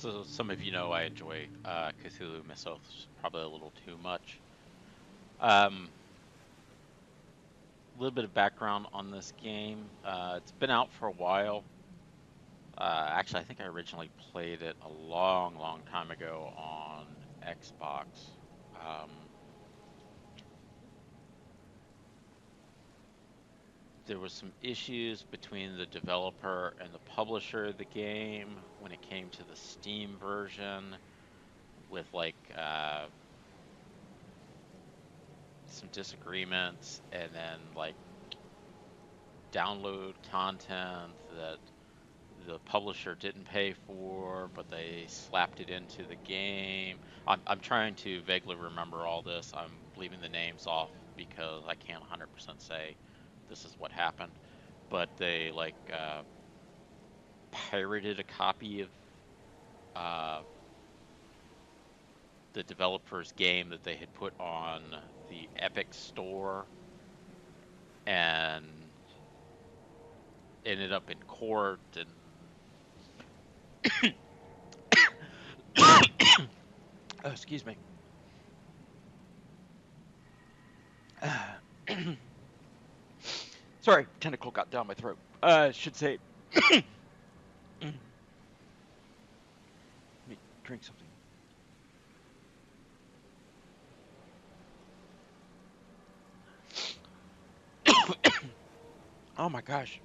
So some of you know I enjoy Cthulhu Mythos probably a little too much. A little bit of background on this game. It's been out for a while. Actually, I think I originally played it a long, long time ago on Xbox. Um, there was some issues between the developer and the publisher of the game when it came to the Steam version, with some disagreements, and then download content that the publisher didn't pay for, but they slapped it into the game. I'm trying to vaguely remember all this. I'm leaving the names off because I can't 100% say this is what happened. But they pirated a copy of uh, the developer's game that they had put on the Epic Store and ended up in court and oh, excuse me. Sorry, tentacle got down my throat. Should say. Let me drink something. Oh my gosh.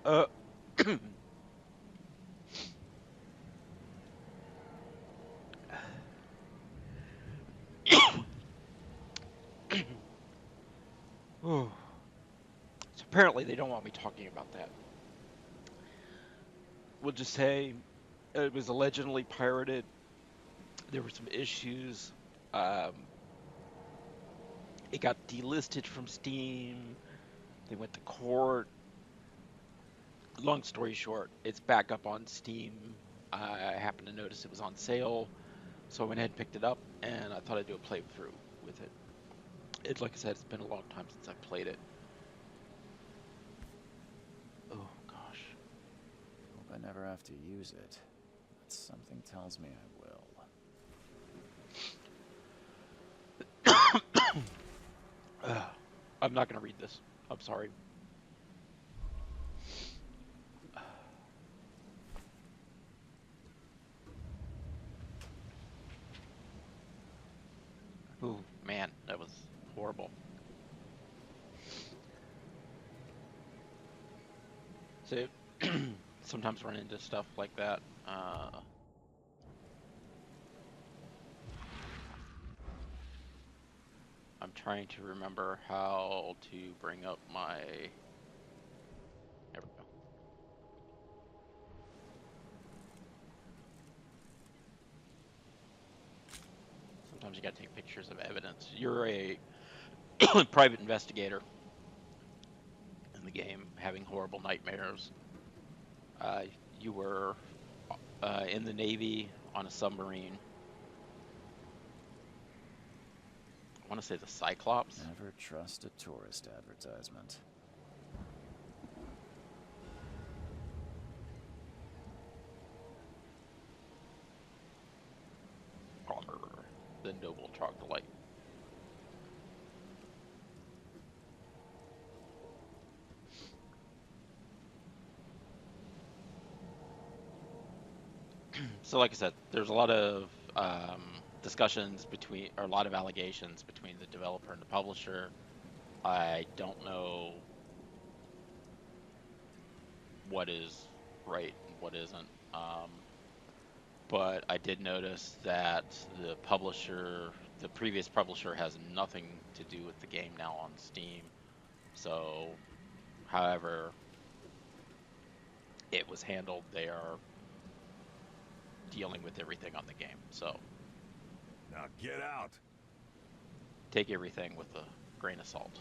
uh. Oh. So apparently they don't want me talking about that. We'll just say it was allegedly pirated. There were some issues. Um, it got delisted from Steam. They went to court. Long story short, it's back up on Steam. I happened to notice it was on sale, so I went ahead and picked it up, and I thought I'd do a playthrough with it. Like I said, it's been a long time since I played it. Oh gosh. Hope I never have to use it. But something tells me I will. I'm not going to read this. I'm sorry. Oh man, that was horrible. So sometimes run into stuff like that. I'm trying to remember how to bring up my. There we go. Sometimes you gotta take pictures of evidence. You're a private investigator in the game, having horrible nightmares. You were in the Navy on a submarine. I want to say the Cyclops. Never trust a tourist advertisement. The noble troglodyte. So, like I said, there's a lot of discussions between, or a lot of allegations between the developer and the publisher. I don't know what is right and what isn't. But I did notice that the previous publisher, has nothing to do with the game now on Steam. So, however it was handled, they are dealing with everything on the game. So, Now get out. take everything with a grain of salt.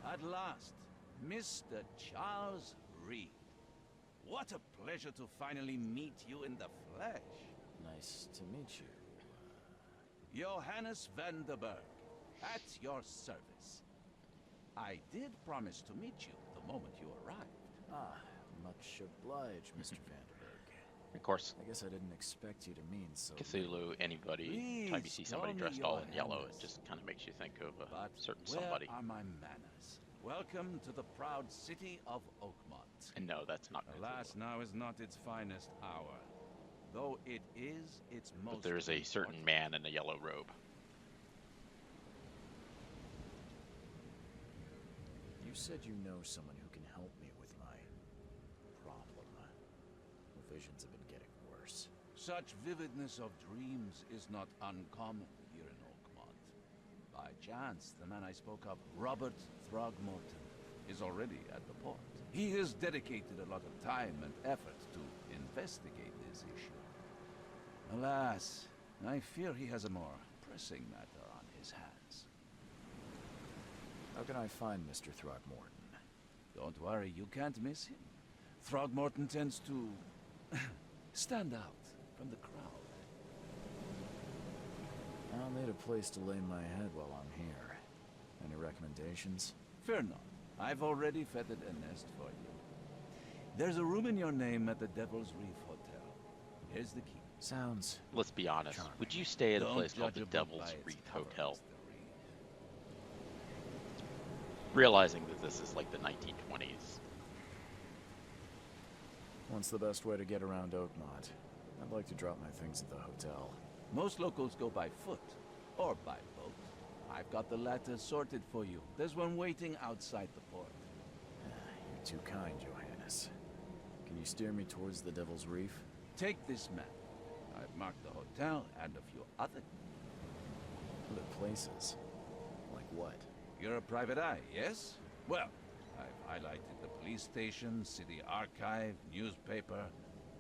At last, Mr. Charles Reed. What a pleasure to finally meet you in the flesh. Nice to meet you. Johannes Vanderberg, At your service. I did promise to meet you the moment you arrived. Ah, much obliged, Mr. Vanderberg. Of course, I guess I didn't expect you to mean so. Cthulhu, anybody, time you Please see somebody call me dressed all your in yellow, it highness. just kind of makes you think of a But certain where somebody. are my manners? Welcome to the proud city of Oakmont. And no, that's not Alas, Cthulhu. now is not its finest hour, though it is its most But there's a certain important. man in a yellow robe. You said you know someone who can help me with my problem. The visions have been getting worse. Such vividness of dreams is not uncommon here in Oakmont. By chance, the man I spoke of, Robert Throgmorton, is already at the port. He has dedicated a lot of time and effort to investigate this issue. Alas, I fear he has a more pressing matter on his hands. How can I find Mr. Throgmorton? Don't worry, you can't miss him. Throgmorton tends to stand out from the crowd. I'll need a place to lay my head while I'm here. Any recommendations? Fear not. I've already feathered a nest for you. There's a room in your name at the Devil's Reef Hotel. Here's the key. Sounds... Let's be honest. Charming. Would you stay at a Don't place called judge the a book Devil's by its Reef cover, Hotel, Mr. Reed. realizing that this is like the 1920s? What's the best way to get around Oakmont? I'd like to drop my things at the hotel. Most locals go by foot or by boat. I've got the latter sorted for you. There's one waiting outside the port. You're too kind, Johannes. Can you steer me towards the Devil's Reef? Take this map. I've marked the hotel and a few other. Other places? Like what? You're a private eye, yes? Well, I've highlighted the police station, city archive, newspaper.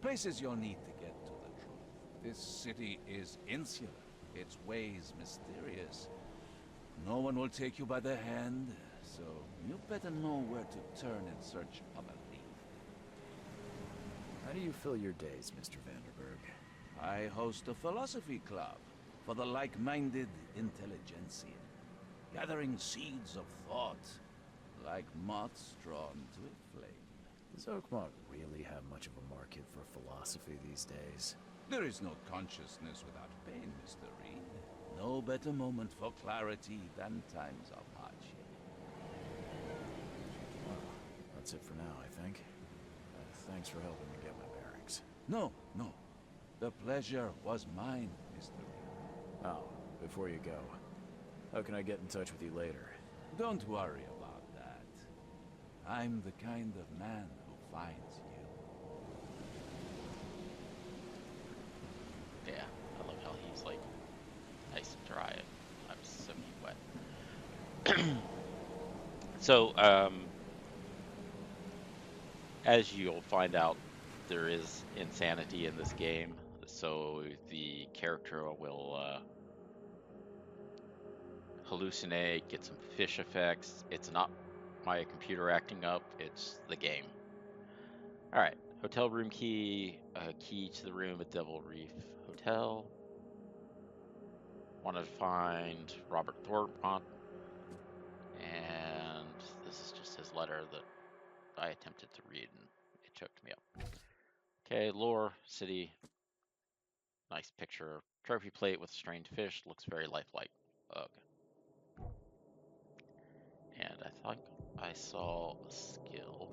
Places you'll need to get to the truth. This city is insular. Its ways mysterious. No one will take you by the hand, so you better know where to turn in search of a lead. How do you fill your days, Mr. Vanderberg? I host a philosophy club for the like-minded intelligentsia, gathering seeds of thought, like moths drawn to a flame. Does Oakmont really have much of a market for philosophy these days? There is no consciousness without pain, Mr. Reed. No better moment for clarity than times of hardship. Well, that's it for now, I think. Thanks for helping me get my bearings. No, no. The pleasure was mine, Mr. Reed. Oh, before you go, how can I get in touch with you later? Don't worry about that. I'm the kind of man who finds you. Yeah, I love how he's like nice and dry and I'm soaking wet. So, as you'll find out, there is insanity in this game. So the character will hallucinate, get some fish effects. It's not my computer acting up, it's the game. All right, hotel room key, key to the room at Devil Reef Hotel. Want to find Robert Thornton, and this is just his letter that I attempted to read and it choked me up. Okay, lore, city, nice picture. Trophy plate with strange fish, looks very lifelike. Ugh. And I think I saw a skill.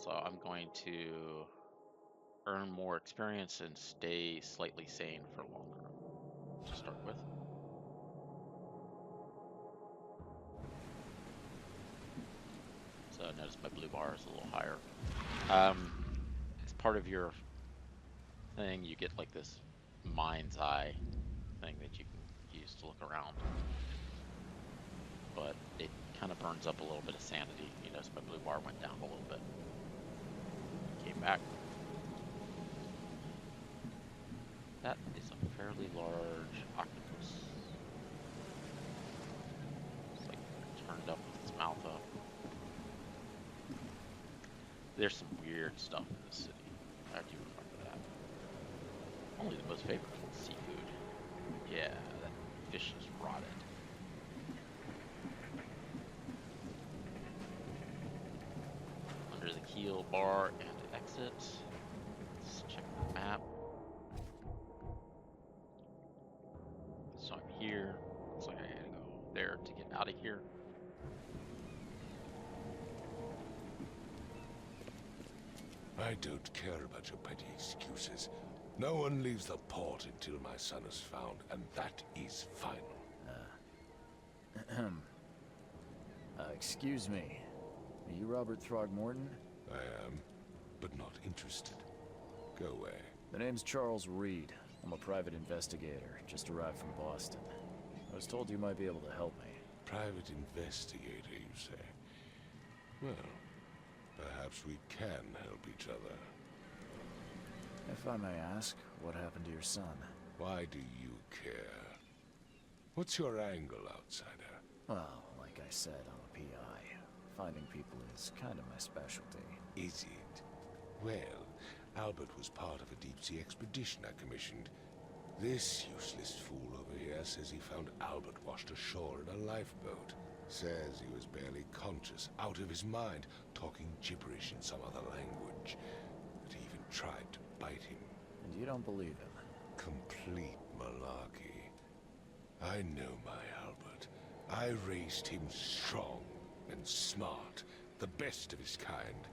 So I'm going to earn more experience and stay slightly sane for longer to start with. So notice my blue bar is a little higher. As part of your thing, you get like this mind's eye thing that you can use to look around. But it kind of burns up a little bit of sanity. You notice my blue bar went down a little bit. Came back. That is a fairly large octopus. It's like turned up with its mouth up. There's some weird stuff in this city. I do remember that. Only the most favorite seafood. Yeah, that fish is rotted. Under the keel bar and exit. Let's check the map. So I'm here. Looks like I gotta go there to get out of here. I don't care about your petty excuses. No one leaves the port until my son is found, and that is final. Excuse me. Are you Robert Throgmorton? I am, but not interested. Go away. The name's Charles Reed. I'm a private investigator, just arrived from Boston. I was told you might be able to help me. Private investigator, you say? Well, perhaps we can help each other. If I may ask, what happened to your son? Why do you care? What's your angle, outsider? Well, like I said, I'm a PI. Finding people is kind of my specialty. Is it? Well, Albert was part of a deep-sea expedition I commissioned. This useless fool over here says he found Albert washed ashore in a lifeboat. Says he was barely conscious, out of his mind, talking gibberish in some other language. That he even tried to bite him. And you don't believe him? Complete malarkey. I know my Albert. I raised him strong and smart, the best of his kind.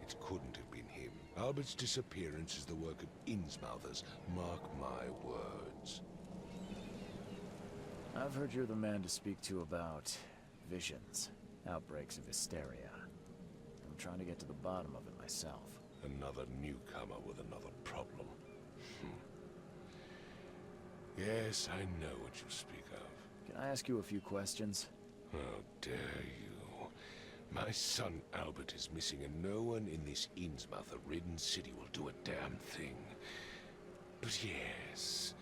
It couldn't have been him. Albert's disappearance is the work of Innsmouthers, mark my words. I've heard you're the man to speak to about visions, outbreaks of hysteria. I'm trying to get to the bottom of it myself. Another newcomer with another problem. Yes, I know what you speak of. Can I ask you a few questions? How dare you? My son Albert is missing, and no one in this Innsmouther-ridden city will do a damn thing. But yes,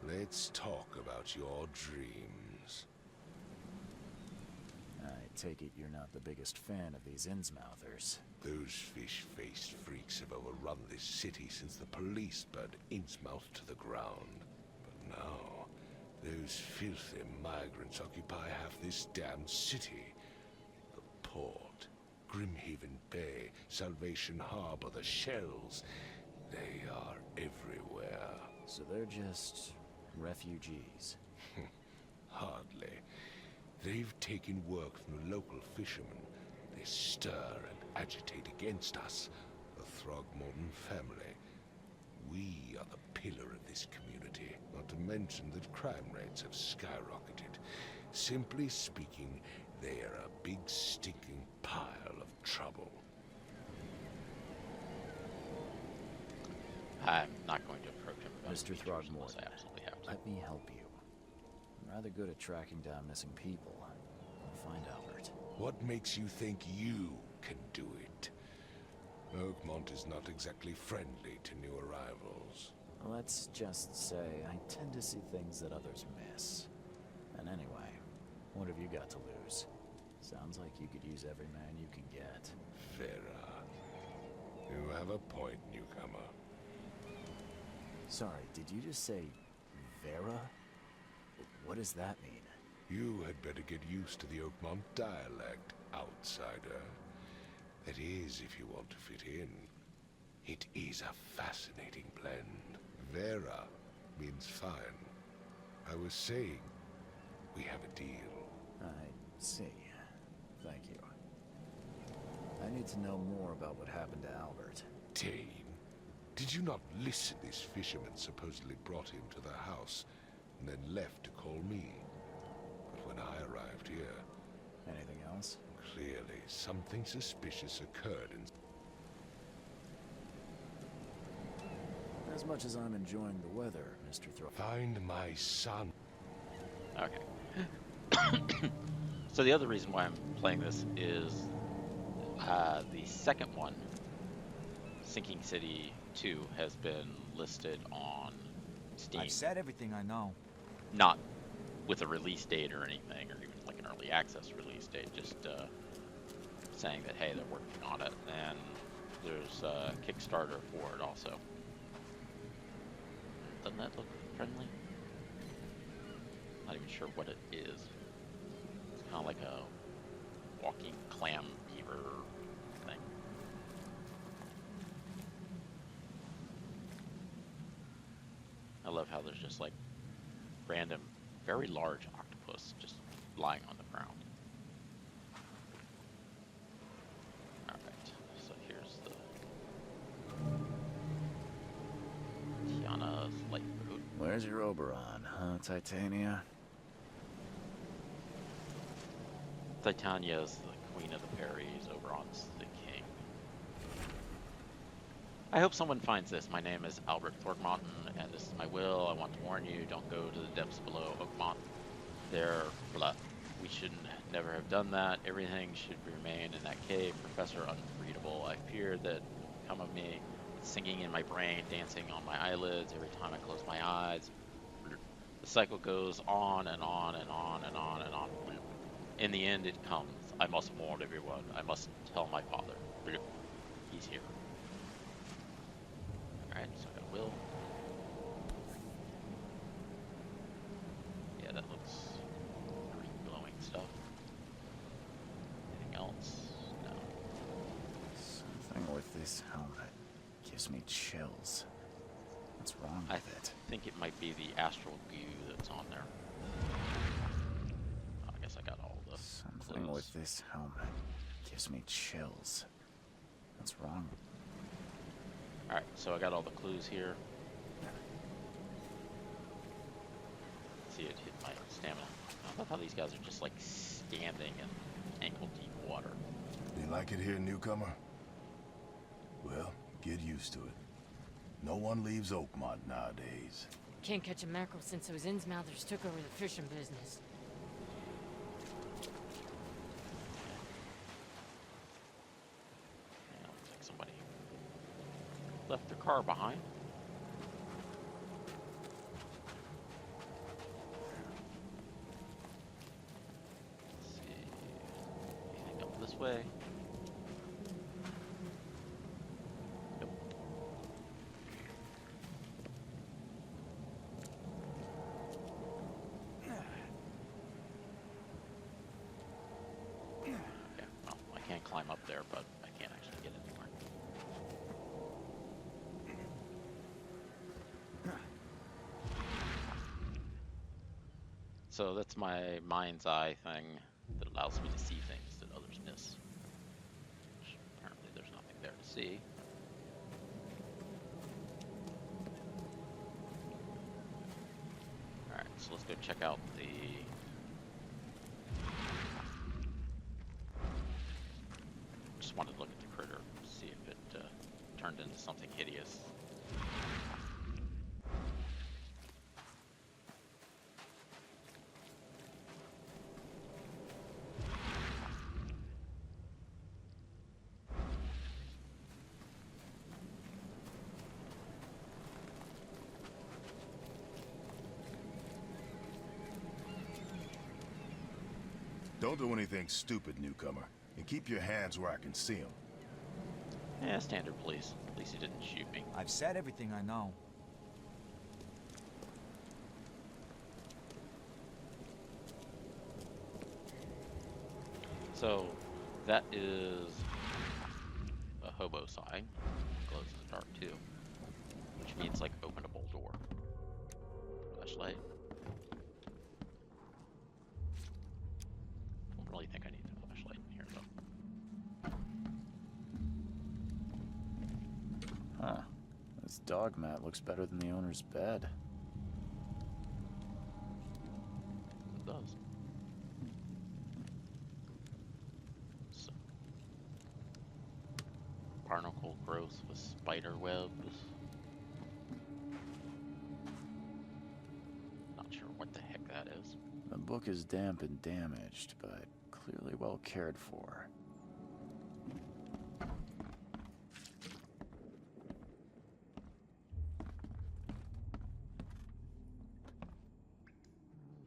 let's talk about your dreams. I take it you're not the biggest fan of these Innsmouthers. Those fish-faced freaks have overrun this city since the police burned Innsmouth to the ground. But now, those filthy migrants occupy half this damned city. The port, Grimhaven Bay, Salvation Harbor, the Shells, they are everywhere. So they're just refugees. Hardly. They've taken work from the local fishermen. They stir and agitate against us, the Throgmorton family. We are the pillar of this community, not to mention that crime rates have skyrocketed. Simply speaking, they are a big stinking pile of trouble. I'm not going to approach him about Mr. features Throgmorton, unless I absolutely have to. let me help you. I'm rather good at tracking down missing people. I'll find Albert. What makes you think you can do it? Oakmont is not exactly friendly to new arrivals. Let's just say I tend to see things that others miss. And anyway, what have you got to lose? Sounds like you could use every man you can get. Vera. You have a point, newcomer. Sorry, did you just say Vera? What does that mean? You had better get used to the Oakmont dialect, outsider. That is, if you want to fit in. It is a fascinating blend. Vera means fine. I was saying, we have a deal. I see. Thank you. I need to know more about what happened to Albert. Dane, did you not listen? This fisherman supposedly brought him to the house, and then left to call me. But when I arrived here, Anything else? clearly something suspicious occurred in... As much as I'm enjoying the weather, Mr. Find my son. Okay. So the other reason why I'm playing this is the second one, Sinking City 2, has been listed on Steam. I've said everything I know. Not with a release date or anything, or even like an early access release date, just saying that, hey, they're working on it, and there's a Kickstarter for it also. Doesn't that look friendly? Not even sure what it is. It's kind of like a walking clam beaver thing. I love how there's just like random, very large octopus just lying on the ground. Alright, so here's the Tiana's light boat. Where's your Oberon, huh, Titania? Titania's the queen of the fairies, Oberon's the king. I hope someone finds this. My name is Albert Thorgmonten, and this is my will. I want to warn you, don't go to the depths below Oakmont. They're blah. We should never have done that. Everything should remain in that cave. Professor Unreadable. I fear that come of me. It's singing in my brain, dancing on my eyelids every time I close my eyes. The cycle goes on and on and on and on and on. In the end, it comes. I must warn everyone. I must tell my father. He's here. Alright, so I got will. Yeah, that looks green glowing stuff. Anything else? No. Something with this helmet gives me chills. What's wrong with it? I think it might be the astral goo that's on there. Oh, I guess I got all the Something clues. with this helmet gives me chills. What's wrong? Alright, so I got all the clues here. See, it hit my stamina. I love how these guys are just like standing in ankle deep water. You like it here, newcomer? Well, get used to it. No one leaves Oakmont nowadays. Can't catch a mackerel since those Innsmouthers took over the fishing business. Yeah, looks like somebody left their car behind. Let's see. Anything up this way? Nope. Okay, well, I can't climb up there, but I can't actually get anywhere. So that's my mind's eye thing that allows me to see things that others miss. Which apparently there's nothing there to see. Alright, so let's go check out the... Just wanted to look at the critter, see if it turned into something hideous. Don't do anything stupid, newcomer. And keep your hands where I can see them. Yeah, standard police. At least he didn't shoot me. I've said everything I know. So, that is a hobo sign. Glows in the dark too. Which means like openable door. Flashlight. Don't really think I need the flashlight in here though. Huh. This dog mat looks better than the owner's bed. It does. So, barnacle growth with spider webs. Not sure what the heck that is. The book is damp and damaged, but clearly well cared for.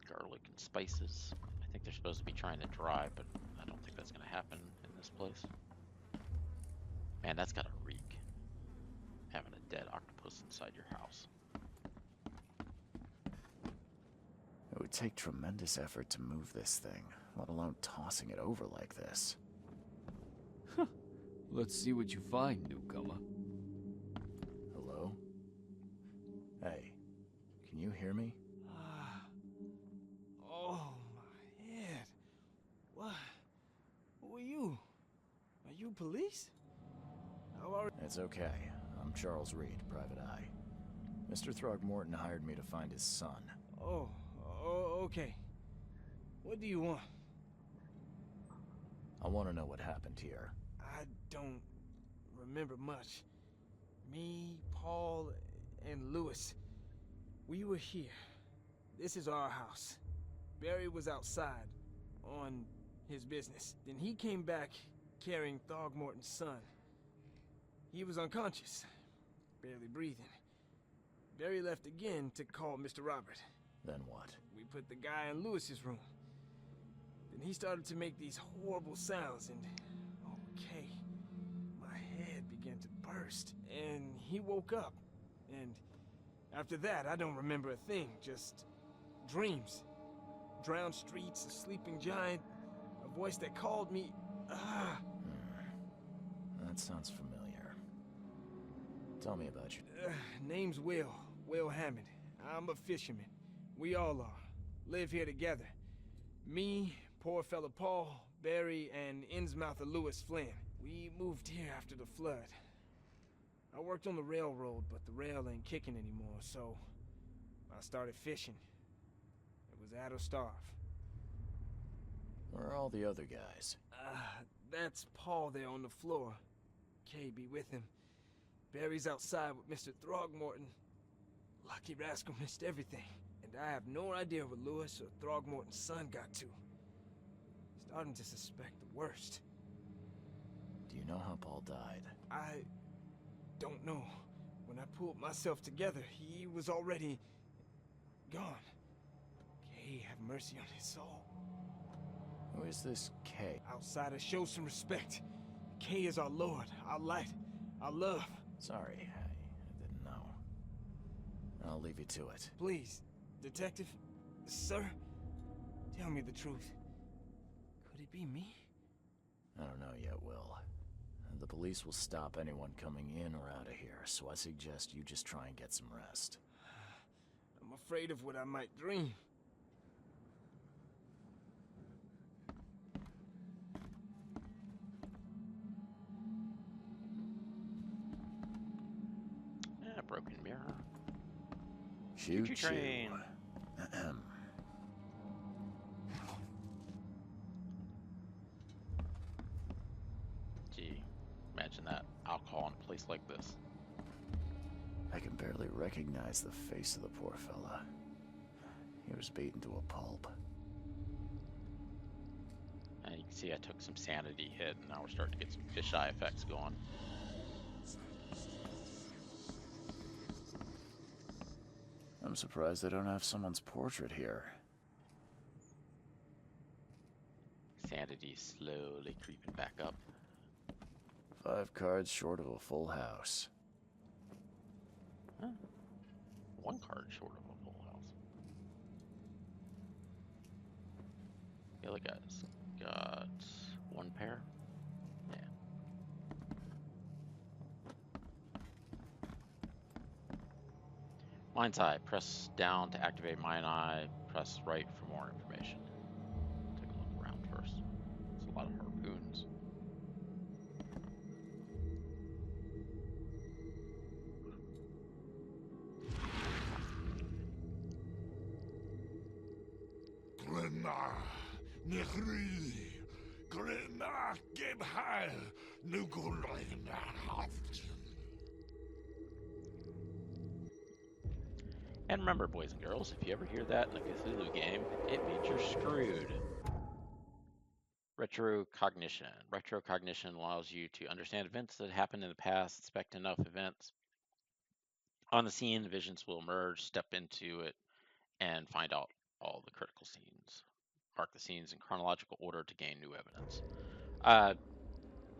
Garlic and spices. I think they're supposed to be trying to dry, but I don't think that's going to happen in this place. Man, that's got to reek. Having a dead octopus inside your house. It would take tremendous effort to move this thing, let alone tossing it over like this. Let's see what you find, newcomer. Hello? Hey, can you hear me? Oh, my head. What? Who are you? Are you police? It's okay. I'm Charles Reed, Private Eye. Mr. Throgmorton hired me to find his son. Oh, okay. What do you want? I want to know what happened here. I don't remember much. Me, Paul, and Lewis, we were here. This is our house. Barry was outside, on his business. Then he came back carrying Throgmorton's son. He was unconscious, barely breathing. Barry left again to call Mr. Robert. Then what? We put the guy in Lewis's room. Then he started to make these horrible sounds and... okay, my head began to burst. And he woke up. And after that, I don't remember a thing, just dreams. Drowned streets, a sleeping giant, a voice that called me... That sounds familiar. Tell me about you. Name's Will Hammond. I'm a fisherman. We all are. Live here together. Me, poor fella Paul, Barry, and Innsmouther Lewis Flynn. We moved here after the flood. I worked on the railroad, but the rail ain't kicking anymore, so I started fishing. It was at or starve. Where are all the other guys? That's Paul there on the floor. Kay be with him. Barry's outside with Mr. Throgmorton. Lucky rascal missed everything. And I have no idea where Lewis or Throgmorton's son got to. Starting to suspect the worst. Do you know how Paul died? I don't know. When I pulled myself together, he was already gone. Kay have mercy on his soul. Who is this Kay? Outsiders, show some respect. Kay is our lord, our light, our love. Sorry, I didn't know. I'll leave you to it. Please, detective, sir, tell me the truth. Could it be me? I don't know yet, Will. The police will stop anyone coming in or out of here, so I suggest you just try and get some rest. I'm afraid of what I might dream. Broken mirror. Choo Choo train. Gee, imagine that. Alcohol in a place like this. I can barely recognize the face of the poor fella. He was beaten to a pulp. And you can see I took some sanity hit, and now we're starting to get some fisheye effects going. I'm surprised they don't have someone's portrait here. Sanity slowly creeping back up. 5 cards short of a full house. Huh. 1 card short of a full house. The other guys got 1 pair. Yeah. Mind's Eye. Press down to activate Mind Eye. Press right for more information. Take a look around first. There's a lot of harpoons. Glenna, Nechri, Glenna, Gebheil, Nugulina, Haft. And remember, boys and girls, if you ever hear that in a Cthulhu game, it means you're screwed. Retrocognition. Retrocognition allows you to understand events that happened in the past, inspect enough events on the scene, the visions will emerge, step into it, and find out all the critical scenes. Mark the scenes in chronological order to gain new evidence.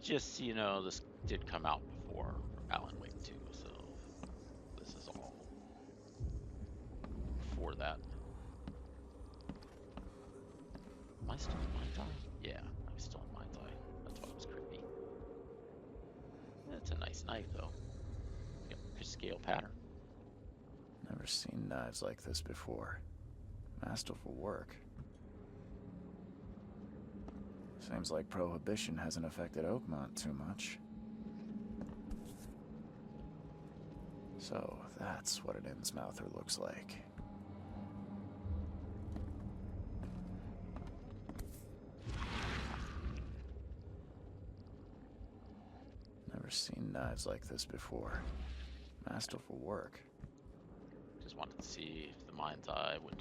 Just so you know, this did come out before Alan Wake 2, so this is all for that. I still in Mind's Eye? Yeah, I'm still in Mind's Eye. That's why it was creepy. It's a nice knife, though. Yep, scale pattern. Never seen knives like this before. Masterful work. Seems like Prohibition hasn't affected Oakmont too much. So, that's what an Innsmouther looks like. Never seen knives like this before. Masterful work. Just wanted to see if the Mind's Eye would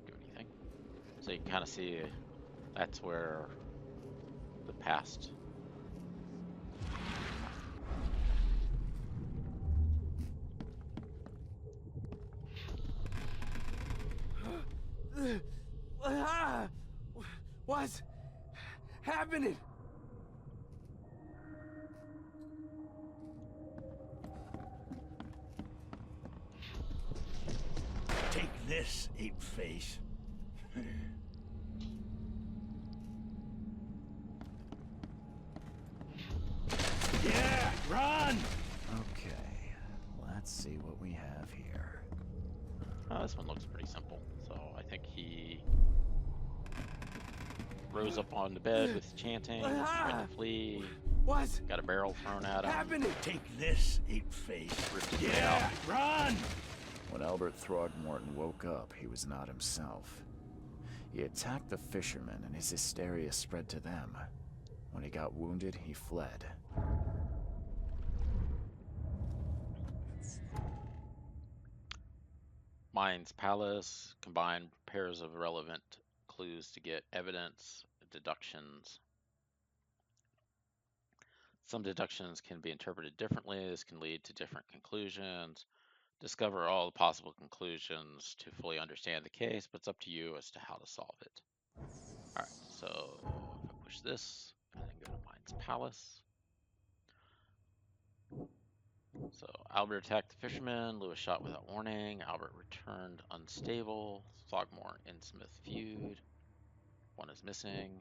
do anything. So you can kind of see that's where the past. What's happening? Take this, ape face. Yeah, run! Okay, let's see what we have here. This one looks pretty simple. So I think he rose up on the bed with chanting, tried to flee, What's got a barrel thrown at him. happening? Take this, ape face. Ripped his leg Yeah, out. run! When Albert Throgmorton woke up, he was not himself. He attacked the fishermen, and his hysteria spread to them. When he got wounded, he fled. Mind's Palace combined pairs of relevant clues to get evidence, deductions. Some deductions can be interpreted differently. This can lead to different conclusions. Discover all the possible conclusions to fully understand the case, but it's up to you as to how to solve it. All right, so if I push this and then go to Mind's Palace. So Albert attacked the fisherman. Lewis shot without warning. Albert returned unstable. Throgmorton and Smith feud. One is missing.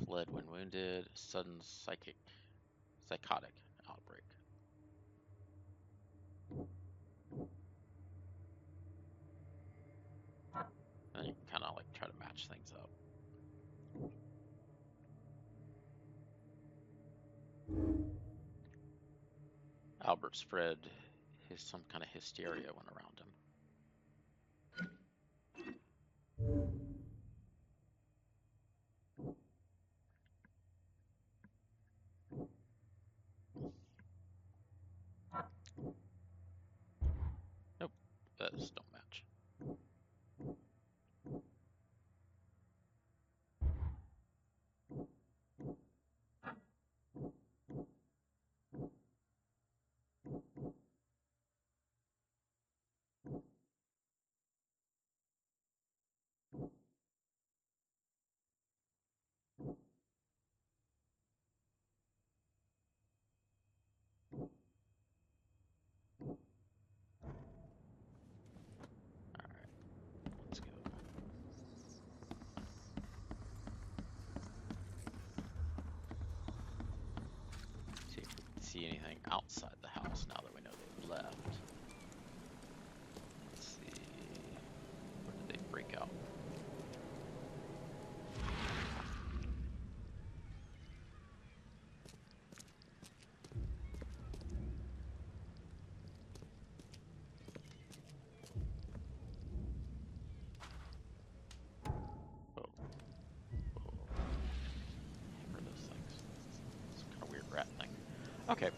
Fled when wounded. Sudden psychotic outbreak. And you can kind of like try to match things up. Albert spread some kind of hysteria went around him. Nope, those don't match. Let's go. See if we can see anything outside the house now that we know they've left. Let's see. Where did they break out? Whoa. Whoa. What are those things? It's kind of weird rat thing. Okay.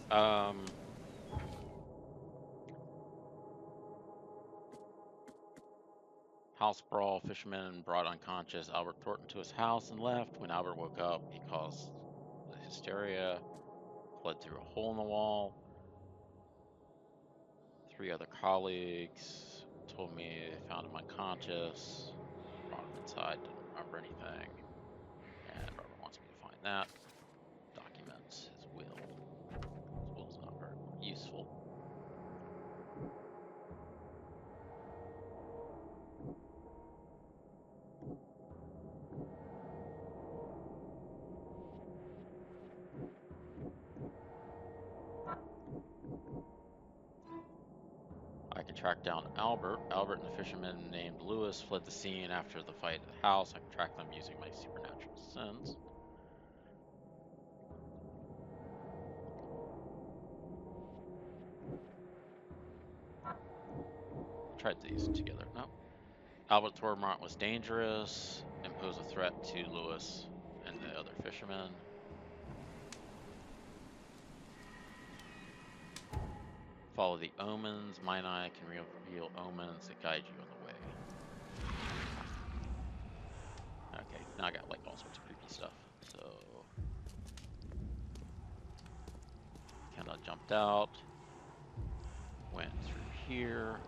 House brawl. Fisherman brought unconscious Albert Thornton to his house and left. When Albert woke up, he caused the hysteria, fled through a hole in the wall. 3 other colleagues told me they found him unconscious. Brought him inside, didn't remember anything. And Robert wants me to find that. Documents his will. His will's not very useful. tracked down Albert. Albert and the fisherman named Lewis fled the scene after the fight at the house. I can track them using my supernatural sense. Tried these together. No. Albert Tormont was dangerous, imposed a threat to Lewis and the other fishermen. Follow the omens. Mine eye can reveal omens that guide you on the way. Okay, now I got like all sorts of creepy stuff. So kind of jumped out, went through here.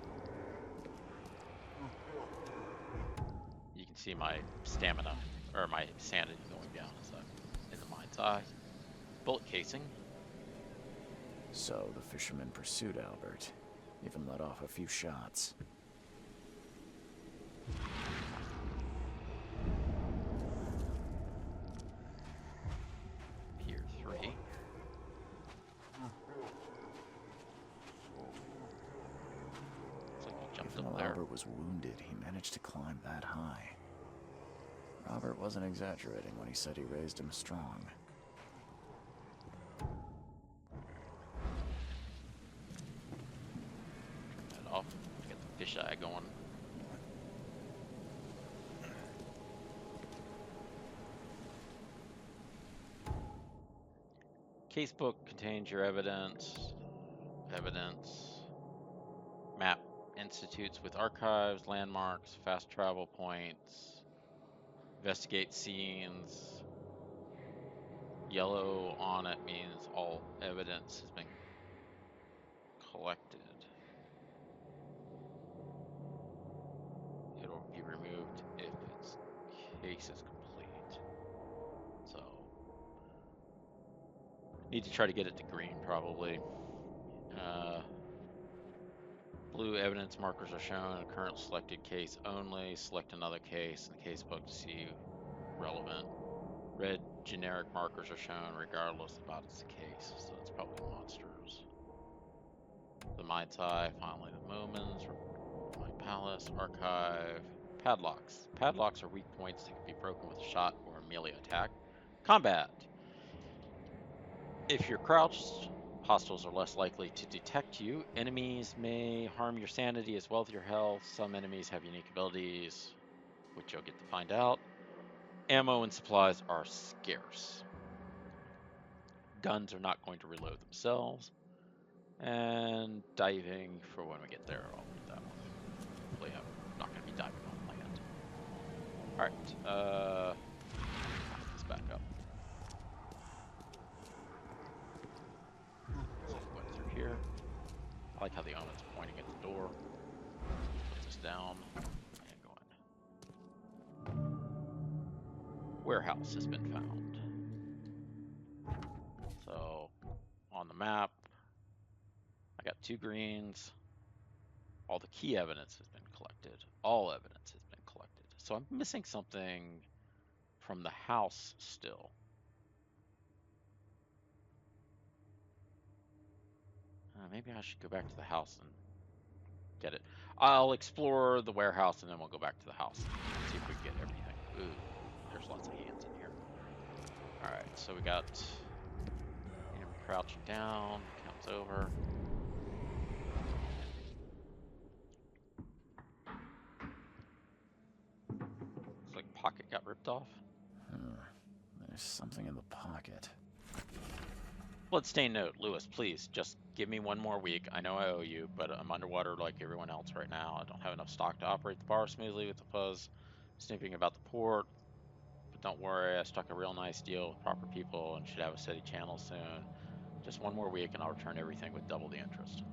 You can see my stamina or my sanity going down as I'm in the mind's eye. Bullet casing. So the fisherman pursued Albert, even let off a few shots. Pier 3. Looks like he jumped Even up though there. Albert was wounded, he managed to climb that high. Robert wasn't exaggerating when he said he raised him strong. That off. Get the fisheye going. Casebook contains your evidence. Map institutes with archives, landmarks, fast travel points. Investigate scenes. Yellow on it means all evidence has been collected. It'll be removed if its case is complete. So, need to try to get it to green probably. Blue evidence markers are shown in a current selected case only. Select another case in the casebook to see relevant. Red generic markers are shown regardless about its case, so it's probably monsters. The Mind's Eye, finally the Moments, Mind Palace, Archive, Padlocks. Padlocks are weak points that can be broken with a shot or a melee attack. Combat. If you're crouched, hostiles are less likely to detect you. Enemies may harm your sanity as well as your health. Some enemies have unique abilities, which you'll get to find out. Ammo and supplies are scarce. Guns are not going to reload themselves. And diving for when we get there, I'll do that one. Hopefully I'm not going to be diving on land. Alright, let's back up. So going through here. I like how the omen's pointing at the door. Put this down and go in. Warehouse has been found. So on the map, I got 2 greens. All the key evidence has been collected. All evidence has been collected. So I'm missing something from the house still. Maybe I should go back to the house and get it. I'll explore the warehouse and then we'll go back to the house. See if we can get everything. Ooh, there's lots of hands in here. Alright, so we got him crouching down, comes over. Looks like pocket got ripped off. There's something in the pocket. Bloodstain note, Lewis, please, just give me 1 more week. I know I owe you, but I'm underwater like everyone else right now. I don't have enough stock to operate the bar smoothly with the fuzz snooping about the port. But don't worry, I struck a real nice deal with proper people and should have a steady channel soon. Just 1 more week and I'll return everything with double the interest.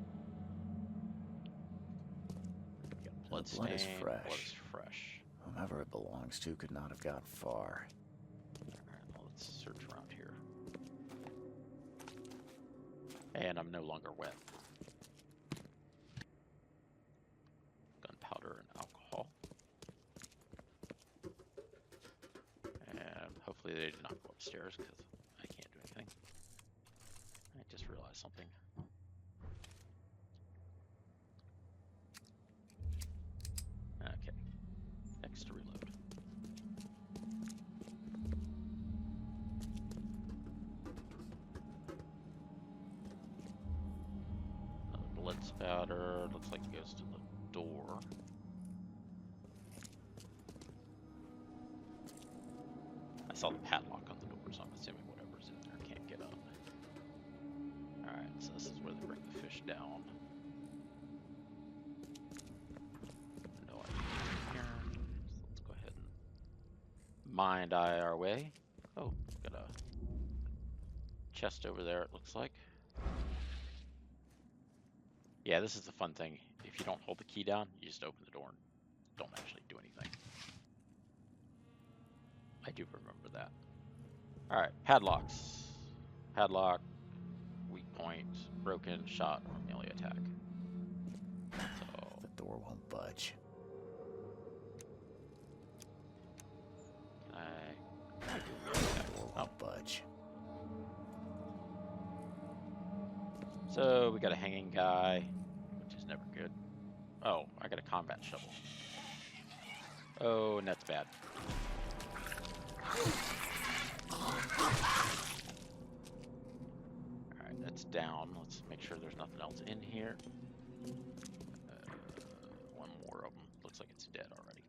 We got bloodstain. Blood is fresh. Blood is fresh. Whomever it belongs to could not have got far. Alright, well, let's search around here. And I'm no longer wet. Gunpowder and alcohol. And hopefully they did not go upstairs because I can't do anything. I just realized something. ladder. Looks like it goes to the door. I saw the padlock on the door, so I'm assuming whatever's in there can't get up. Alright, so this is where they bring the fish down. No idea what's in here. So let's go ahead and mind eye our way. Oh, got a chest over there, it looks like. Yeah, this is the fun thing. If you don't hold the key down, you just open the door and don't actually do anything. I do remember that. Alright, padlocks. Padlock, weak point, broken, shot, or melee attack. So, The door won't budge. can I do The melee attack? door Oh, won't budge. so we got a hanging guy, which is never good. Oh, I got a combat shovel. Oh, and that's bad. Alright, that's down. Let's make sure there's nothing else in here. One more of them. Looks like it's dead already.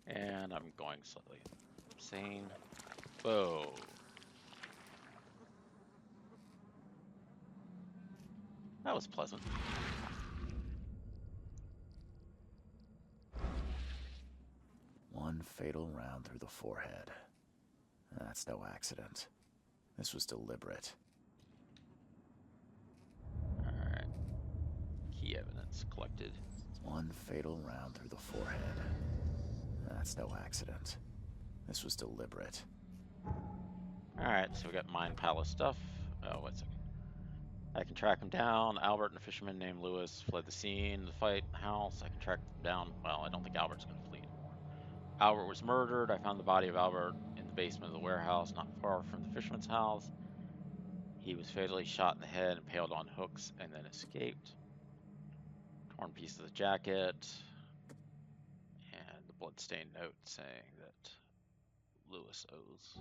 And I'm going slightly insane. Whoa. That was pleasant. One fatal round through the forehead. That's no accident. This was deliberate. Alright. Key evidence collected. One fatal round through the forehead. That's no accident. This was deliberate. Alright, so we got Mine Palace stuff. Oh, wait a second. I can track him down. Albert and a fisherman named Lewis fled the scene of the fight in the house. I can track them down. Well, I don't think Albert's going to flee anymore. Albert was murdered. I found the body of Albert in the basement of the warehouse, not far from the fisherman's house. He was fatally shot in the head, impaled on hooks, and then escaped. Torn piece of the jacket. And the bloodstained note saying that Lewis owes.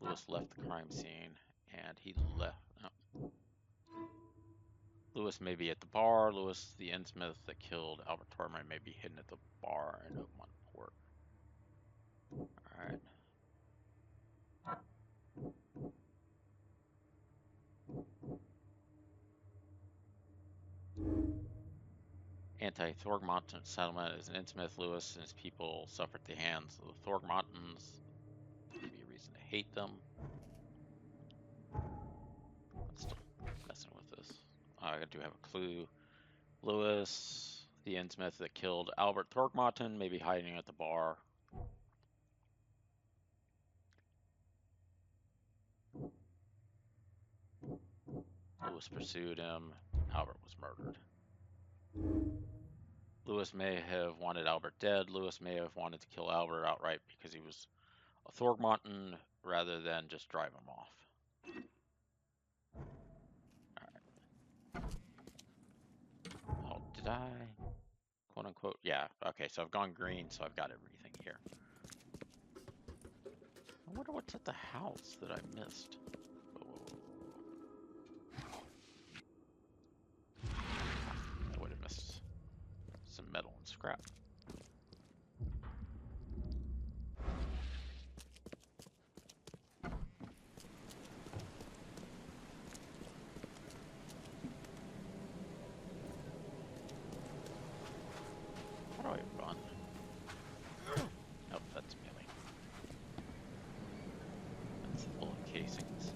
Lewis left the crime scene, and he left. Oh. Lewis may be at the bar. Lewis, the innsmith that killed Albert Tormey, may be hidden at the bar in Oakmont Port. Alright. Anti-Thorgmont settlement is an innsmith. Lewis and his people suffered at the hands of the Thorgmontans. Maybe a reason to hate them. I'm still messing with this. I do have a clue. Lewis, the innsmith that killed Albert Thorgmonton, may be hiding at the bar. Lewis pursued him. Albert was murdered. Lewis may have wanted Albert dead. Lewis may have wanted to kill Albert outright because he was a Thorgmonton rather than just drive him off. Alright. Oh, did I? Quote unquote. Yeah, okay, so I've gone green, so I've got everything here. I wonder what's at the house that I missed. I would have missed some metal and scrap. How do I run? Nope, that's melee. That's the bullet casings.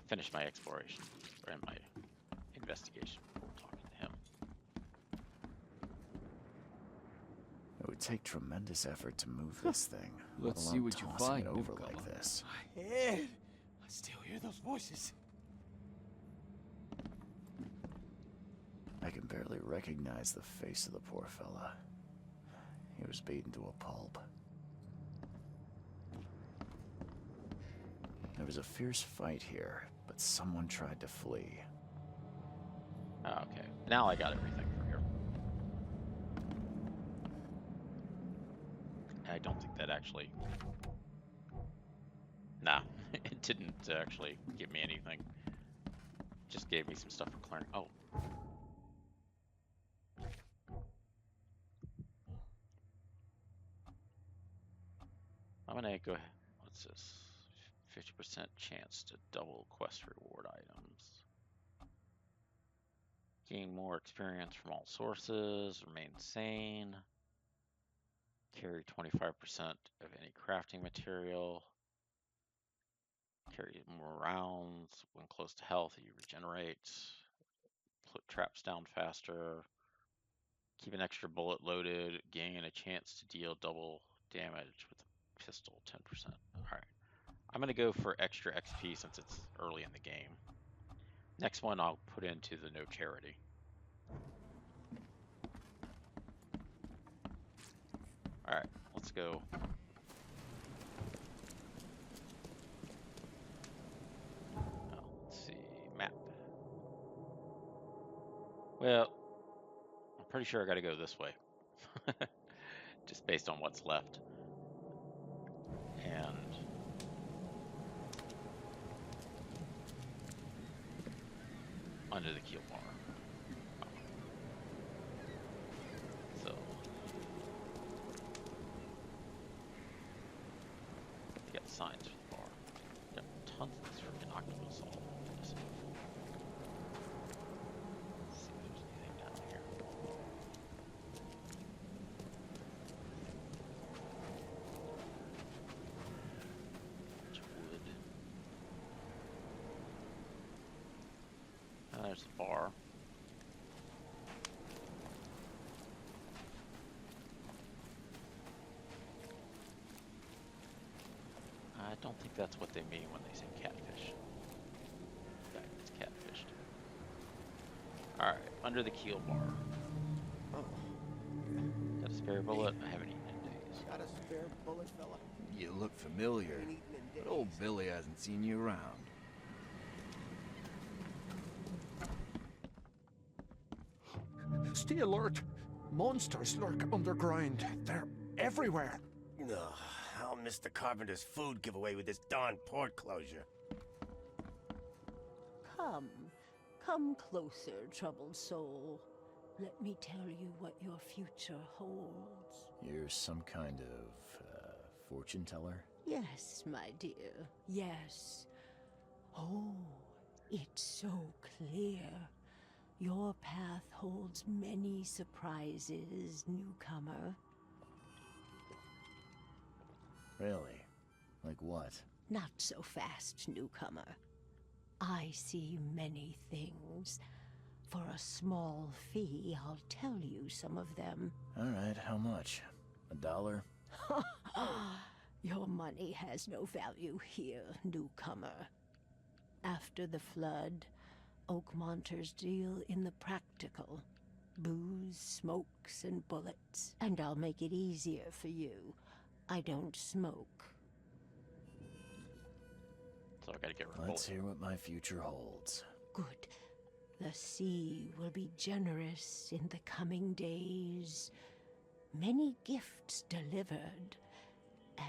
If finish my exploration or my investigation before talking to him. It would take tremendous effort to move this thing. Let's let see alone what you tossing find, it over newcomer. like this. My head! I still hear those voices. I can barely recognize the face of the poor fella. He was beaten to a pulp. There was a fierce fight here, but someone tried to flee. Oh, okay, now I got everything from here. I don't think that actually... Nah, it didn't actually give me anything. Just gave me some stuff for clearing. Oh. I'm gonna go ahead. What's this? 50% chance to double quest reward items. Gain more experience from all sources. Remain sane. Carry 25% of any crafting material. Carry more rounds. When close to health, you regenerate. Put traps down faster. Keep an extra bullet loaded. Gain a chance to deal double damage with a pistol, 10%. Alright. I'm going to go for extra XP since it's early in the game. Next one I'll put into the no charity. Alright, let's go. Let's see, map. Well, I'm pretty sure I gotta go this way. Just based on what's left. And under the keel bar. So you got signs for the bar. Got tons of this freaking octopus all over this. Let's see if there's anything down here. Bunch of wood. And there's the bar. I don't think that's what they mean when they say catfish. Yeah, it's catfished. Alright, under the keel bar. Oh, Got a spare bullet? I haven't eaten in days. got a spare bullet, fella? You look familiar, Ain't eaten in but old days. Billy hasn't seen you around. Stay alert. Monsters lurk underground. They're everywhere. Ugh, I'll miss the Carpenter's food giveaway with this darn port closure. Come closer, troubled soul. Let me tell you what your future holds. You're some kind of, fortune teller? Yes, my dear, yes. Oh, it's so clear. Your path holds many surprises, newcomer. Really? Like what? Not so fast, newcomer. I see many things. For a small fee, I'll tell you some of them. Alright, how much? $1? Your money has no value here, newcomer. After the flood, Oakmonters deal in the practical. Booze, smokes, and bullets. And I'll make it easier for you. I don't smoke. So I gotta get rid of Let's bullet. hear what my future holds. Good. The sea will be generous in the coming days. Many gifts delivered,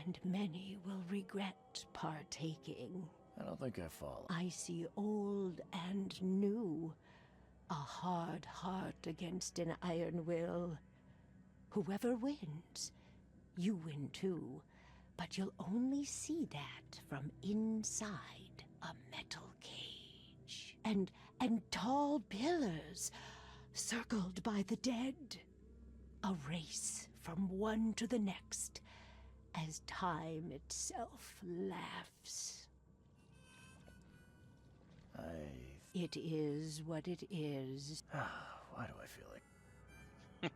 and many will regret partaking. I don't think I follow. I see old and new. A hard heart against an iron will. Whoever wins, you win too. But you'll only see that from inside a metal cage. And tall pillars, circled by the dead. A race from one to the next, as time itself laughs. It is what it is. Why do I feel like...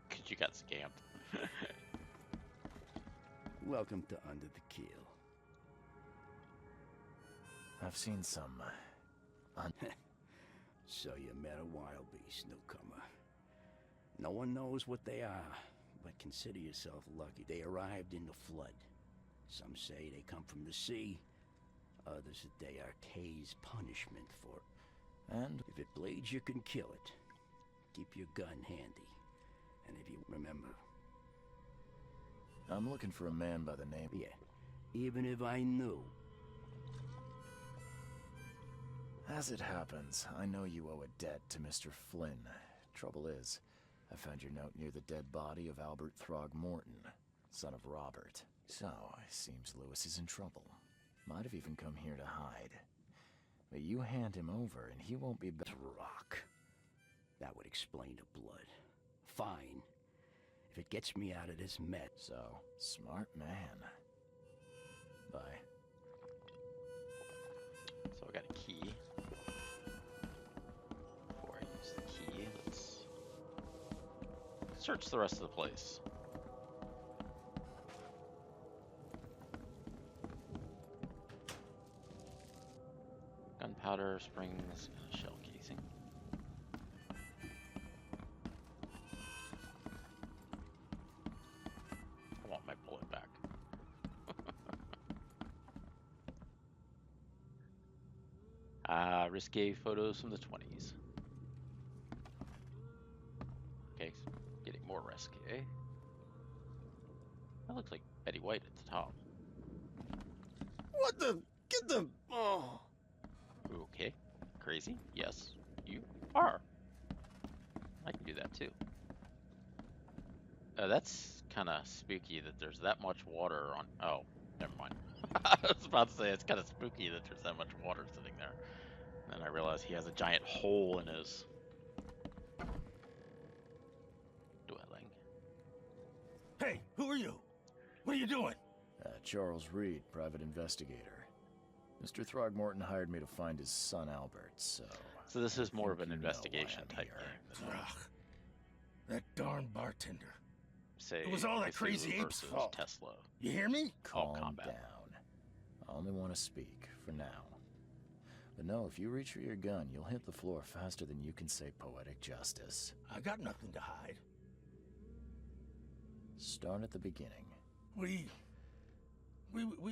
Because you got scammed. Welcome to Under the Keel. I've seen some... So you met a wild beast, newcomer. No one knows what they are, but consider yourself lucky. They arrived in the flood. Some say they come from the sea. Others that they are Tay's punishment for... And? If it bleeds, you can kill it. Keep your gun handy. And if you remember... I'm looking for a man by the name... Yeah, even if I knew. As it happens, I know you owe a debt to Mr. Flynn. Trouble is, I found your note near the dead body of Albert Throgmorton, son of Robert. So, it seems Lewis is in trouble. Might have even come here to hide. But you hand him over and he won't be back. Rock. That would explain the blood. Fine. If it gets me out of this mess. So, smart man. Bye. So I got a key. Before I use the key, let's search the rest of the place. Gunpowder, springs, and a shell casing. I want my bullet back. Risque photos from the 20s. Okay, so getting more risque. That looks like Betty White at the top. What the? Get the... Oh. Okay, crazy. Yes, you are. I can do that too. That's kind of spooky that there's that much water on... Oh, never mind. I was about to say it's kind of spooky that there's that much water sitting there. And then I realized he has a giant hole in his dwelling. Hey, who are you? What are you doing? Charles Reed, private investigator. Mr. Throgmorton hired me to find his son Albert, so... So this is more of an investigation type game. That darn bartender. Say, it was all that crazy ape's fault. Tesla. You hear me? Calm down. I only want to speak, for now. But no, if you reach for your gun, you'll hit the floor faster than you can say poetic justice. I got nothing to hide. Start at the beginning. We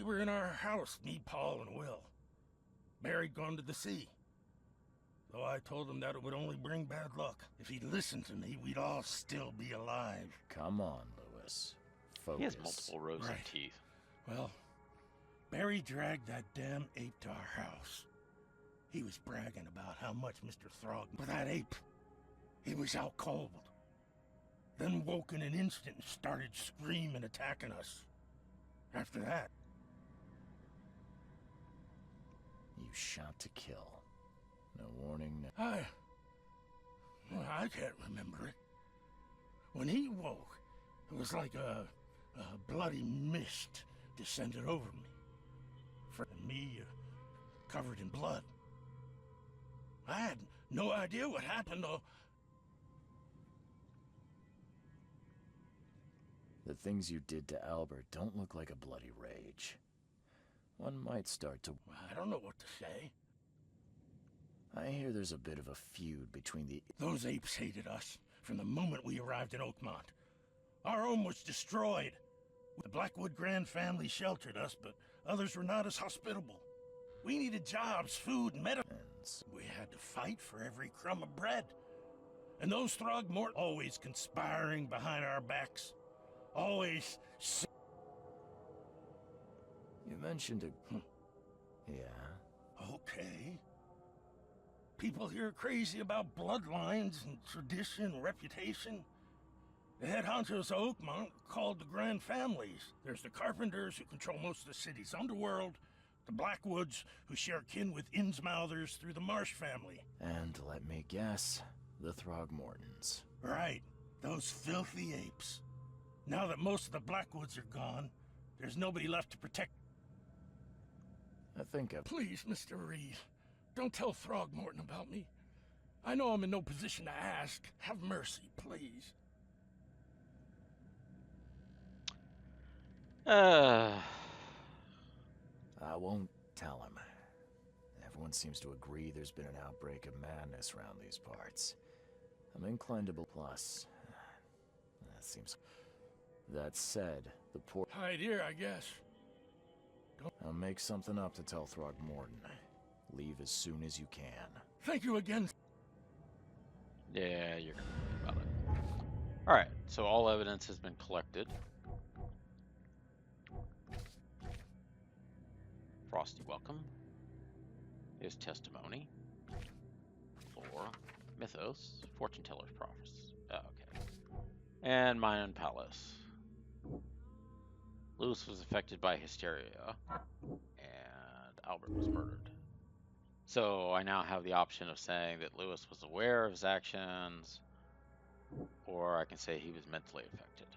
were in our house, me, Paul, and Will. Barry'd gone to the sea. Though I told him that it would only bring bad luck. If he'd listened to me, we'd all still be alive. Come on, Lewis. Focus. He has multiple rows of teeth. Well, Barry dragged that damn ape to our house. He was bragging about how much Mr. Throg... But that ape, he was out cold. Then woke in an instant and started screaming, attacking us. After that... You shot to kill. No warning, no... I can't remember it. When he woke, it was like a bloody mist descended over me. And me, covered in blood. I had no idea what happened, though. The things you did to Albert don't look like a bloody rage. One might start to... I don't know what to say. I hear there's a bit of a feud between the... Those apes hated us from the moment we arrived in Oakmont. Our home was destroyed. The Blackwood Grand family sheltered us, but others were not as hospitable. We needed jobs, food, and medicines. We had to fight for every crumb of bread. And those Throgmorton always conspiring behind our backs. Always... You mentioned a... Yeah? Okay. People here are crazy about bloodlines and tradition and reputation. The head honchos of Oakmont are called the Grand Families. There's the Carpenters, who control most of the city's underworld, the Blackwoods, who share kin with Innsmouthers through the Marsh family. And let me guess, the Throgmortons. Right, those filthy apes. Now that most of the Blackwoods are gone, there's nobody left to protect. I think Please, Mr. Reed, Don't tell Throgmorton about me. I know I'm in no position to ask. Have mercy, please. I won't tell him. Everyone seems to agree there's been an outbreak of madness around these parts. I'm inclined to plus. That seems... That said, the poor... Hide here, I guess. I'll make something up to tell Throgmorton. Leave as soon as you can. Thank you again. Yeah, you're gonna think about it. Alright, so all evidence has been collected. Frosty welcome. His testimony. For Mythos. Fortune teller's prophecy. Oh, okay. And Mayan Palace. Lewis was affected by hysteria. And Albert was murdered. So I now have the option of saying that Lewis was aware of his actions, or I can say he was mentally affected.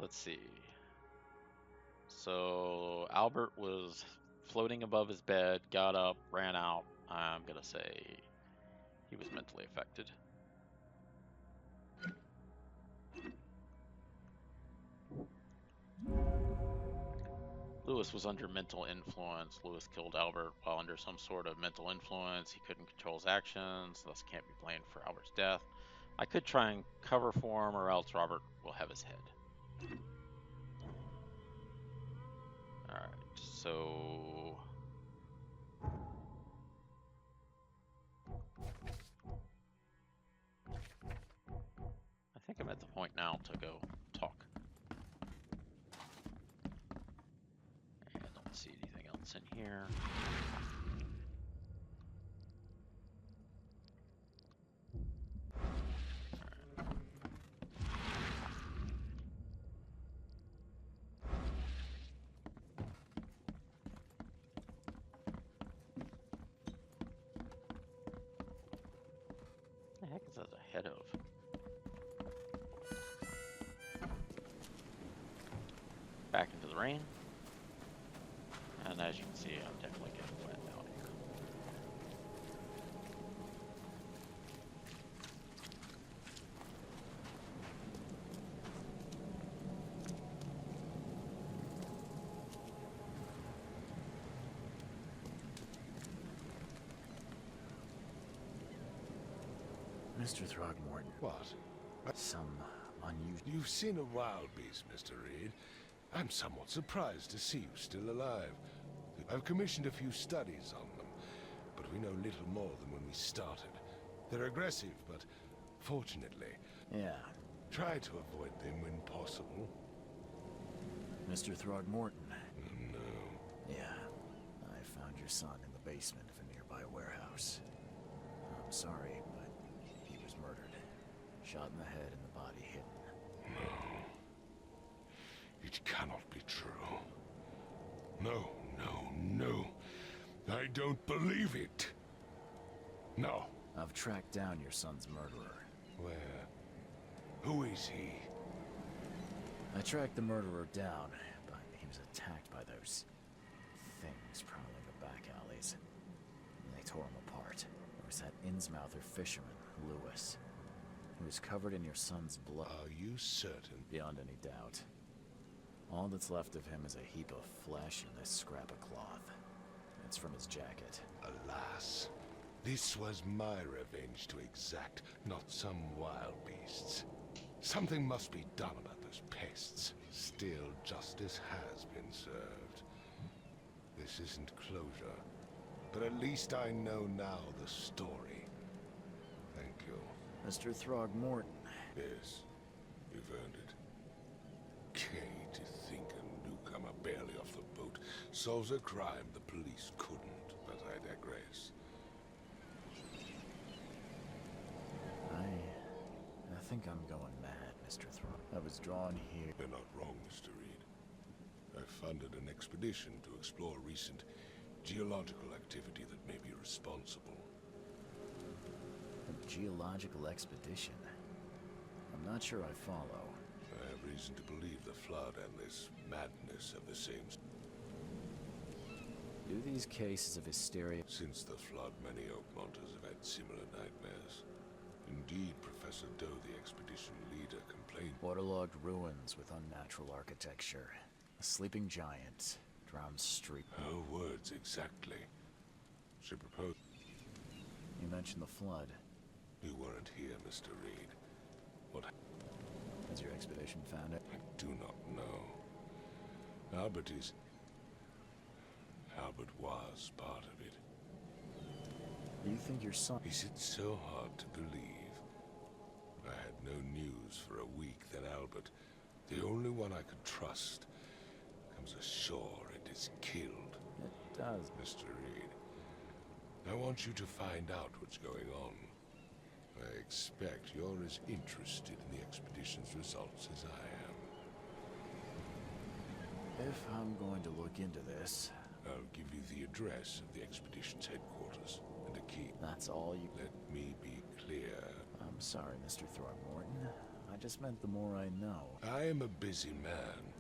Let's see. So Albert was floating above his bed, got up, ran out. I'm gonna say he was mentally affected. Lewis was under mental influence. Lewis killed Albert while under some sort of mental influence. He couldn't control his actions, thus can't be blamed for Albert's death. I could try and cover for him, or else Robert will have his head. Alright, so... I think I'm at the point now to go talk. And I don't see anything else in here. What the heck is that ahead of? Back into the rain. And as you can see, I'm definitely getting wet out here. Mr. Throgmorton. What? Some unusual... You've seen a wild beast, Mr. Reed. I'm somewhat surprised to see you still alive. I've commissioned a few studies on them, but we know little more than when we started. They're aggressive, but fortunately... Yeah. Try to avoid them when possible. Mr. Throgmorton. No. Yeah. I found your son in the basement of a nearby warehouse. I'm sorry, but he was murdered. Shot in the head and the body hidden. No. It cannot be true. No, no, no. I don't believe it. No. I've tracked down your son's murderer. Where? Who is he? I tracked the murderer down, but he was attacked by those things prowling the back alleys. And they tore him apart. There was that Innsmouther fisherman, Lewis. He was covered in your son's blood. Are you certain? Beyond any doubt. All that's left of him is a heap of flesh and this scrap of cloth. It's from his jacket. Alas. This was my revenge to exact, not some wild beast's. Something must be done about those pests. Still, justice has been served. This isn't closure, but at least I know now the story. Thank you. Mr. Throgmorton. Yes, you've earned it. Kay, to think a newcomer barely off the boat solves a crime the police couldn't, but I digress. I think I'm going mad, Mr. Throg. I was drawn here. You're not wrong, Mr. Reed. I funded an expedition to explore recent geological activity that may be responsible. A geological expedition? I'm not sure I follow. I have reason to believe the Flood and this madness have the same... Do these cases of hysteria... Since the flood, many Oakmonters have had similar nightmares. Indeed, Professor Doe, the expedition leader, complained... Waterlogged ruins with unnatural architecture. A sleeping giant. Drowned street. Her words exactly. She proposed... You mentioned the flood. You weren't here, Mr. Reed. What... Has your expedition found it? I do not know. Albert was part of it. Do you think your son... Is it so hard to believe? I had no news for a week, then Albert, the only one I could trust, comes ashore and is killed. It does. Mr. Reed, I want you to find out what's going on. I expect you're as interested in the expedition's results as I am. If I'm going to look into this... I'll give you the address of the expedition's headquarters and a key. That's all you... Let me be clear. I'm sorry, Mr. Throckmorton. I just meant the more I know. I am a busy man.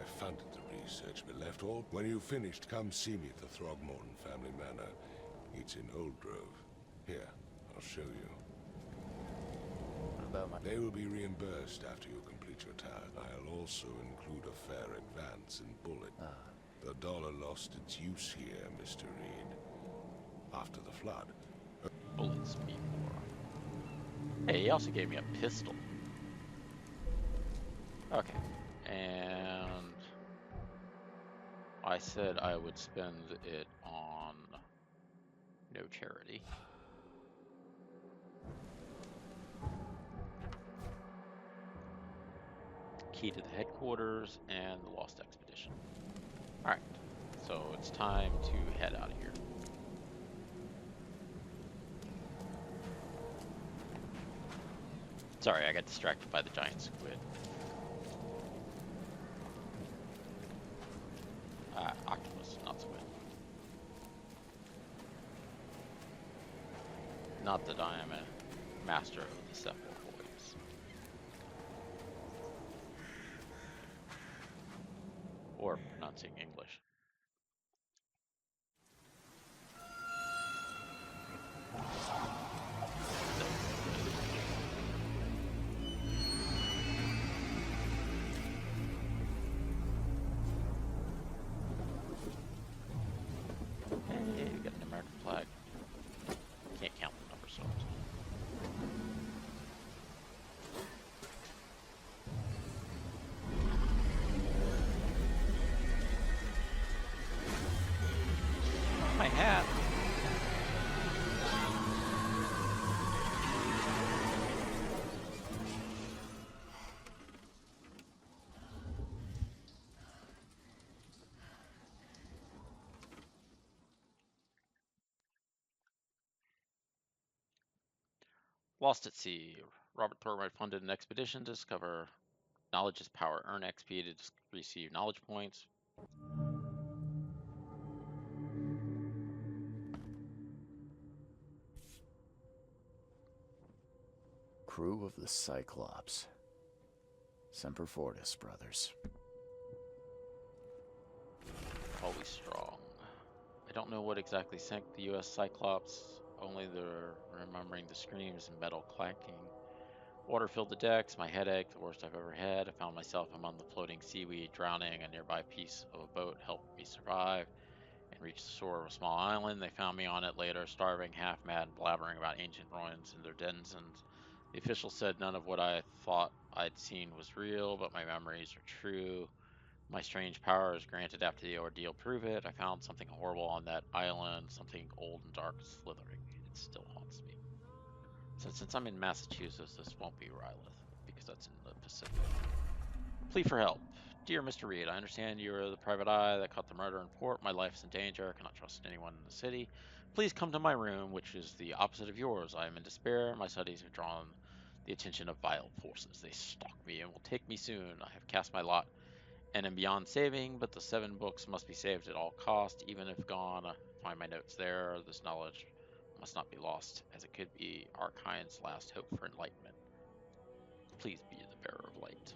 I funded the research, but left all... When you've finished, come see me at the Throgmorton family manor. It's in Old Grove. Here, I'll show you. What about my... They will be reimbursed after you complete your task. I'll also include a fair advance in bullet. The dollar lost its use here, Mr. Reed. After the flood. Bullets mean more. Hey, he also gave me a pistol. Okay. And I said I would spend it on no charity. Key to the headquarters and the Lost Expedition. Alright, so it's time to head out of here. Sorry, I got distracted by the giant squid. Octopus, not squid. Not that I am a master of the Cephalopods. Or pronouncing English. Hey, we got an American flag. Can't count the numbers, so my hat. Lost at Sea. Robert Thornwright funded an expedition to discover knowledge is power. Earn XP to receive knowledge points. Crew of the Cyclops. Semper Fortis, brothers. Always strong. I don't know what exactly sank the U.S. Cyclops, only the remembering the screams and metal clacking. Water filled the decks, my head ached, the worst I've ever had. I found myself among the floating seaweed, drowning. A nearby piece of a boat helped me survive and reach the shore of a small island. They found me on it later, starving, half mad, blabbering about ancient ruins and their denizens. The official said none of what I thought I'd seen was real, but my memories are true. My strange powers granted after the ordeal prove it. I found something horrible on that island, something old and dark slithering. It still haunts me. So since I'm in Massachusetts, this won't be Rylith, because that's in the Pacific. Plea for help. Dear Mr. Reed, I understand you are the private eye that caught the murder in port. My life is in danger. I cannot trust anyone in the city. Please come to my room, which is the opposite of yours. I am in despair. My studies have drawn the attention of vile forces. They stalk me and will take me soon. I have cast my lot and am beyond saving, but the 7 books must be saved at all cost. Even if gone, I find my notes there. This knowledge must not be lost, as it could be our kind's last hope for enlightenment. Please be the bearer of light.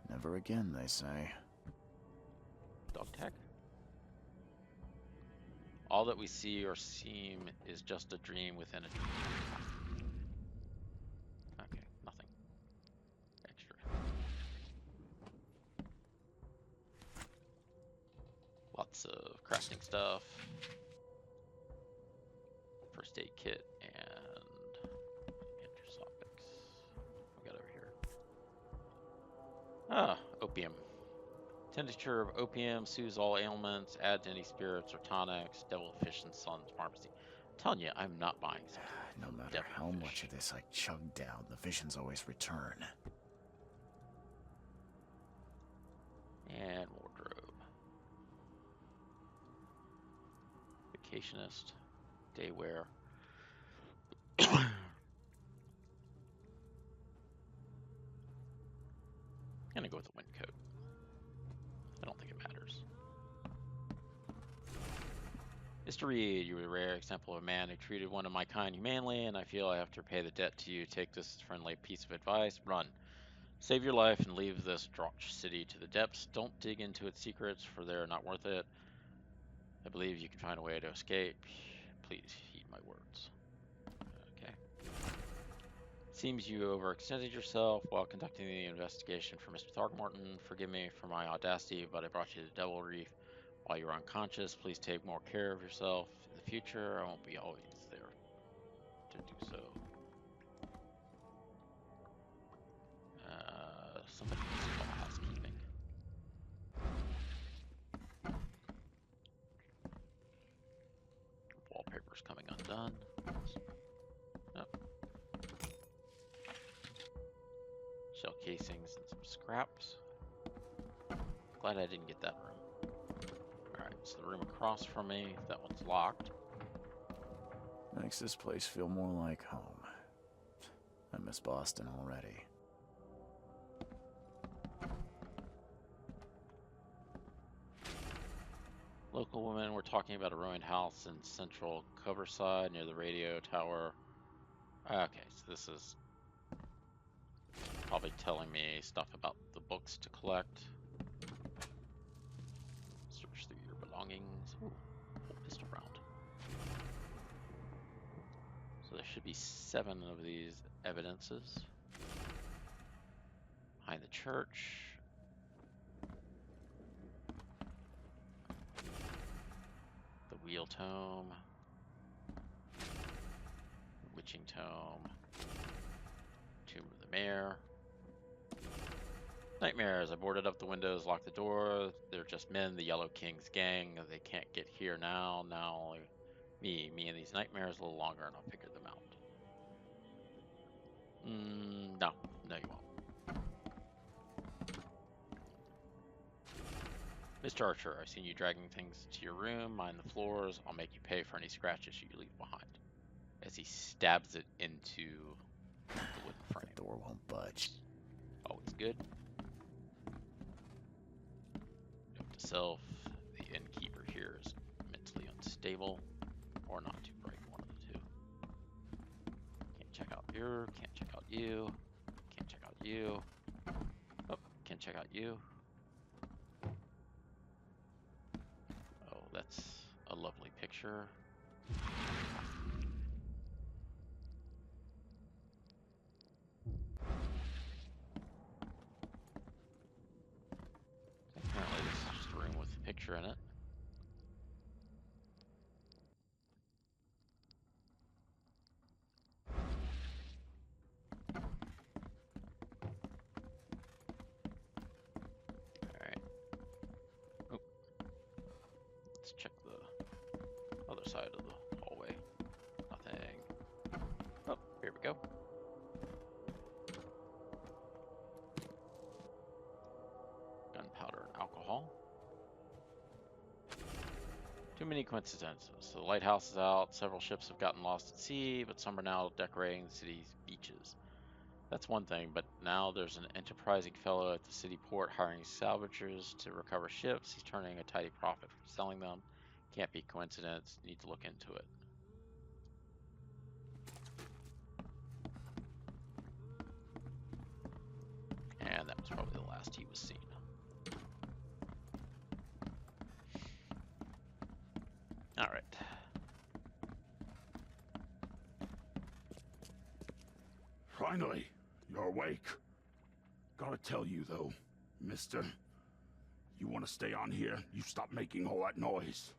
Never again, they say. Dog tag. All that we see or seem is just a dream within a dream. Okay, nothing extra. Lots of crafting stuff. First aid kit and antiseptics. What we got over here? Ah, opium. Tincture of opium soothes all ailments. Add to any spirits or tonics. Devilfish and Sons Pharmacy. I'm telling you, I'm not buying something. No matter how much of this I chug down, the visions always return. And wardrobe. Vacationist. Day wear. Gonna go with the wind coat. I don't think it matters. Mr. Reed, you were a rare example of a man who treated one of my kind humanely, and I feel I have to repay the debt to you. Take this friendly piece of advice. Run. Save your life and leave this Drotch city to the depths. Don't dig into its secrets, for they are not worth it. I believe you can find a way to escape. Please heed my words. Okay. Seems you overextended yourself while conducting the investigation for Mr. Throgmorton. Forgive me for my audacity, but I brought you to Devil Reef while you were unconscious. Please take more care of yourself in the future. I won't be always there to do so. Somebody needs to call housekeeping. Wallpaper's coming undone. Nope. Shell casings and some scraps. Glad I didn't get that room. Alright, so the room across from me, that one's locked. Makes this place feel more like home. I miss Boston already. Local women were talking about a ruined house in central Coverside near the radio tower. Okay, so this is probably telling me stuff about the books to collect. Search through your belongings. Ooh, whole pistol round. So there should be 7 of these evidences. Behind the church. The wheel tome. Witching tome. Tomb of the Mayor. Nightmares. I boarded up the windows, locked the door. They're just men, the Yellow King's gang. They can't get here now. Now only me and these nightmares a little longer, and I'll figure them out. No, you won't. Mr. Archer, I've seen you dragging things to your room. Mind the floors. I'll make you pay for any scratches you leave behind. As he stabs it into the wooden frame. The door won't budge. Always good. Note to self, the innkeeper here is mentally unstable or not too bright, one of the two. Can't check out you, can't check out you, can't check out you. Oh, can't check out you. Oh, that's a lovely picture. Apparently this is just a room with a picture in it. Alright. Oh. Let's check the other side of the hallway. Nothing. Oh, here we go. Gunpowder and alcohol. Too many coincidences. So the lighthouse is out, several ships have gotten lost at sea, but some are now decorating the city's beaches. That's one thing, but now there's an enterprising fellow at the city port hiring salvagers to recover ships. He's turning a tidy profit from selling them. Can't be coincidence, need to look into it. And that was probably the last he was seen. Finally, you're awake. Gotta tell you, though, mister, you want to stay on here, you stop making all that noise.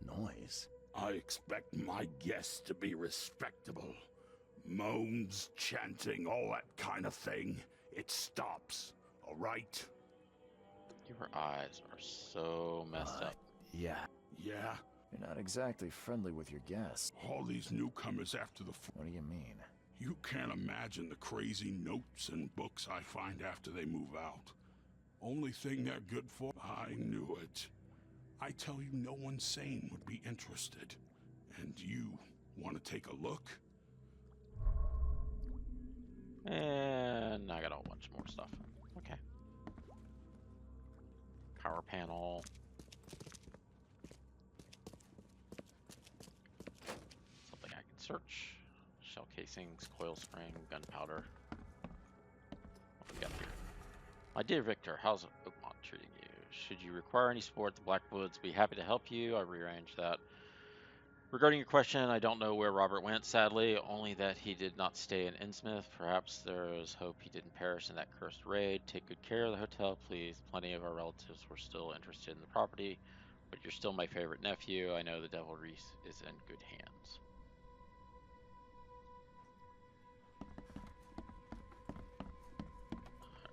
Noise? I expect my guests to be respectable. Moans, chanting, all that kind of thing. It stops, all right? Your eyes are so messed up. Yeah. Yeah? You're not exactly friendly with your guests. All these newcomers after the... What do you mean? You can't imagine the crazy notes and books I find after they move out. Only thing they're good for? I knew it. I tell you, no one sane would be interested. And you want to take a look? And I got a bunch more stuff. Okay. Power panel. Something I can search. Shell casings, coil spring, gunpowder. What we got here? My dear Victor, how's Oakmont treating you? Should you require any support, the Blackwoods be happy to help you. I rearranged that. Regarding your question, I don't know where Robert went, sadly, only that he did not stay in Innsmouth. Perhaps there is hope he didn't perish in that cursed raid. Take good care of the hotel, please. Plenty of our relatives were still interested in the property, but you're still my favorite nephew. I know the Devil Reese is in good hands.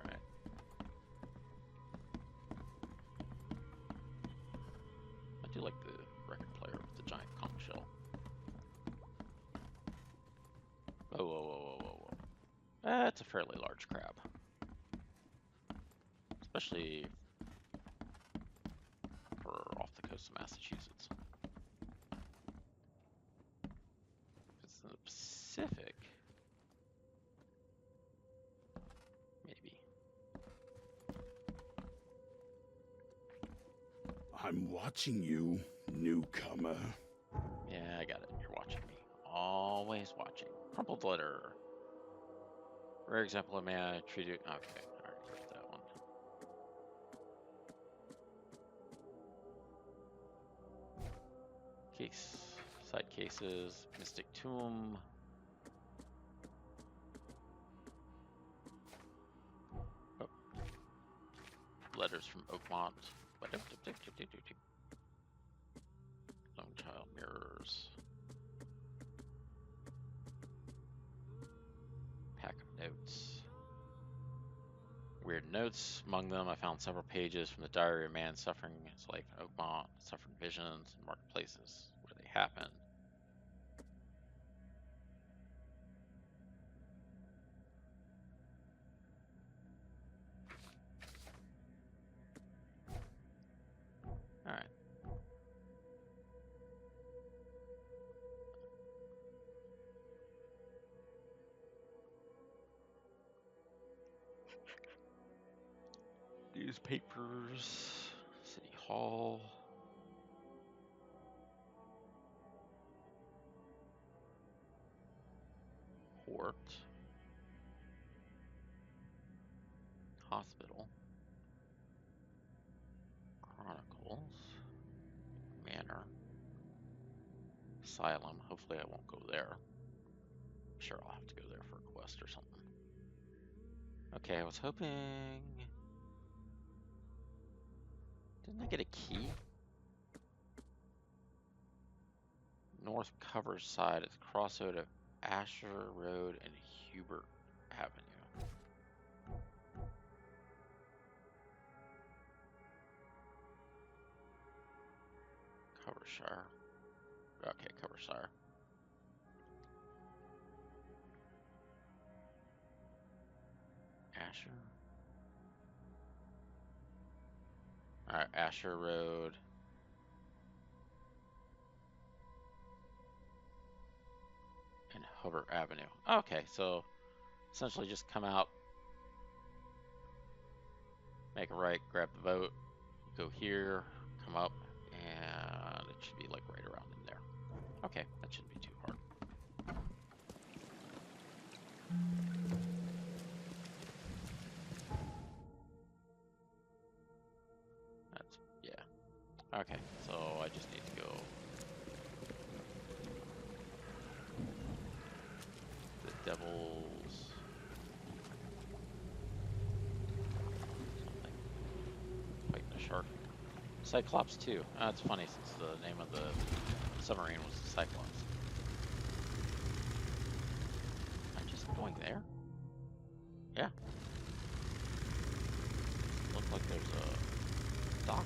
Alright. I do like the record player with the giant conch shell. Whoa, whoa, whoa, whoa, whoa, whoa. That's a fairly large crab. Especially for off the coast of Massachusetts. It's in the Pacific. Maybe. I'm watching you, newcomer. Yeah, I got it. You're watching me. Always watching. Crumpled letter. Rare example of man treated. Okay, I already got that one. Case. Side cases. Mystic Tomb. Oh. Letters from Oakmont. Lone Child mirrors. Pack of notes. Weird notes. Among them, I found several pages from the diary of a man suffering his life in Oakmont, suffering visions and marketplaces where they happen. Alright. Newspapers, City Hall. Port. Hospital. Chronicles. Manor. Asylum. Hopefully I won't go there. I'm sure I'll have to go there for a quest or something. Okay, I was hoping... Didn't I get a key? North Cover side at the crossroad of Asher Road and Hubert Avenue. Covershire. Okay, Covershire. Asher. Alright, Asher Road. And Hubbard Avenue. Okay, so essentially just come out, make a right, grab the boat, go here, come up, and it should be like right around in there. Okay, that shouldn't be too hard. That's, yeah. Okay, so I just need to go. devils. Something. Fighting a shark. Cyclops 2. That's funny since the name of the submarine was the Cyclops. Am I just going there? Yeah. Looks like there's a dock.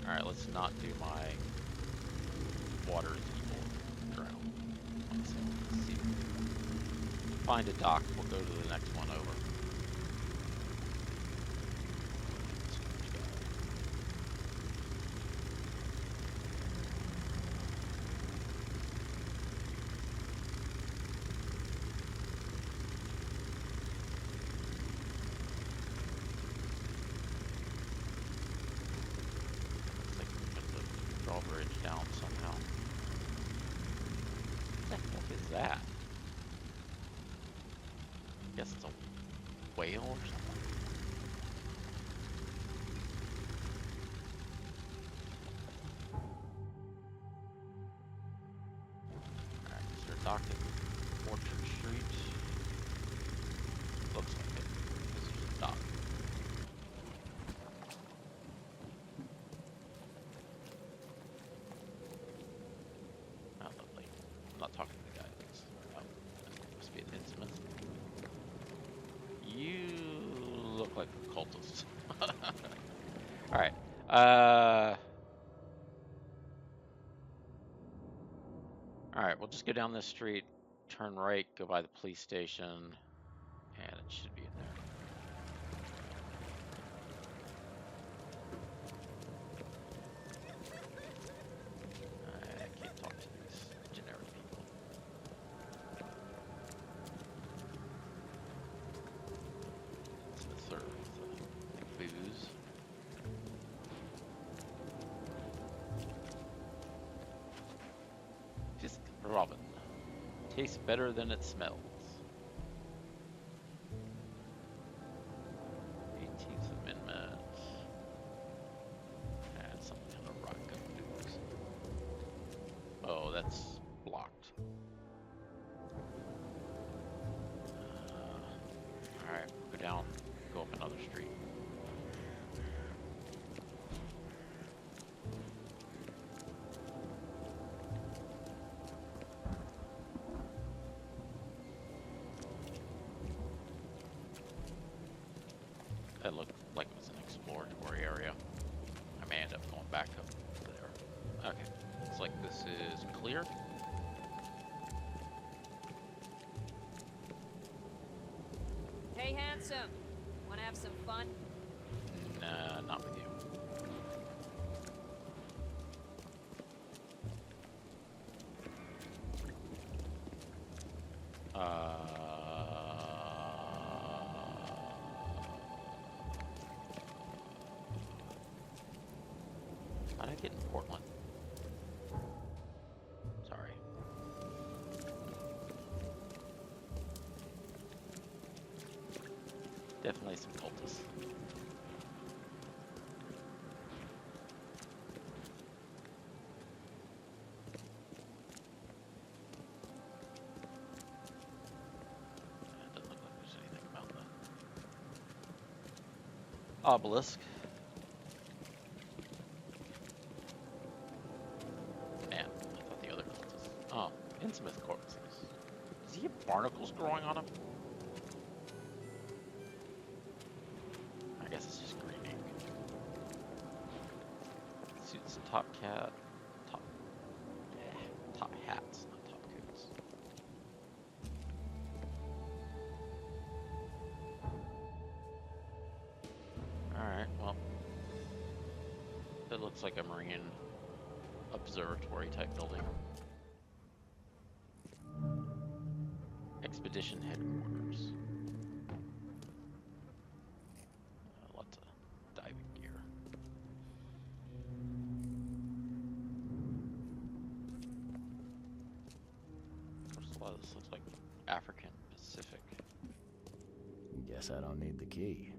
Alright, let's not do my water is evil drown. Let's see. Find a dock, we'll go to the next one over. Drawbridge down somehow. What the heck is that? I guess it's a whale or something. Alright, is there a dock at Orchard Street? Looks like it. This is a dock. I'm not talking to the guy. Oh, that must be an instrument. You look like a cultist. Alright. Alright, we'll just go down this street, turn right, go by the police station, and it should be in there. I can't talk to these generic people. What's the third? Booze. Just Robin. Tastes better than it smells. 18th Amendment. And some kind of rock news. Oh, that's blocked. Alright, go down, go up another street. That looked like it was an exploratory area. I may end up going back up there. Okay, looks like this is clear. Hey, handsome. Wanna have some fun? Nah, not with you. How did I get in Portland? Sorry. Definitely some cultists. It doesn't look like there's anything about that. Obelisk. Man, I thought the other cultists. Oh, Innsmouth corpses. Does he have barnacles growing on him? I guess it's just green ink. Suits, top cat, top hats, not top coats. Alright, well, it looks like a marine observatory type building. Expedition headquarters. Lots of diving gear. Of course, a lot of this looks like African Pacific. Guess I don't need the key.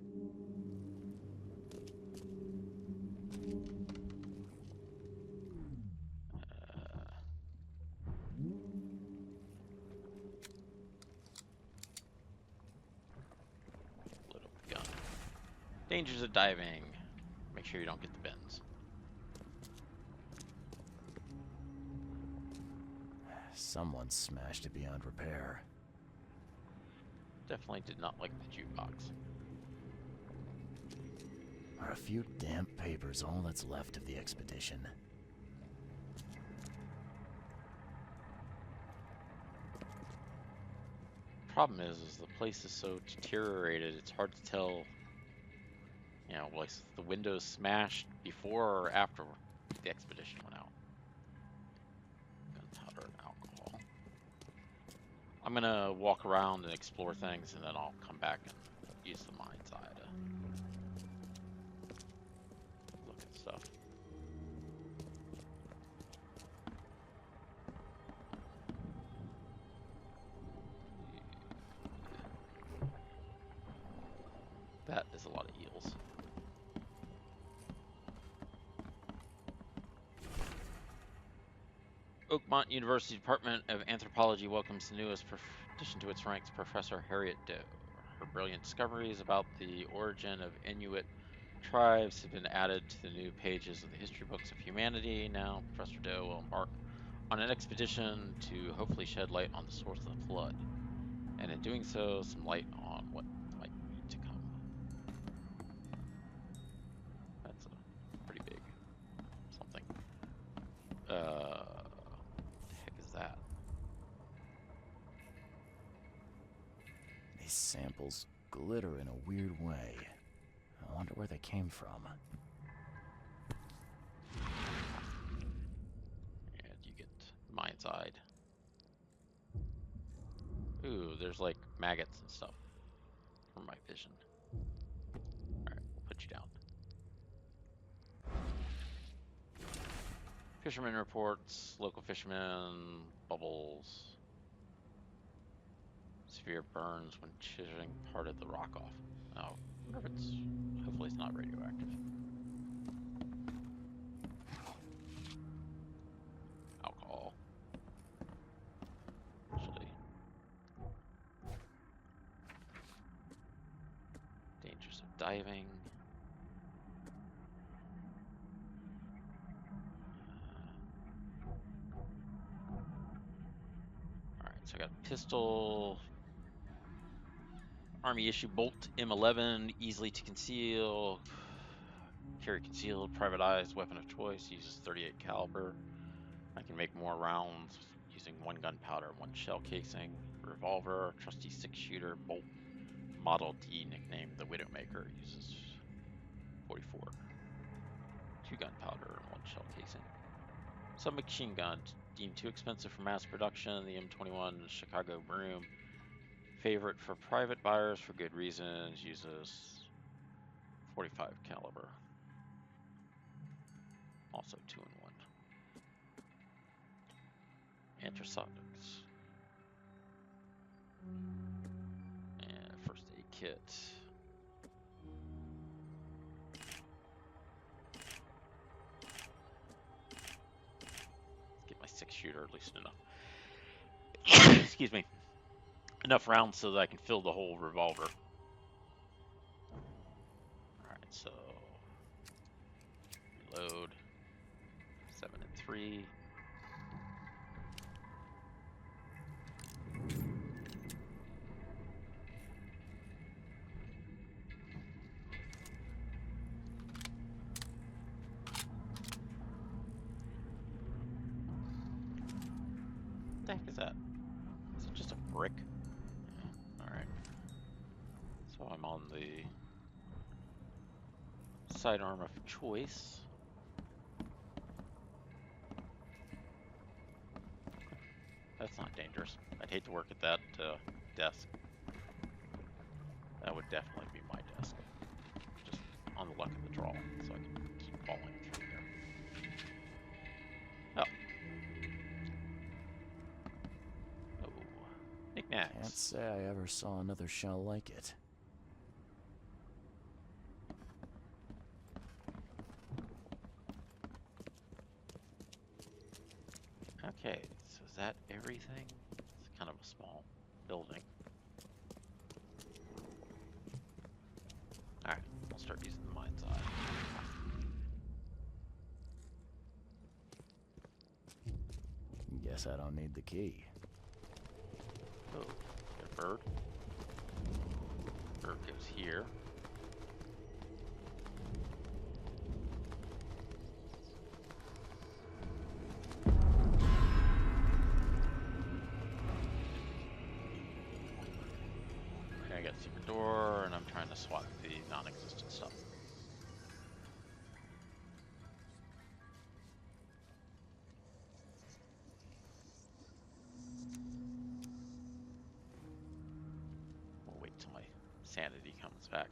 Dangers of diving. Make sure you don't get the bends. Someone smashed it beyond repair. Definitely did not like the jukebox. Are a few damp papers all that's left of the expedition? Problem is the place is so deteriorated, it's hard to tell, you know, like the windows smashed before or after the expedition went out. Gunpowder and alcohol. I'm gonna walk around and explore things, and then I'll come back and use the mind's eye to look at stuff. That is a lot of eels. Oakmont University Department of Anthropology welcomes the newest addition to its ranks, Professor Harriet Doe. Her brilliant discoveries about the origin of Inuit tribes have been added to the new pages of the history books of humanity. Now, Professor Doe will embark on an expedition to hopefully shed light on the source of the flood, and in doing so, some light on what might be to come. That's a pretty big something. What the heck is that? These samples glitter in a weird way. I wonder where they came from. And you get mind's-eyed. Ooh, there's like maggots and stuff from my vision. Alright, we'll put you down. Fisherman reports, local fishermen, bubbles. Severe burns when chiseling part of the rock off. Oh, I wonder if it's, hopefully it's not radioactive. Alcohol. Actually. Dangers of diving. Alright, so I got a pistol. Army issue bolt M11, easily to conceal. Carry concealed, privatized weapon of choice, uses 38 caliber. I can make more rounds using 1 gunpowder, 1 shell casing. Revolver, trusty 6-shooter, bolt, Model D, nicknamed the Widowmaker, uses 44. 2 gunpowder and 1 shell casing. Submachine gun, deemed too expensive for mass production. The M21 Chicago Broom, favorite for private buyers for good reasons, uses 45 caliber. Also 2-in-1. Anthraciotics. And first aid kit. Let's get my 6-shooter at least enough. Excuse me. Enough rounds so that I can fill the whole revolver. Alright, so reload. 7 and 3. What the heck is that? Is it just a brick? Alright. So I'm on the sidearm of choice. That's not dangerous. I'd hate to work at that desk. That would definitely be my desk. Just on the luck of the draw, so I can keep falling through there. Oh. Oh. Knickknacks. Can't say I ever saw another shell like it. Okay, so is that everything? It's kind of a small building. Alright, we'll start using the mind's eye. Guess I don't need the key. Oh, got a bird. Bird goes here. Okay, I got a secret door, and I'm trying to swap the non-existent stuff. We'll wait till my sanity comes back.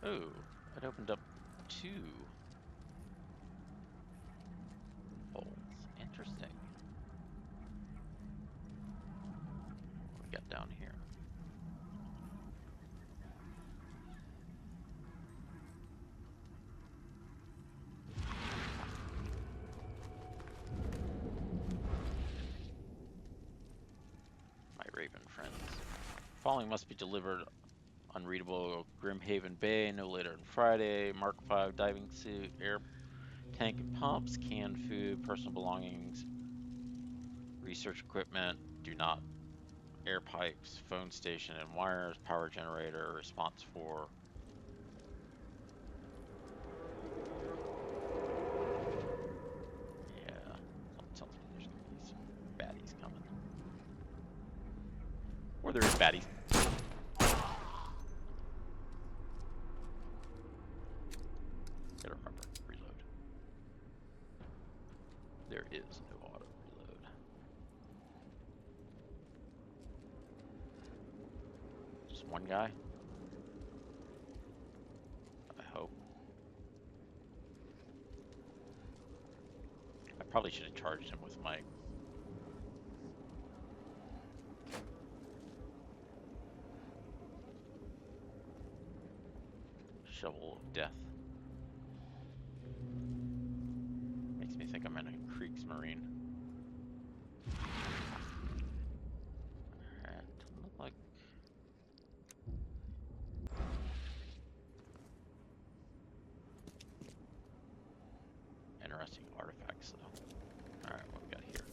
Oh, it opened up 2 holes. Interesting. What we got down here? My raven friends. Following must be delivered. Unreadable Grimhaven Bay, no later than Friday. Mark 5 diving suit, air tank and pumps, canned food, personal belongings, research equipment, do not, air pipes, phone station and wires, power generator, response 4. Yeah, something tells me there's gonna be some baddies coming. Or there is baddies. Get a rubber. Reload. There is no auto reload. Just one guy? I hope. I probably should have charged him with my shovel of death. Makes me think I'm in a Kriegsmarine. Alright, doesn't look like... Interesting artifacts though. Alright, what we got here?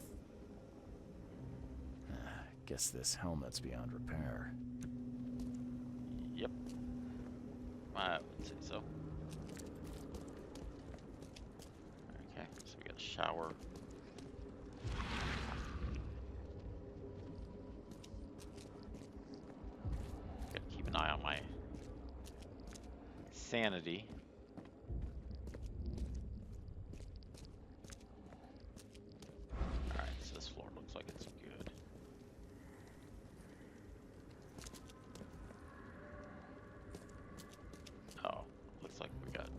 Guess this helmet's beyond repair. Yep. I would say so. Okay, so we got a shower. Gotta keep an eye on my sanity. Alright, so this floor looks like it's good. Oh, looks like we got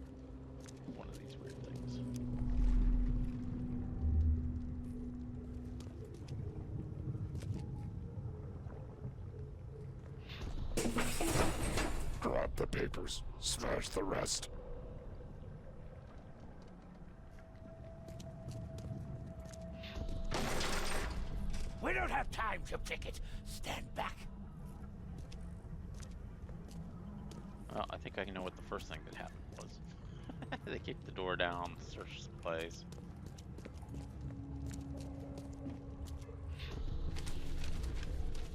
one of these weird things. Grab the papers, smash the rest. We don't have time to pick it. Stand back. Well, I think I know what the first thing that happened was. They kicked the door down, searched the place.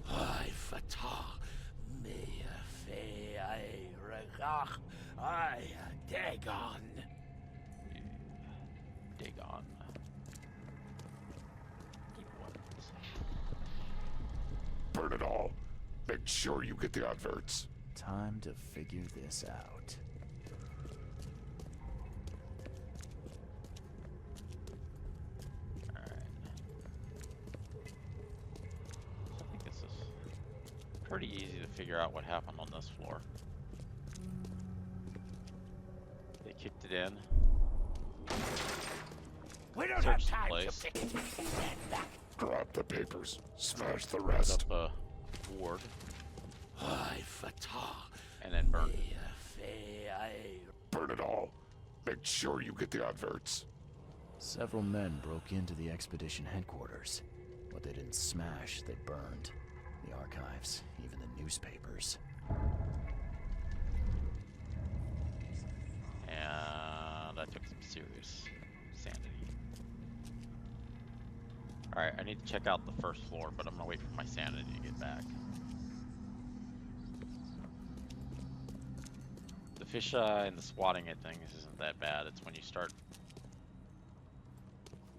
I fatah me fe I regach I Dagon. Dagon. Deep ones. Burn it all. Make sure you get the adverts. Time to figure this out. Alright. So I think this is pretty easy to figure out what happened on this floor. They kicked it in. We don't Searched have the time place. to pick it. Stand back. Grab the papers, smash the Put rest. up a ward. I fatah And then burned it. me fe I Burn it all. Make sure you get the adverts. Several men broke into the expedition headquarters. What they didn't smash, they burned. The archives, even the newspapers. And I took some serious sanity. Alright, I need to check out the first floor, but I'm gonna wait for my sanity to get back. The fisheye and the swatting at things isn't that bad. It's when you start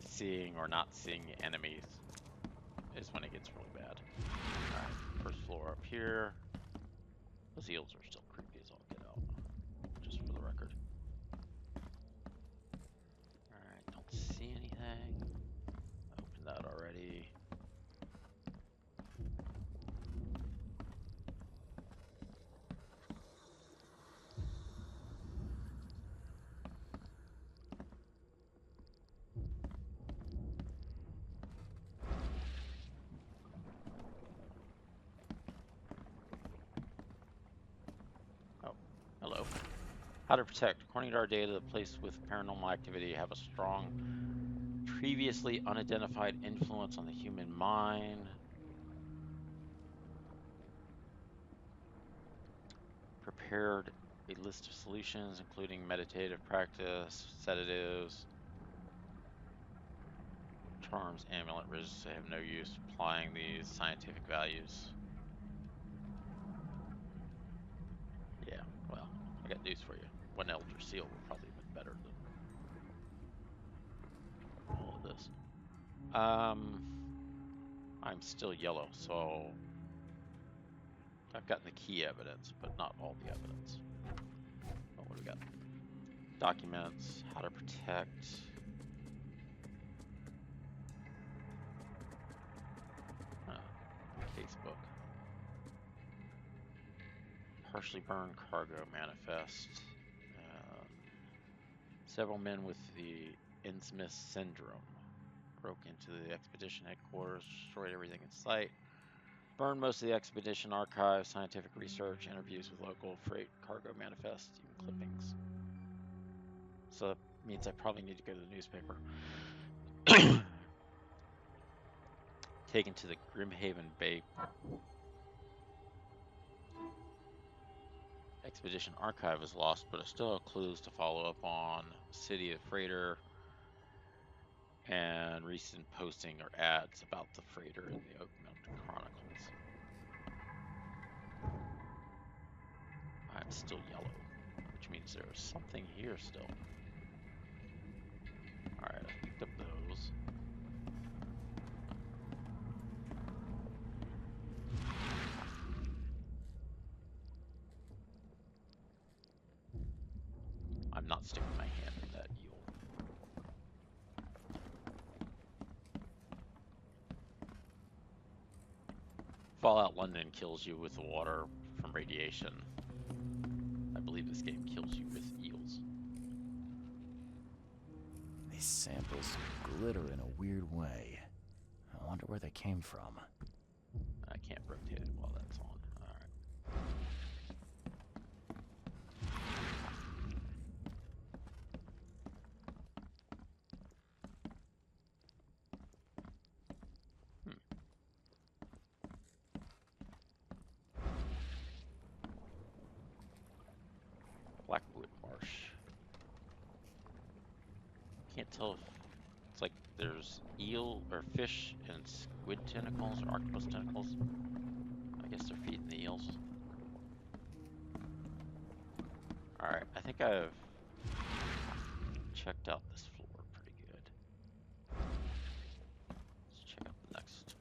seeing or not seeing enemies is when it gets really bad. Alright, first floor up here. Those eels are still creepy as all get out, just for the record. Alright, don't see anything. Opened that already. Hello. How to protect. According to our data, the place with paranormal activity have a strong, previously unidentified influence on the human mind. Prepared a list of solutions, including meditative practice, sedatives, charms, amulet risks. They have no use applying these scientific values. Yeah, well, I got news for you. One Elder Seal would probably have been better than all of this. I'm still yellow, so I've gotten the key evidence, but not all the evidence. Oh, what do we got? Documents, how to protect. Casebook. Partially burned cargo manifest. Several men with the Innsmouth syndrome broke into the expedition headquarters, destroyed everything in sight, burned most of the expedition archives, scientific research, interviews with local freight cargo manifest, even clippings. So that means I probably need to go to the newspaper. Taken to the Grimhaven Bay Expedition archive is lost, but I still have clues to follow up on City of Freighter and recent posting or ads about the freighter in the Oakmont Chronicles. I'm still yellow, which means there's something here still. Alright, I picked up those. I'm not sticking my hand in that eel. Fallout London kills you with the water from radiation. I believe this game kills you with eels. These samples glitter in a weird way. I wonder where they came from. I can't rotate it while that's on. Alright. Blackwood Marsh. Can't tell if it's like there's eel or fish and squid tentacles or octopus tentacles. I guess they're feeding the eels. Alright, I think I've checked out this floor pretty good. Let's check out the next.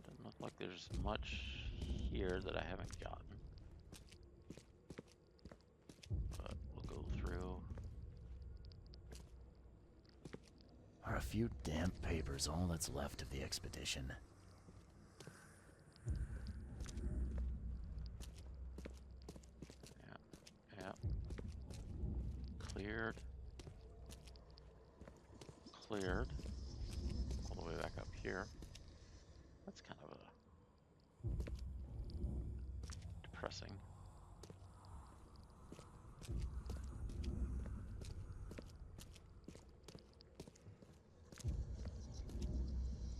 Doesn't look like there's much here that I haven't gotten. But we'll go through. Are a few damp papers all that's left of the expedition? Yeah. Cleared. cleared. All the way back up here. That's kind of a depressing.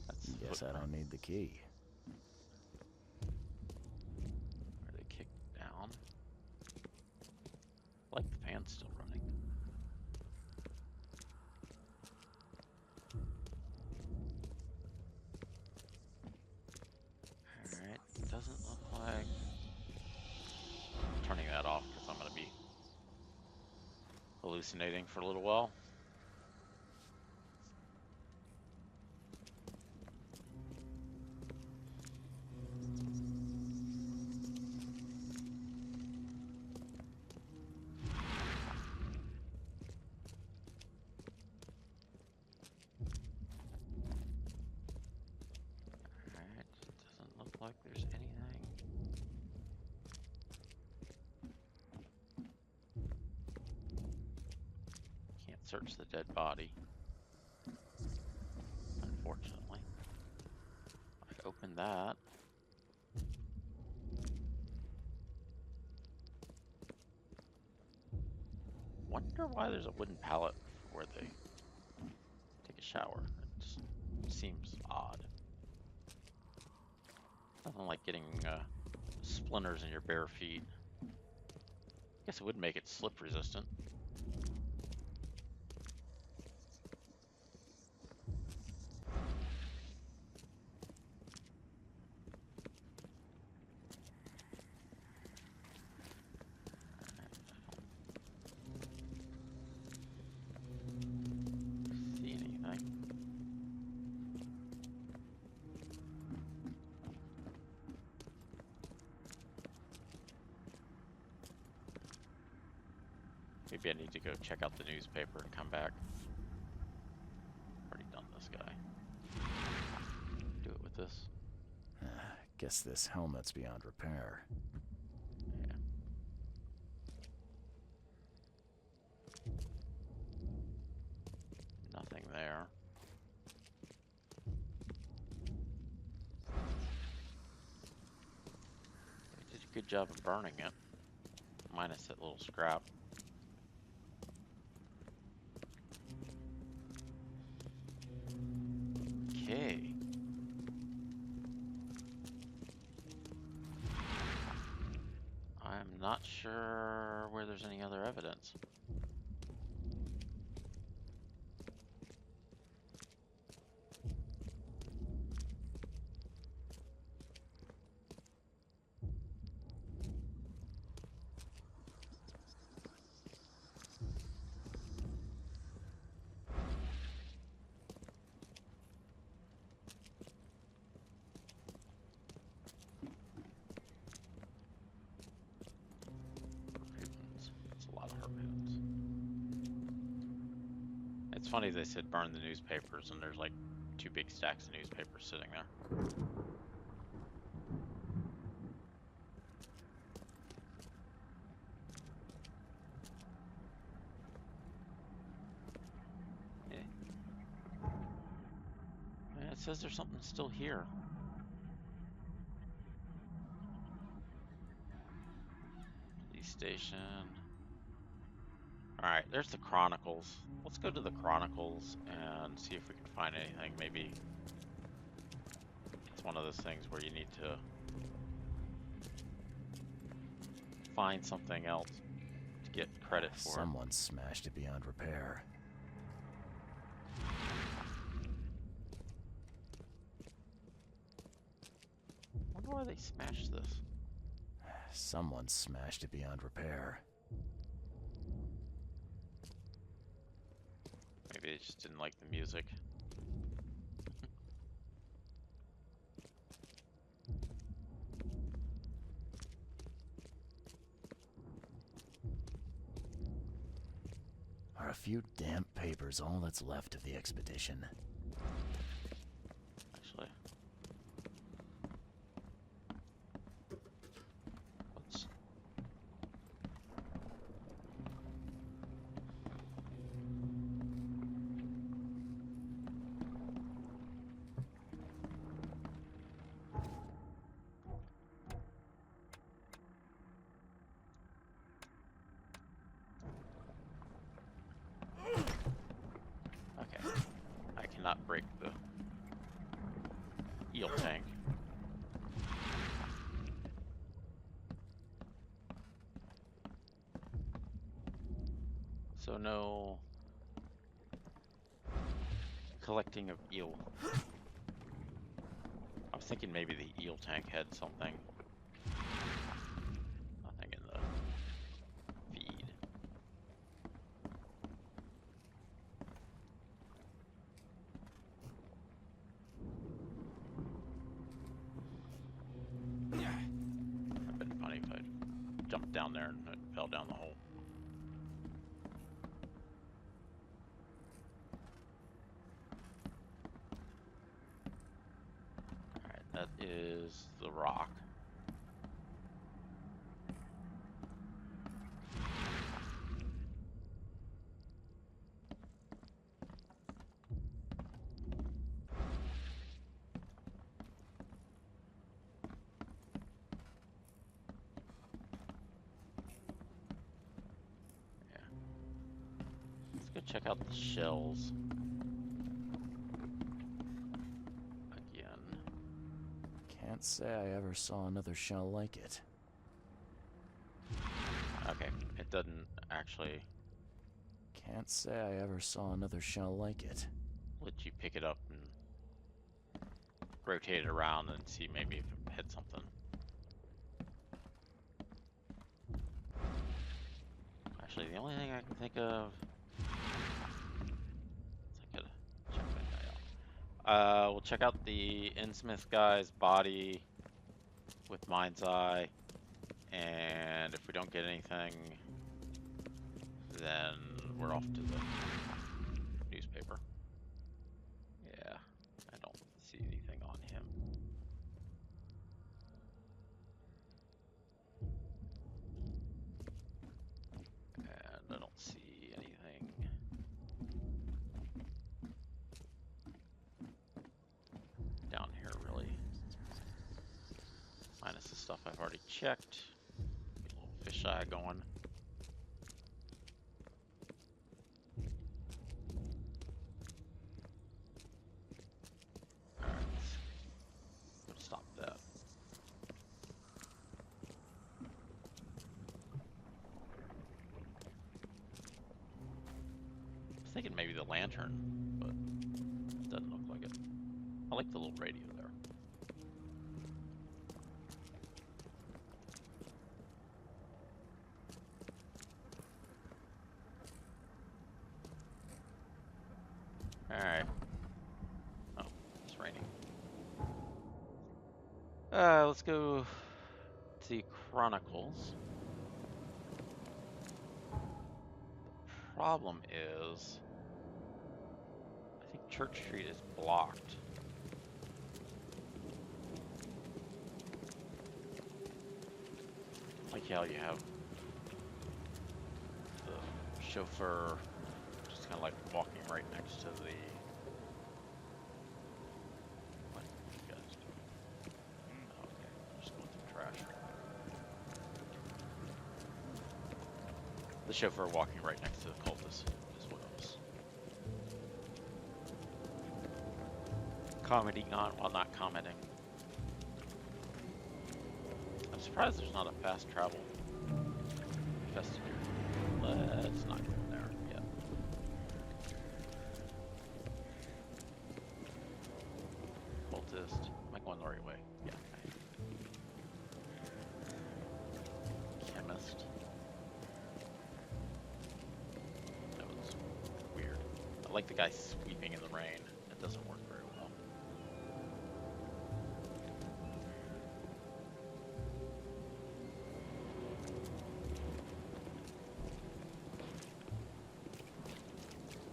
That's the Guess I don't need the key. Are they kicked down? Like the fan's still running. Alright, doesn't look like... Turning that off because I'm going to be hallucinating for a little while. Alright, doesn't look like there's anything. Can't search the dead body, unfortunately. I opened that. Wonder why there's a wooden pallet where they take a shower. It just seems odd. Nothing like getting splinters in your bare feet. Guess it would make it slip resistant. See anything? Maybe I need to go check out the newspaper and come back. Already done this guy. Do it with this. Guess this helmet's beyond repair. Yeah. Nothing there. They did a good job of burning it. Minus that little scrap. Okay. I'm not sure where there's any other evidence. It's a lot of harpoons. It's funny they said burn the newspapers, and there's like 2 big stacks of newspapers sitting there. Yeah, it says there's something still here. Police station. Alright, there's the Chronicles. Let's go to the Chronicles and see if we can find anything. Maybe it's one of those things where you need to find something else to get credit for. Someone smashed it beyond repair. Wonder why they smashed this. Someone smashed it beyond repair. Maybe they just didn't like the music. Are a few damp papers all that's left of the expedition? Actually, let's... break the eel tank. So no collecting of eel. I was thinking maybe the eel tank had something. Nothing in the feed. It'd been funny if I jumped down there and it fell down the hole. That is the rock. Yeah. Let's go check out the shells. Can't say I ever saw another shell like it. Okay, it doesn't actually Can't say I ever saw another shell like it. let you pick it up and rotate it around and see maybe if it hit something. Actually, the only thing I can think of is I could check that guy out. We'll check out the Innsmouth guy's body with Mind's Eye, and if we don't get anything, then we're off to the newspaper. Yeah, I don't see anything on him. And I don't see anything down here really. Minus the stuff I've already checked. Get a little fisheye going. Alright, let's stop that. I was thinking maybe the lantern, but it doesn't look like it. I like the little radio there. Alright. Oh, it's raining. Let's go to the Chronicles. The problem is, I think Church Street is blocked. Like how you have the chauffeur just kind of like walking right next to the... What are you guys doing? Okay, I'm just going through trash. The chauffeur walking right next to the cultist is what I was commenting on while not commenting. I'm surprised there's not a fast travel vestibule. Let's not go in there yet. Cultist. Am I going the right way? Yeah. Okay. Chemist. That was weird. I like the guy sweeping in the rain. It doesn't work very well.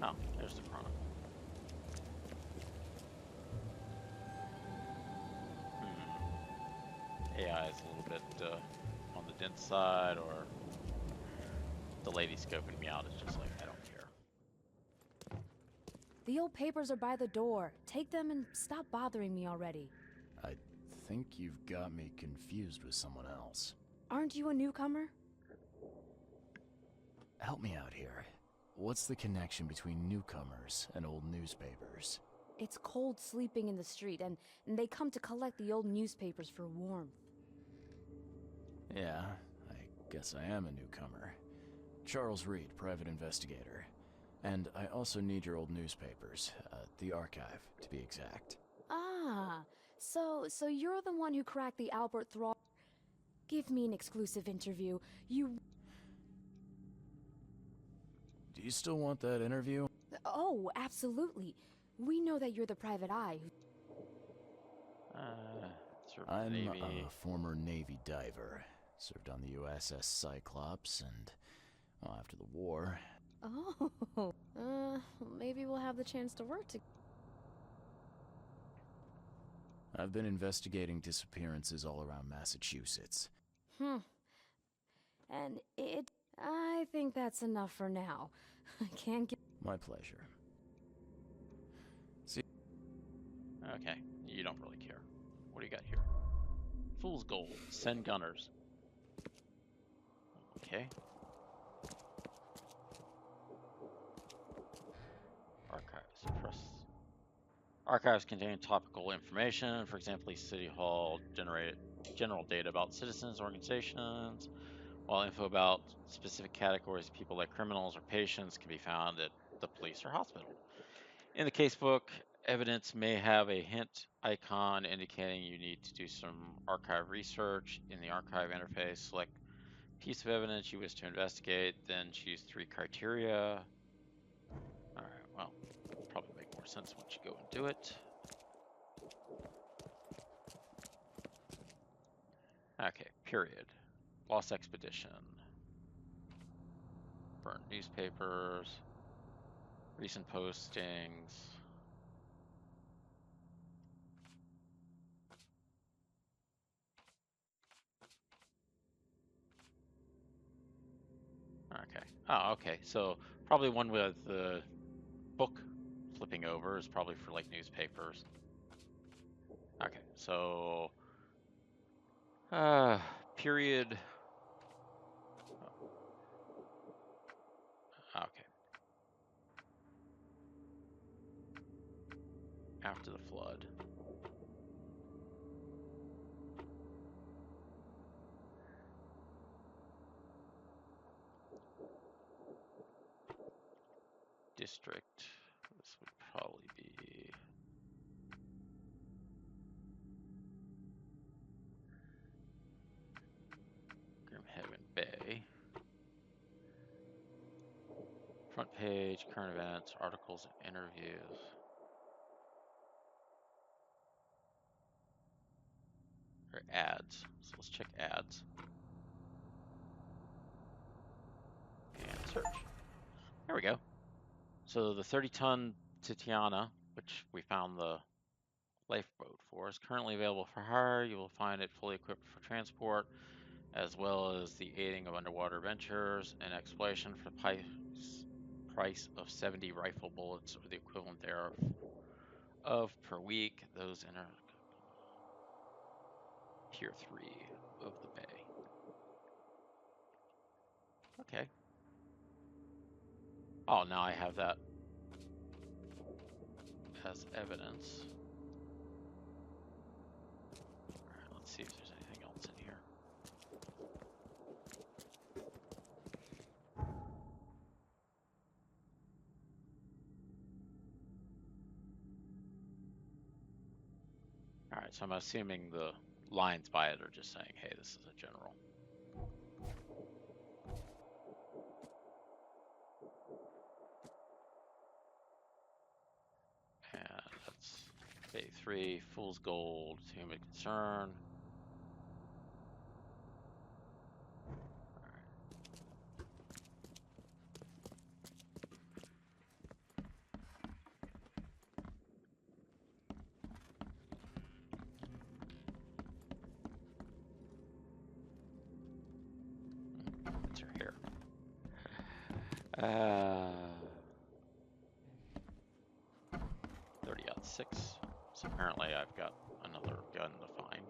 Oh, there's the Chronicle. AI is a little bit on the dense side, or the lady scoping me out is just like, I don't care. The old papers are by the door. Take them and stop bothering me already. I think you've got me confused with someone else. Aren't you a newcomer? Help me out here. What's the connection between newcomers and old newspapers? It's cold sleeping in the street, and they come to collect the old newspapers for warmth. Yeah, I guess I am a newcomer. Charles Reed, private investigator. And I also need your old newspapers, the archive, to be exact. Ah, so you're the one who cracked the Albert Throg. Give me an exclusive interview. You... Do you still want that interview? Oh, absolutely. We know that you're the private eye. I'm Navy. a former Navy diver. Served on the USS Cyclops and, well, after the war. Oh, maybe we'll have the chance to work together. I've been investigating disappearances all around Massachusetts. And I think that's enough for now. I can't get... My pleasure. See... Okay, you don't really care. What do you got here? Fool's Gold. Send gunners. Okay. Archives. Press. Archives contain topical information. For example, City Hall generated general data about citizens, organizations, while info about specific categories of people like criminals or patients can be found at the police or hospital. In the casebook, evidence may have a hint icon indicating you need to do some archive research. In the archive interface, select piece of evidence you wish to investigate, then choose 3 criteria. Alright, well, it'll probably make more sense once you go and do it. Okay, period. Lost expedition. Burned newspapers. Recent postings. Okay. Oh, okay. So probably one with the book flipping over is probably for like newspapers. Okay. So period. Okay. After the flood. District. This would probably be Grimhaven Bay. Front page, current events, articles, interviews. Or ads. So let's check ads. And search. There we go. So the 30-ton Titiana, which we found the lifeboat for, is currently available for hire. You will find it fully equipped for transport, as well as the aiding of underwater ventures and exploration for the price of 70 rifle bullets, or the equivalent thereof per week. Those enter Tier 3 of the bay. Okay. Oh, now I have that as evidence. Alright, let's see if there's anything else in here. Alright, so I'm assuming the lines by it are just saying, hey, this is a general. And that's Bay 3, Fool's Gold, Human Concern. What's your hair? 30-06. So apparently I've got another gun to find.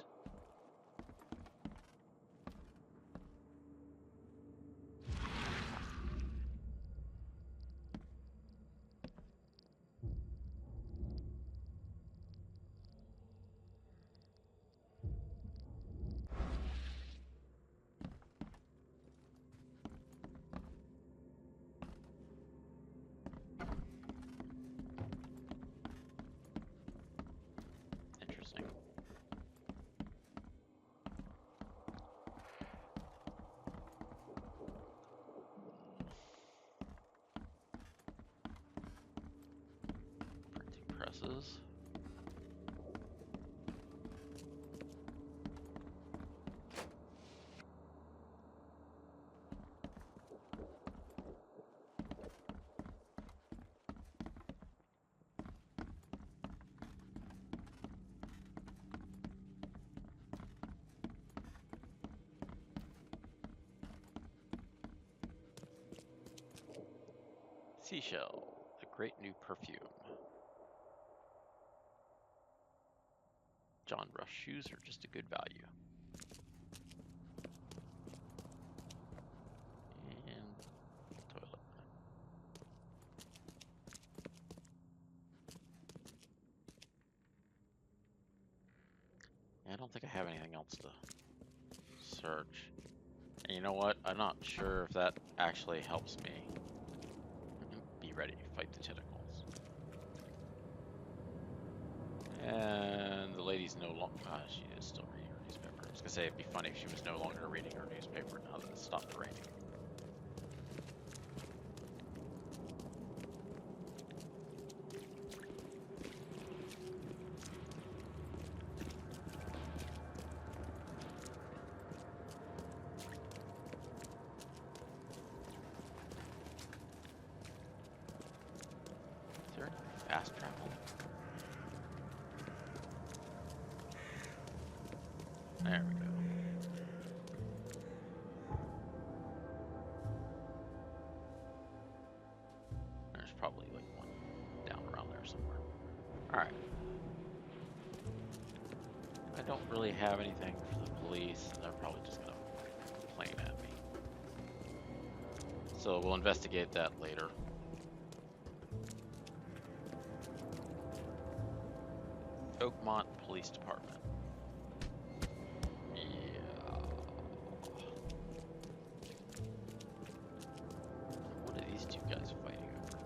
Seashell, a great new perfume. John Rush shoes are just a good value. And toilet. I don't think I have anything else to search. And you know what? I'm not sure if that actually helps me. Be ready, fight the tentacles. And the lady's no longer. She is still reading her newspaper. I was gonna say it'd be funny if she was no longer reading her newspaper now that it stopped raining. Is there any fast travel? There we go. There's probably like one down around there somewhere. Alright. I don't really have anything for the police. They're probably just gonna complain at me. So we'll investigate that later. Oakmont Police Department. What are these two guys fighting over?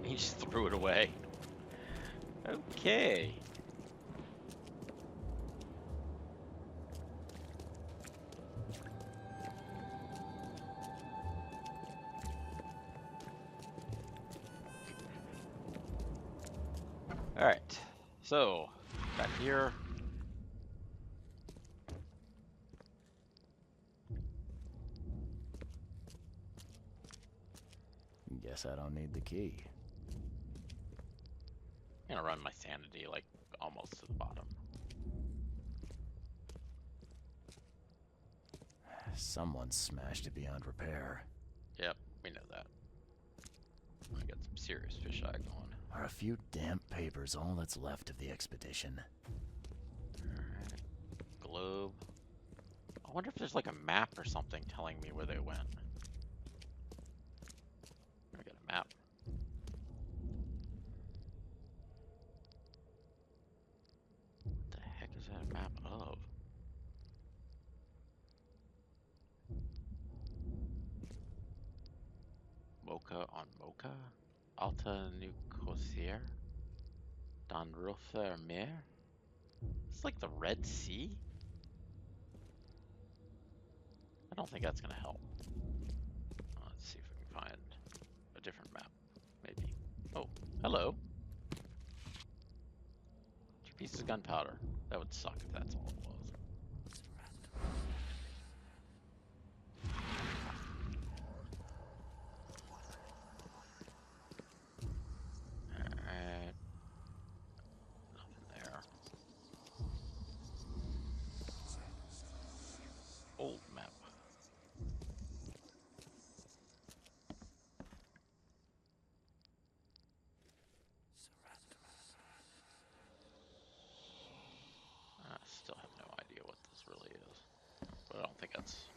He just threw it away. Okay. All right. So, back here. Guess I don't need the key. I'm gonna run my sanity like almost to the bottom. Someone smashed it beyond repair. Yep, we know that. I got some serious fisheye going. Are a few damp papers all that's left of the expedition? Alright. Globe. I wonder if there's like a map or something telling me where they went. I got a map. What the heck is that a map of? Mocha on Mocha? Alta Nicosia? Don Rofer Mer? It's like the Red Sea? I don't think that's gonna help. Let's see if we can find a different map, maybe. Oh, hello. 2 pieces of gunpowder. That would suck if that's all it was. Alright. Nothing there. Old map. I still have no idea what this really is, but I don't think that's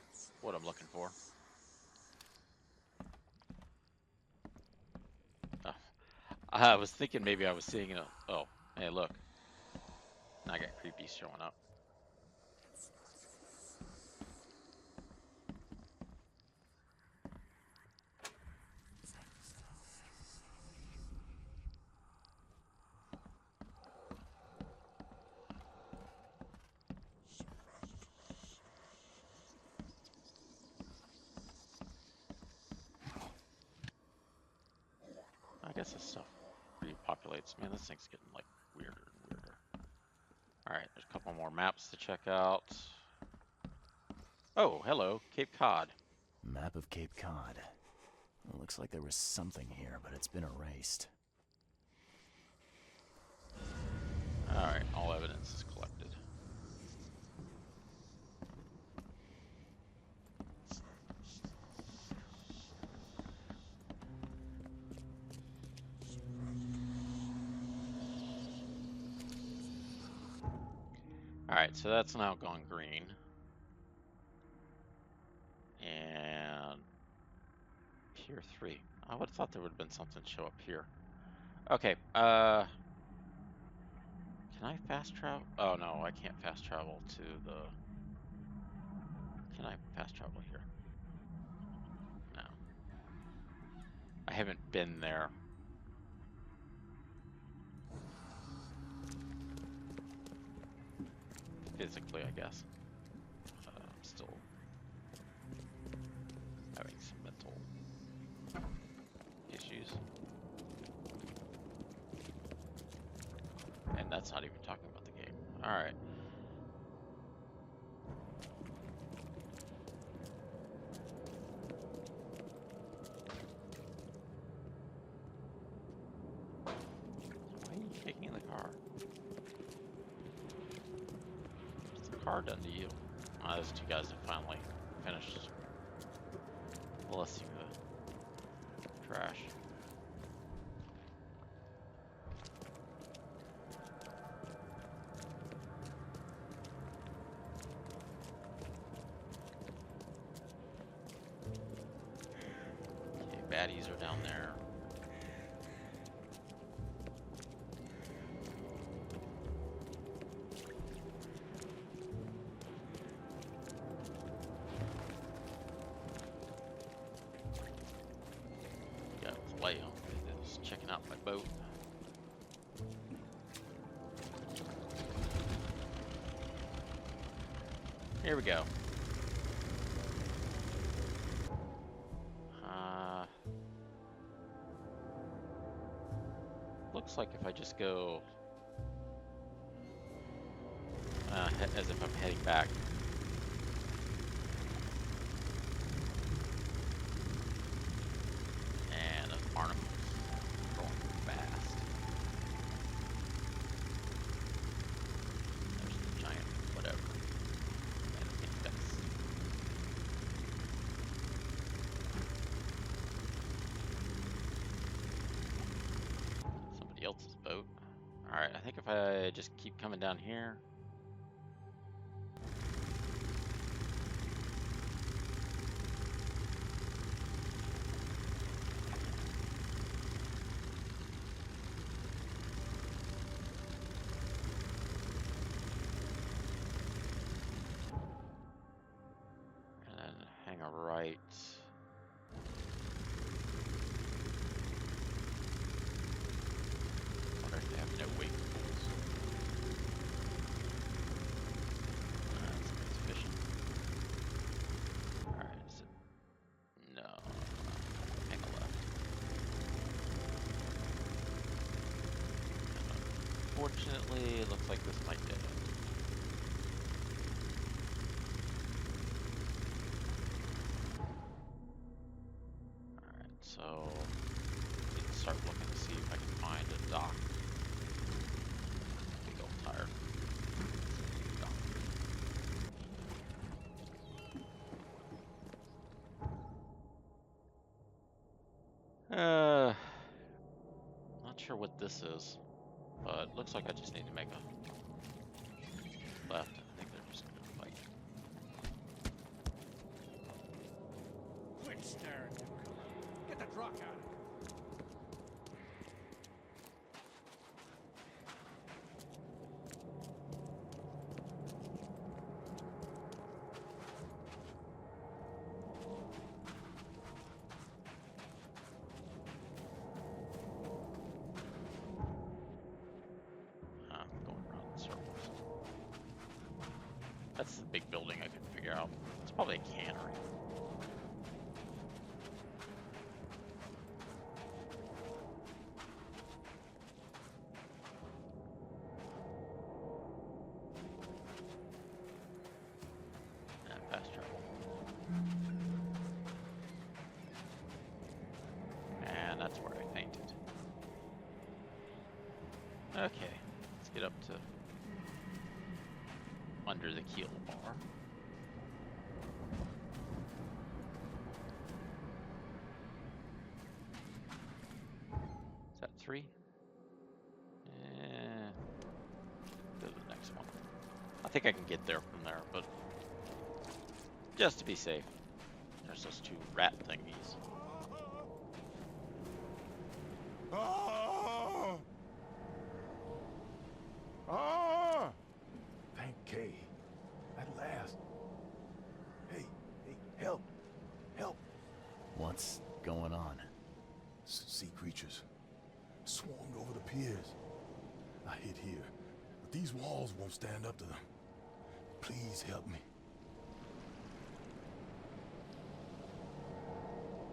what I'm looking for. Oh. I was thinking maybe I was seeing it. Oh, hey, look. Now I got creepies showing up. I guess this stuff repopulates. Man, this thing's getting like weirder and weirder. Alright, there's a couple more maps to check out. Oh, hello, Cape Cod. Map of Cape Cod. It looks like there was something here, but it's been erased. Alright, all evidence is collected. Alright, so that's now gone green. And Pier 3. I would have thought there would have been something show up here. Okay, can I fast travel? Oh no, I can't fast travel to the... Can I fast travel here? No. I haven't been there. Physically, I guess. I'm still having some mental issues. And that's not even talking about the game. Alright. Why are you taking the car? What's the car done to you? Oh, those two guys have finally finished molesting the trash. Okay, baddies are down there. Leia is checking out my boat. Here we go. Looks like if I just go as if I'm heading back. And those barnacles going fast. There's the giant whatever. And it infects. Somebody else's boat. Alright, I think if I just keep coming down here. Right. Wonder if they have no wake pools. That's sufficient. Alright, is it? No. Hang a left. Unfortunately, it looks like this might dead end. So, need to start looking to see if I can find a dock. Big old tire. Not sure what this is, but it looks like I just need to make a left. I think they're just gonna fight. Quit staring, newcomer. Get the truck out of here. Going around in circles. That's the big building I couldn't figure out. It's probably a cannery. Fast travel. And that's where I fainted. Okay, let's get up to under the keel bar. Is that 3? Go to the next one. I think I can get there from there, but just to be safe. There's those two rat thingies. Ah! Ah! Thank Kay. At last. Hey, help. Help. What's going on? Sea creatures. Swarmed over the piers. I hid here, but these walls won't stand up to them. Please help me.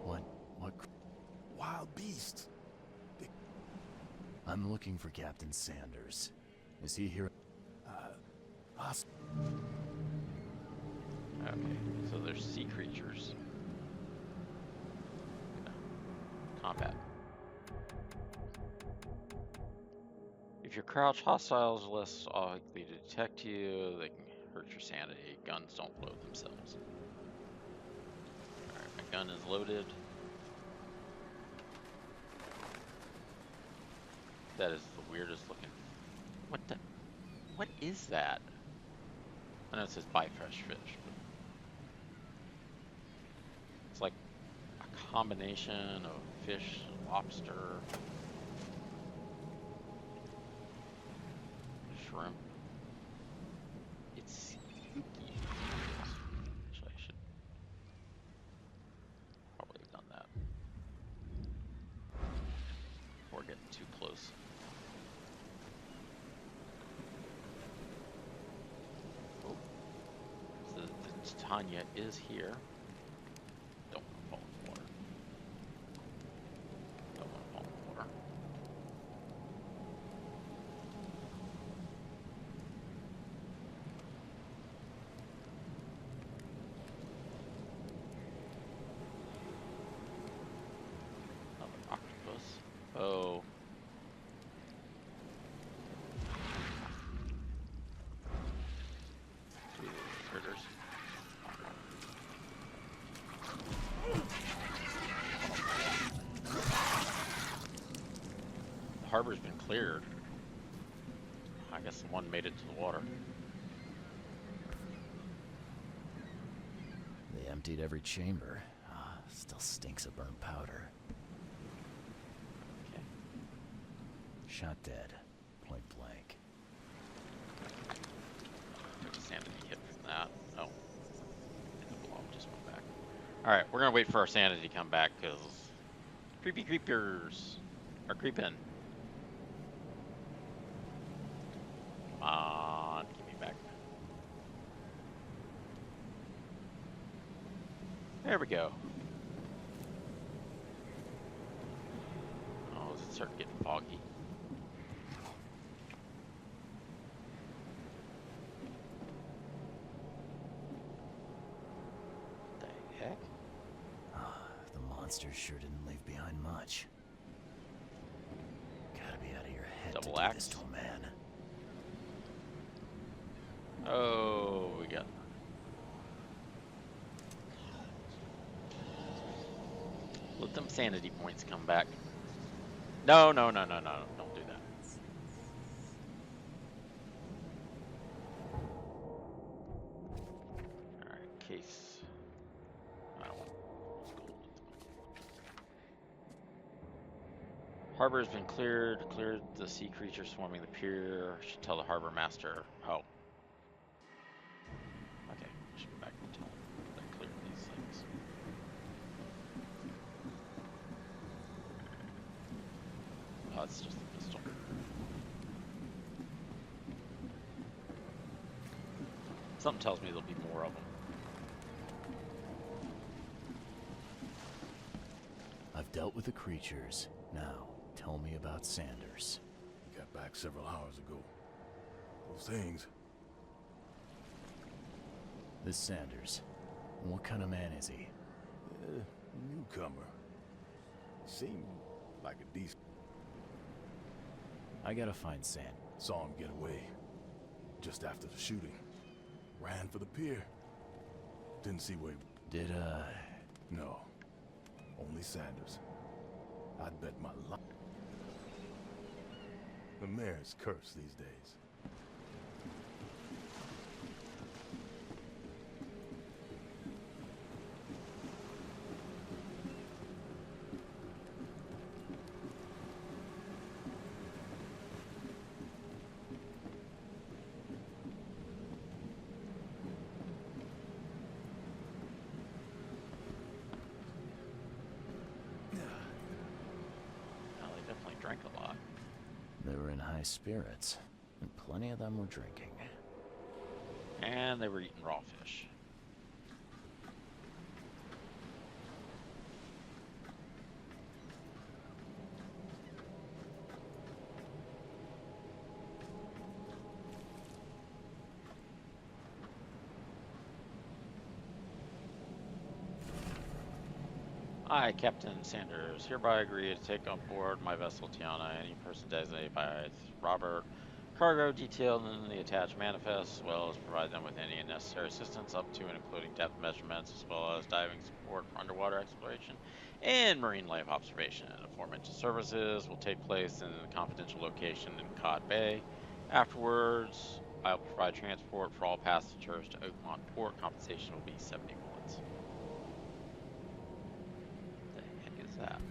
What? Wild beasts. I'm looking for Captain Sanders. Is he here? Okay, so there's sea creatures. Combat. If you crouch, hostiles are less likely to detect you. They can hurt your sanity. Guns don't load themselves. Alright, my gun is loaded. That is the weirdest looking. What is that? I know it says buy fresh fish, but it's like a combination of fish, lobster, shrimp. It's spooky. Actually, I should probably have done that before getting too close. Tanya is here. Don't want to fall in the water. Don't want to fall in the water. Another octopus. Oh. Two critters. The harbor's been cleared. I guess one made it to the water. They emptied every chamber. Still stinks of burnt powder. Okay. Shot dead. Point blank. Took a sanity hit from that. Oh. The blob just went back. Alright, we're gonna wait for our sanity to come back, because creepy creepers are creeping. Come on, give me back. There we go. Oh, does it start getting foggy? What the heck? The monsters sure didn't leave behind much. Gotta be out of your head Double to do axe? this to a man. Oh, we got. Let them sanity points come back. No, no, no, no, no, don't do that. Alright, case. I don't want gold. Harbor has been cleared. Cleared the sea creatures swarming the pier. Should tell the harbor master. Oh. Okay, should go back and tell them that I cleared these things. Oh, it's just a pistol. Something tells me there'll be more of them. I've dealt with the creatures. Now, tell me about Sanders. He got back several hours ago. Those things. This Sanders. What kind of man is he? Newcomer. Seemed like a decent. I gotta find Sand. Saw him get away. Just after the shooting. Ran for the pier. Didn't see where he... Did, No. Only Sanders. I'd bet my life. The mayor's cursed these days. high spirits, and plenty of them were drinking. And they were eating raw fish. I, Captain Sanders, hereby agree to take on board my vessel Tiana any person designated by Robert, cargo detailed in the attached manifest, as well as provide them with any necessary assistance up to and including depth measurements, as well as diving support for underwater exploration and marine life observation. Aforementioned services will take place in a confidential location in Cod Bay. Afterwards, I'll provide transport for all passengers to Oakmont Port. Compensation will be 70 bullets. That.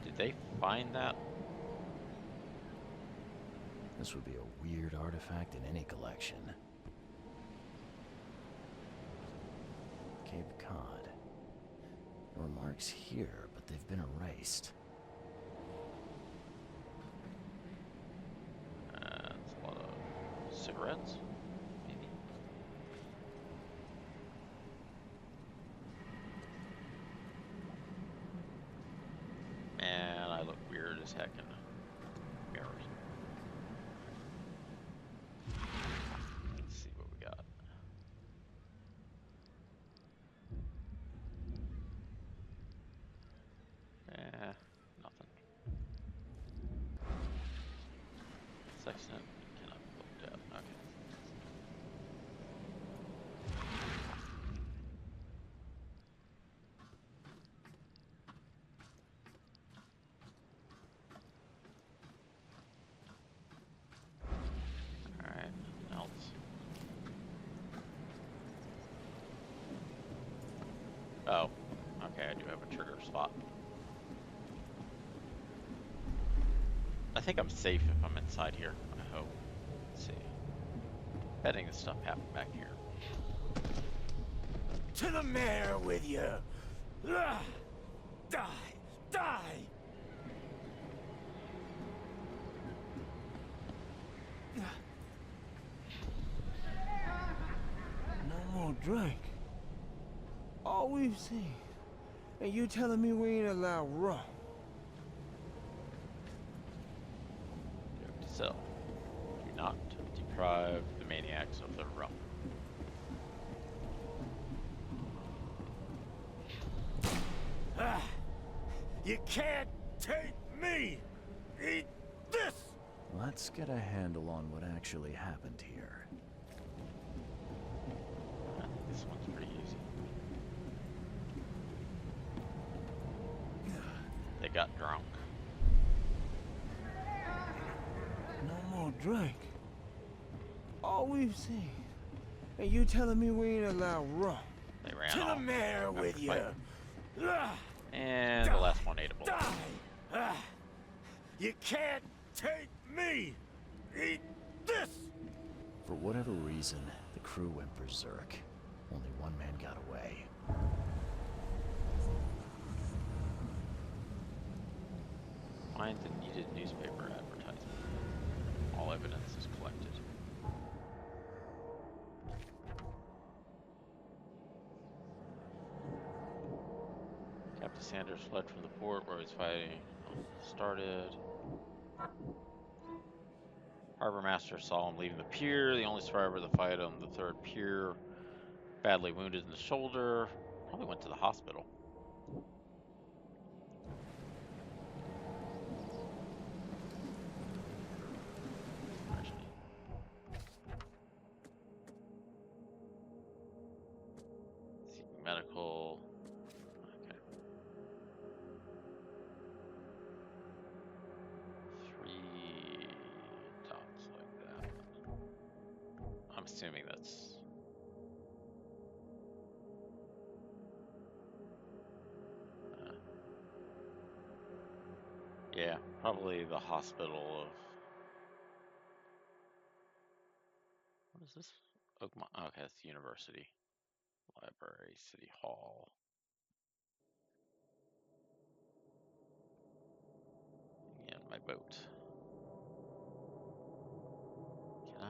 Did they find that? This would be a weird artifact in any collection. Cape Cod. There were marks here, but they've been erased. It's a lot of cigarettes. And I look weird as heck in the mirrors. Let's see what we got. Nothing. Section cannot be looked at. Okay. Oh, okay, I do have a trigger spot. I think I'm safe if I'm inside here, I hope. Let's see. Betting this stuff happened back here. To the mayor with you! Die! Die! No more drink. All we've seen. And you telling me we ain't allowed raw? Note to self. Do not deprive the maniacs of their rum. You can't take me! Eat this! Let's get a handle on what actually happened here. I think this one's pretty easy. They got drunk. No more drink. All we've seen. And you telling me we ain't allowed raw? They ran to off. the mayor with you! And the last one ate a bullet. Die! You can't take me! Eat this! For whatever reason, the crew went berserk. Only one man got away. Find the needed newspaper advertisement. All evidence is collected. Captain Sanders fled from the port where his fighting started. Harbor Master saw him leaving the pier. The only survivor of the fight on the third pier, badly wounded in the shoulder, probably went to the hospital. Seeking medical. Okay. 3 dots like that. I'm assuming that's. Yeah, probably the hospital of. What is this? Oakmont. Okay, it's the university. Library, City Hall. my boat? Can I?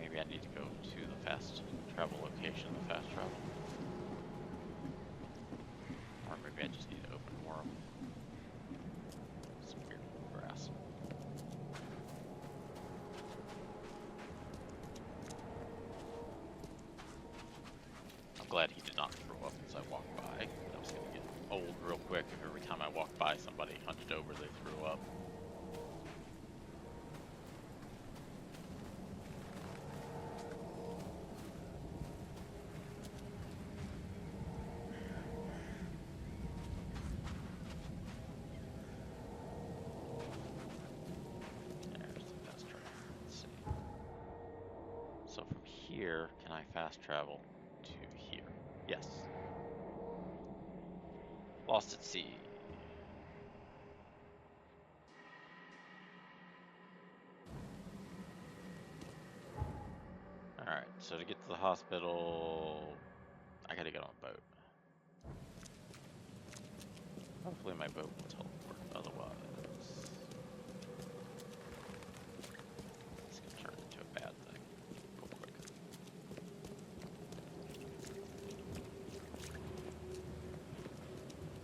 Maybe I need to go to the fast travel location, the fast travel. Or maybe I just need to open more of them. Some weird grass. I'm glad he did not throw up as I walked by. That was gonna get old real quick if every time I walked by somebody hunched over they threw up. Here, can I fast travel to here? Yes. Lost at sea. Alright, so to get to the hospital, I gotta get on a boat. Hopefully my boat will teleport, otherwise this can turn into a bad thing real quick.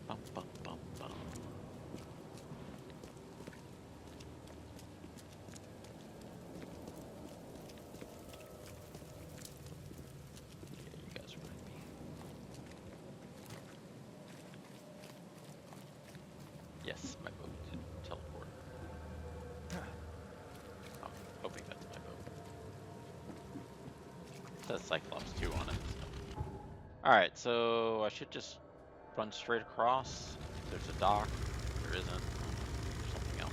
Bum, bum, bum, bum. Yeah, you guys are with me. Yes, my boat did teleport. I'm hoping that's my boat. It says Cyclops 2 on it. So. Alright, so I should just run straight across. There's a dock. There isn't. There's something else.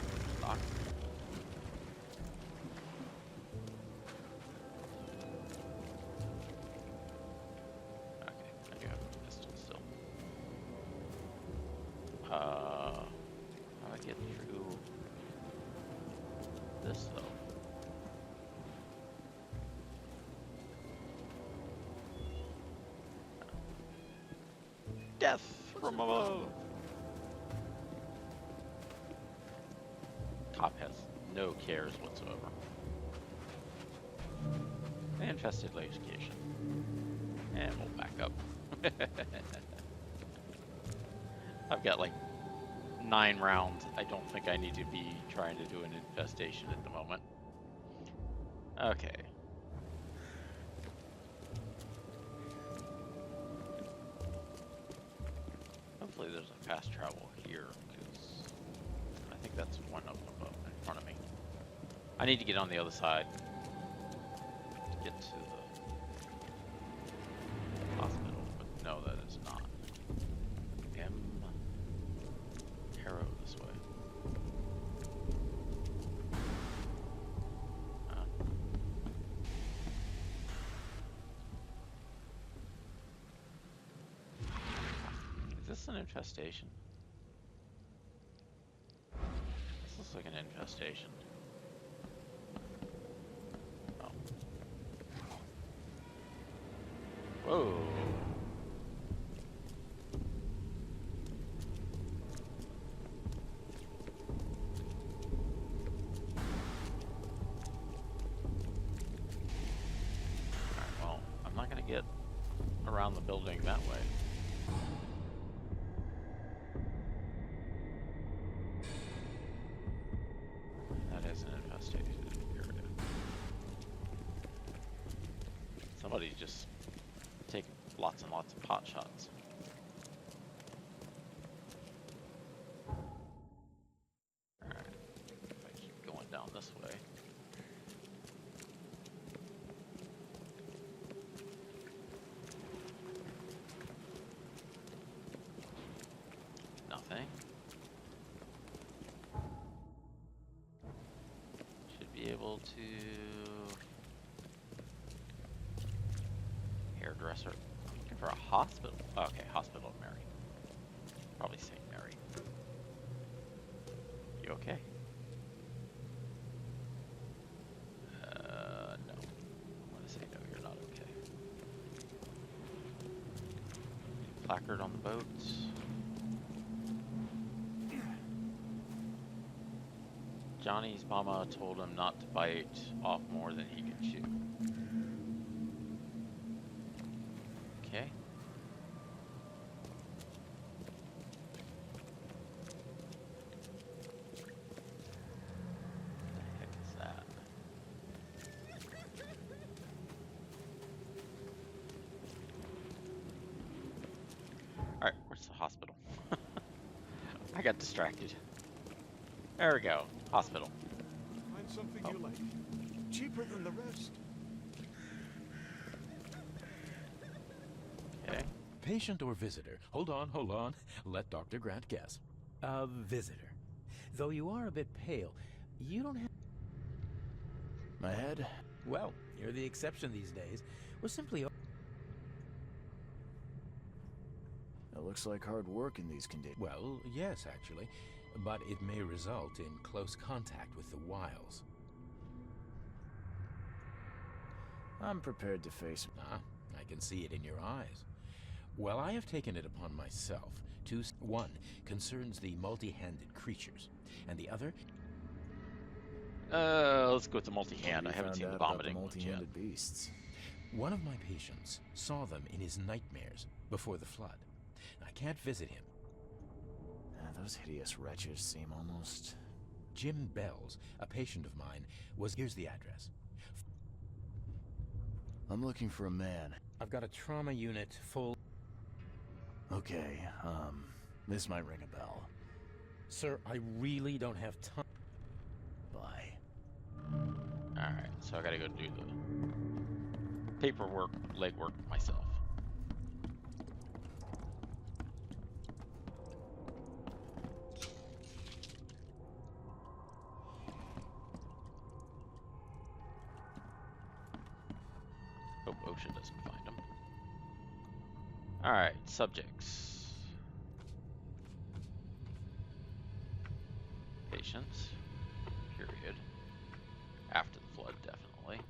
There's a dock. Okay, I do have a pistol still. How do I get through this though? Death from above! Cop has no cares whatsoever. Infested location. And we'll back up. I've got like 9 rounds. I don't think I need to be trying to do an infestation at the moment. Okay. Hopefully there's a fast travel here, because I think that's one of them above in front of me. I need to get on the other side to get to the hospital, but no, that is not. Arrow this way. Is this an infestation? This looks like an infestation. Oh. Whoa. Get around the building that way. That is an infestation area. Somebody's just taking lots and lots of pot shots. Alright, if I keep going down this way. Nothing. Should be able to hairdresser. Looking for a hospital. Oh, okay, Hospital of Mary. Probably St. Mary. You okay? No. I'm gonna say no, you're not okay. Placard on the boats. Johnny's mama told him not to bite off more than he could chew. Okay. What the heck is that? Alright, where's the hospital? I got distracted. There we go. Hospital. Find something you like. Cheaper than the rest. Okay. Patient or visitor? Hold on. Let Dr. Grant guess. A visitor. Though you are a bit pale, you don't have... My head? Well, you're the exception these days. We're simply... It looks like hard work in these conditions. Well, yes, actually. But it may result in close contact with the wiles. I'm prepared to face... Ah, I can see it in your eyes. Well, I have taken it upon myself. One concerns the multi-handed creatures, and the other... Let's go with the multi-hand. I haven't seen the vomiting ones yet. multi-handed beasts. One of my patients saw them in his nightmares before the flood. I can't visit him. Those hideous wretches seem almost... Jim Bells, a patient of mine, was... Here's the address. I'm looking for a man. I've got a trauma unit full... Okay, this might ring a bell. Sir, I really don't have time. Bye. Alright, so I gotta go do the paperwork, legwork myself. Hope OSHA doesn't find them. Alright, subjects. Patients. Period. After the flood, definitely.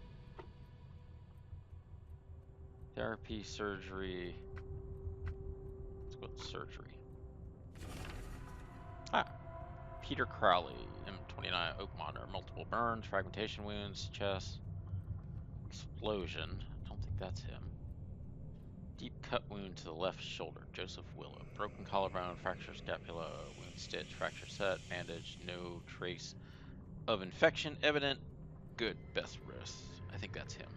Therapy, surgery. Let's go with surgery. Ah. Peter Crowley, M29 Oakmont, multiple burns, fragmentation wounds, chest, explosion. I don't think that's him. Deep cut wound to the left shoulder, Joseph Willow. Broken collarbone, fracture scapula, wound stitch, fracture set, bandage, no trace of infection evident. Good, best wrist. I think that's him.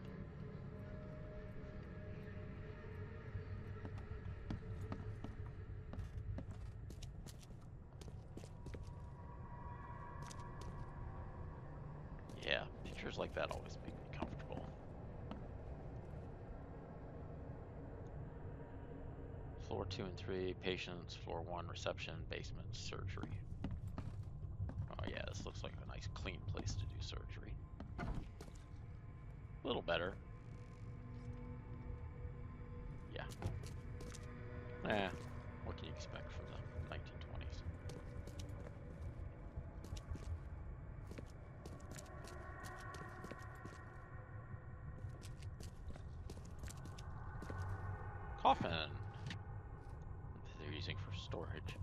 Yeah, pictures like that always make me comfortable. Floor 2 and 3, patients. Floor 1, reception, basement, surgery. Oh yeah, this looks like a nice clean place to do surgery. A little better. Yeah. What can you expect from the 1920s? Coffin. They're using for storage.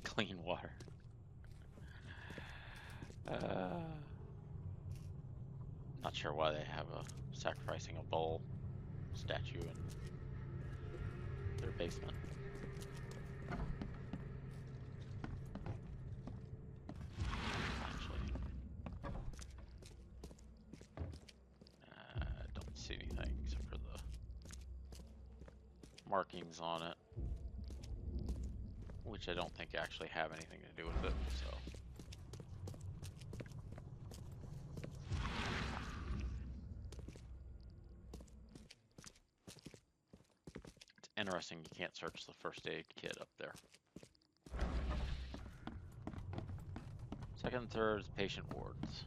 Clean water. Not sure why they have a sacrificing a bull statue in their basement. Actually, I don't see anything except for the markings on it, which I don't think actually have anything to do with it, so. It's interesting you can't search the first aid kit up there. Second and third is patient wards.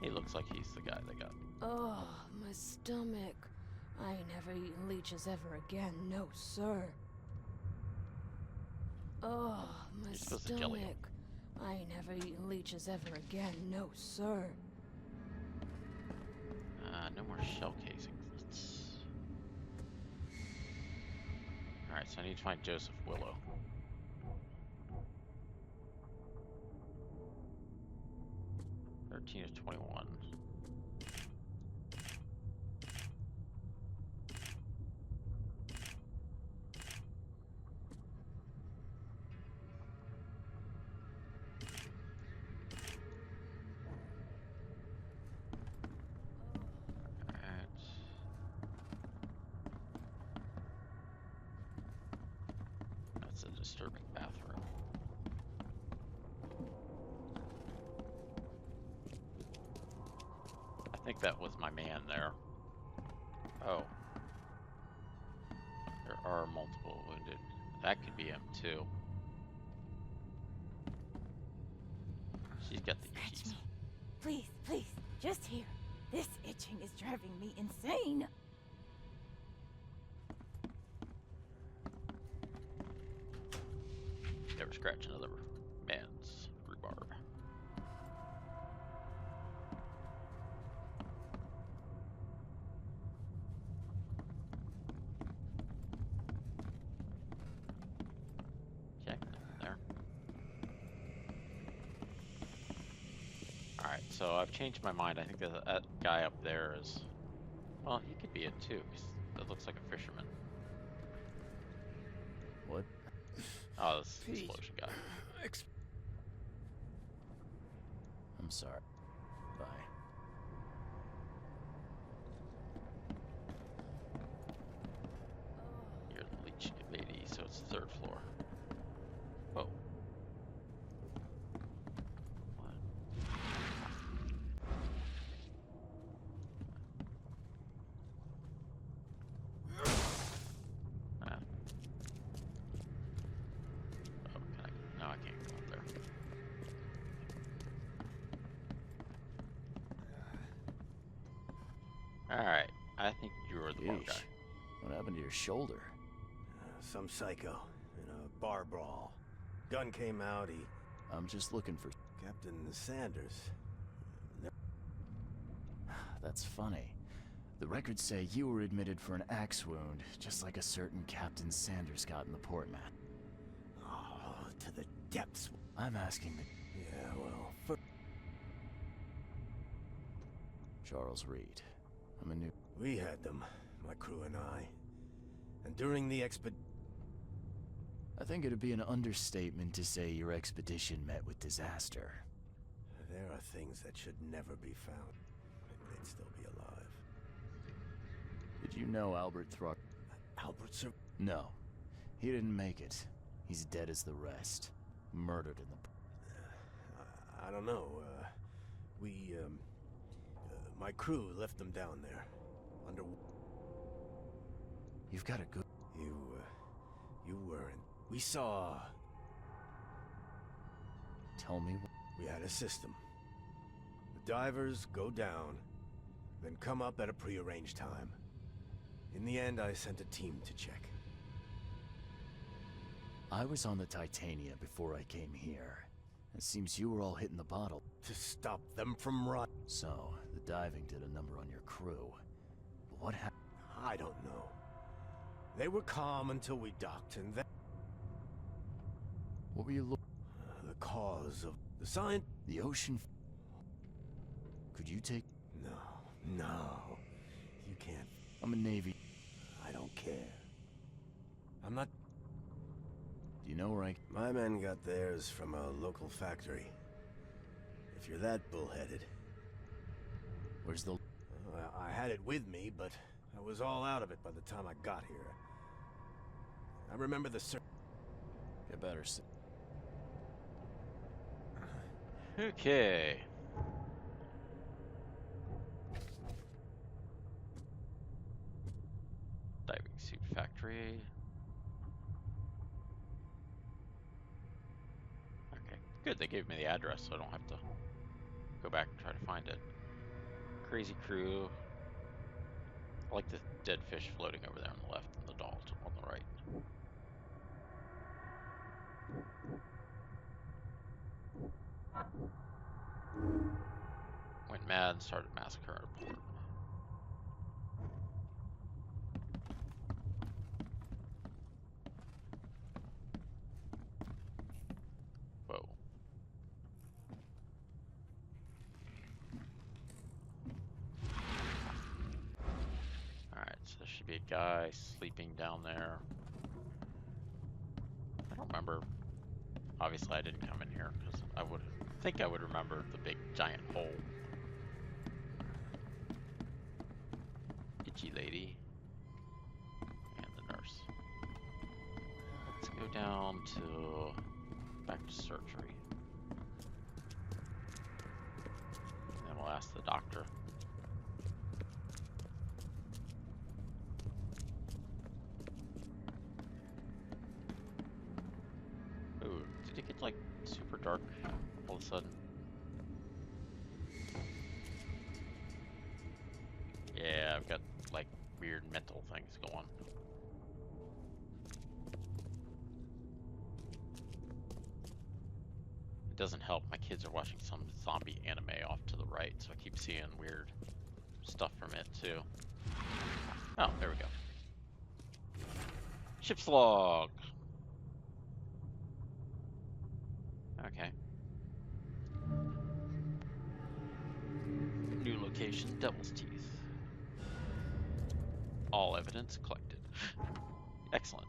He looks like he's the guy that got. Oh, my stomach. I ain't never eaten leeches ever again, no sir. Oh, my stomach. I ain't never eaten leeches ever again, no sir. No more shell casings. Alright, so I need to find Joseph Willow. (13 of 21). That's a disturbing bathroom. I think that was my man there. Oh. There are multiple wounded. That could be him too. She's got the Scratch keys. me. Please, please, just here. This itching is driving me insane. Never scratch another man's rhubarb. Okay, there. Alright, so I've changed my mind. I think that guy up there is... Well, he could be it too, because that looks like a fisherman. What? Oh, this explosion guy. I'm sorry. Bye. You're the leech lady, so it's the 3rd floor. Oh. What? Ah. Oh, can I? No, I can't go up there. Alright, I think you're the one guy. What happened to your shoulder? Some psycho in a bar brawl. Gun came out, I'm just looking for... Captain Sanders. That's funny. The records say you were admitted for an axe wound, just like a certain Captain Sanders got in the port mat. Oh, to the depths. I'm asking the... Yeah, well, Charles Reed. I'm a new... We had them, my crew and I. And during the I think it'd be an understatement to say your expedition met with disaster. There are things that should never be found. They'd still be alive. Did you know Albert Throg... Albert, sir? No. He didn't make it. He's dead as the rest. Murdered in the... I don't know. My crew left them down there. Under... You've got a good... You weren't. We saw... Tell me what... We had a system. The divers go down, then come up at a prearranged time. In the end, I sent a team to check. I was on the Titania before I came here. It seems you were all hitting the bottle. To stop them from running. So, the diving did a number on your crew. But what happened? I don't know. They were calm until we docked, and then... What were you looking... The cause of... The science... The ocean... Could you take... No. You can't. I'm a Navy... I don't care. I'm not... Do you know where I... My men got theirs from a local factory. If you're that bullheaded... Where's the... I had it with me, but I was all out of it by the time I got here. I remember the... You better... Okay. Diving suit factory. Okay, good. They gave me the address, so I don't have to go back and try to find it. Crazy crew. I like the dead fish floating over there on the left and the doll on the right. Went mad and started massacring our port. Whoa. Alright, so there should be a guy sleeping down there. I don't remember. Obviously, I didn't come in here because I would think I would remember the big giant hole. Itchy lady. And the nurse. Let's go down to back to surgery. And then we'll ask the doctor. Ooh, did it get like super dark all of a sudden? Yeah, I've got like weird mental things going. It doesn't help. My kids are watching some zombie anime off to the right, so I keep seeing weird stuff from it too. Oh, there we go. Ship's log. Okay. New location, Devil's Teeth. All evidence collected. Excellent.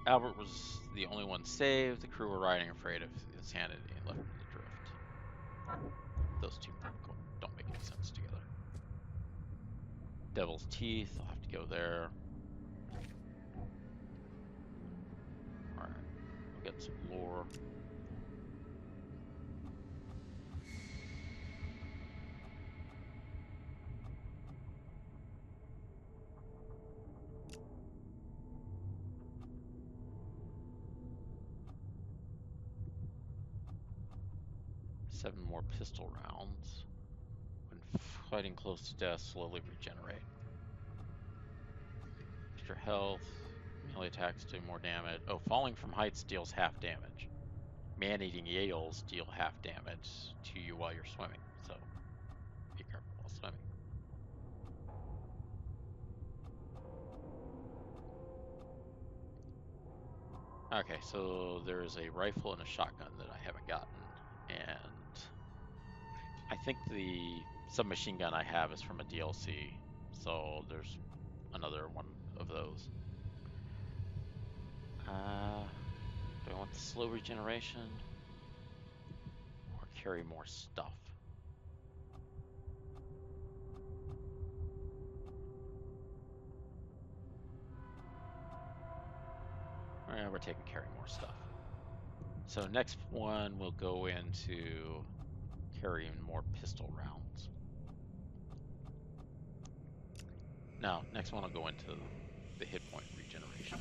Albert was the only one saved. The crew were riding afraid of insanity and left in the drift. Those two don't make any sense together. Devil's Teeth, I'll have to go there. Alright, we'll get some lore. Seven more pistol rounds. When fighting close to death, slowly regenerate. Extra health. Melee attacks do more damage. Oh, falling from heights deals half damage. Man-eating eels deal half damage to you while you're swimming, so be careful while swimming. Okay, so there is a rifle and a shotgun that I haven't gotten, and I think the submachine gun I have is from a DLC, so there's another one of those. Do I want the slow regeneration or carry more stuff? Yeah, we're taking carry more stuff. So next one we'll go into carrying more pistol rounds. No, next one will go into the hit point regeneration.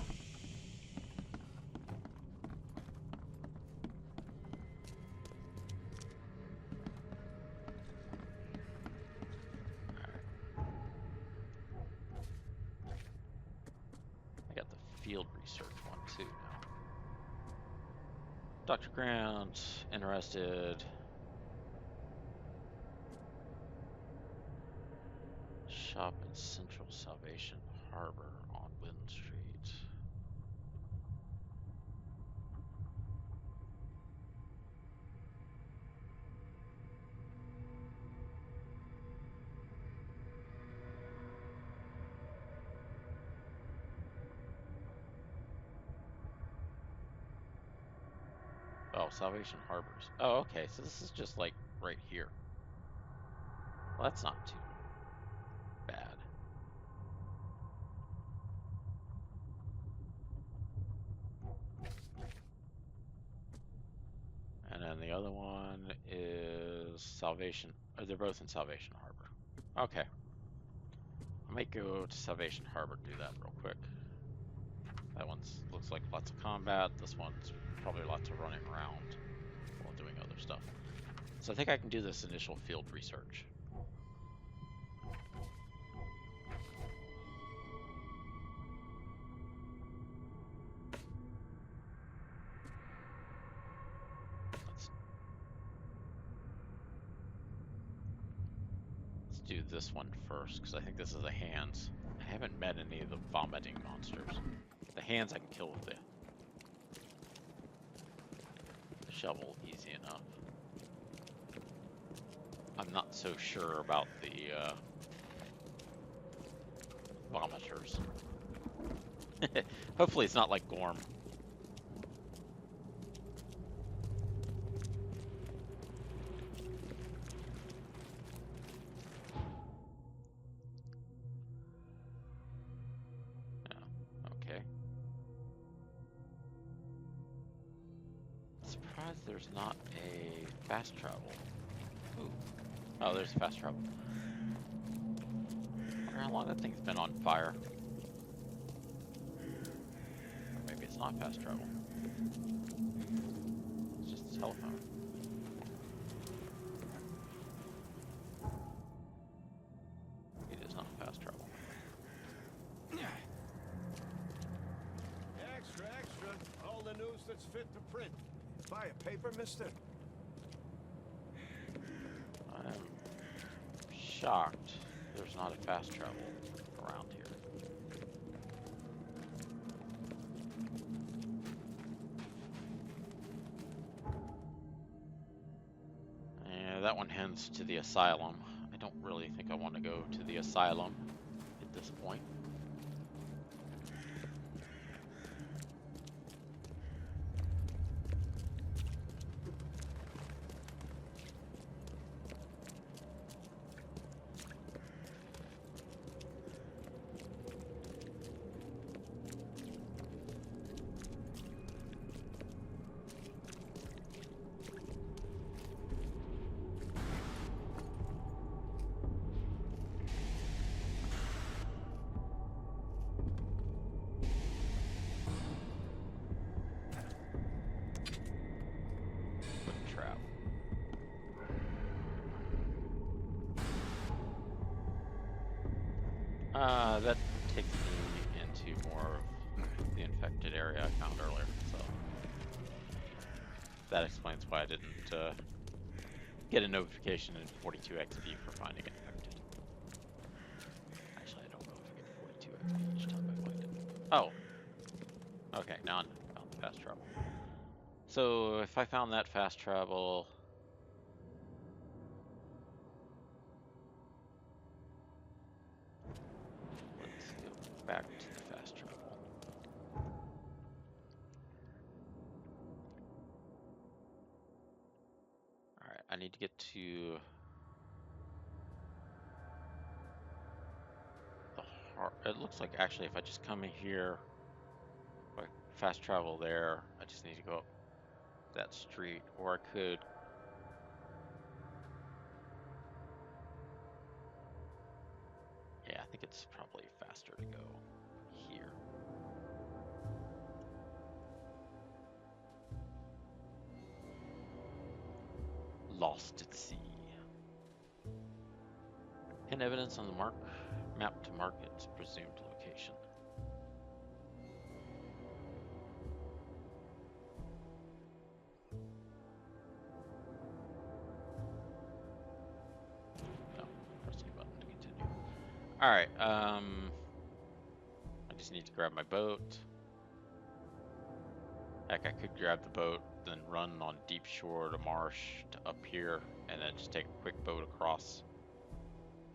I got the field research one too now. Dr. Grant, interested. Shop at Central Salvation Harbor on Wind Street. Oh, Salvation Harbors. Oh, okay, so this is just like right here. Well, that's not too bad. other one is Salvation. They're both in Salvation Harbor. Okay. I might go to Salvation Harbor and do that real quick. That one's looks like lots of combat. This one's probably lots of running around while doing other stuff. So I think I can do this initial field research. Let's do this one first, because I think this is the hands. I haven't met any of the vomiting monsters. The hands I can kill with the shovel easy enough. I'm not so sure about the vomiters. Hopefully it's not like Gorm. There's not a fast travel. Ooh. Oh, there's fast travel. I wonder how long that thing's been on fire. Or maybe it's not fast travel. It's just a telephone. It is not fast travel. Extra, extra. All the news that's fit to print. Buy a paper, mister? I'm shocked there's not a fast travel around here. Yeah, that one heads to the asylum. I don't really think I want to go to the asylum at this point. That takes me into more of the infected area I found earlier, so that explains why I didn't get a notification in 42 XP for finding infected. Actually, I don't know if I get 42 XP each time I find it. Oh! Okay, now I found the fast travel. So, if I found that fast travel... back to the fast travel. Alright, I need to get to the heart. It looks like actually if I just come in here, if I fast travel there, I just need to go up that street, or I could I think it's probably faster to go here. Lost at sea. And evidence on the map to mark its presumed location. Alright, I just need to grab my boat. Heck, I could grab the boat, then run on deep shore to marsh to up here, and then just take a quick boat across.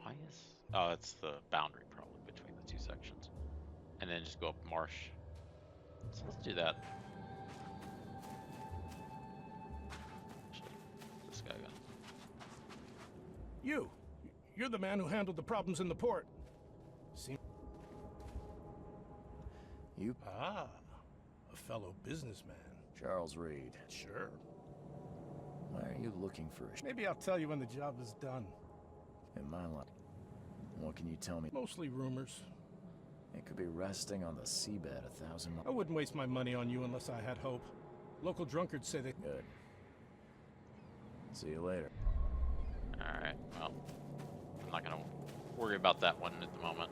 Why is... oh, it's the boundary probably between the two sections. And then just go up marsh. So let's do that. This guy got... You're the man who handled the problems in the port. You? Ah, a fellow businessman. Charles Reed. Sure. Why are you looking for a Maybe I'll tell you when the job is done. in my life? What can you tell me? Mostly rumors. It could be resting on the seabed 1,000 miles. I wouldn't waste my money on you unless I had hope. Local drunkards say they... Good. See you later. Alright, well, I'm not gonna worry about that one at the moment.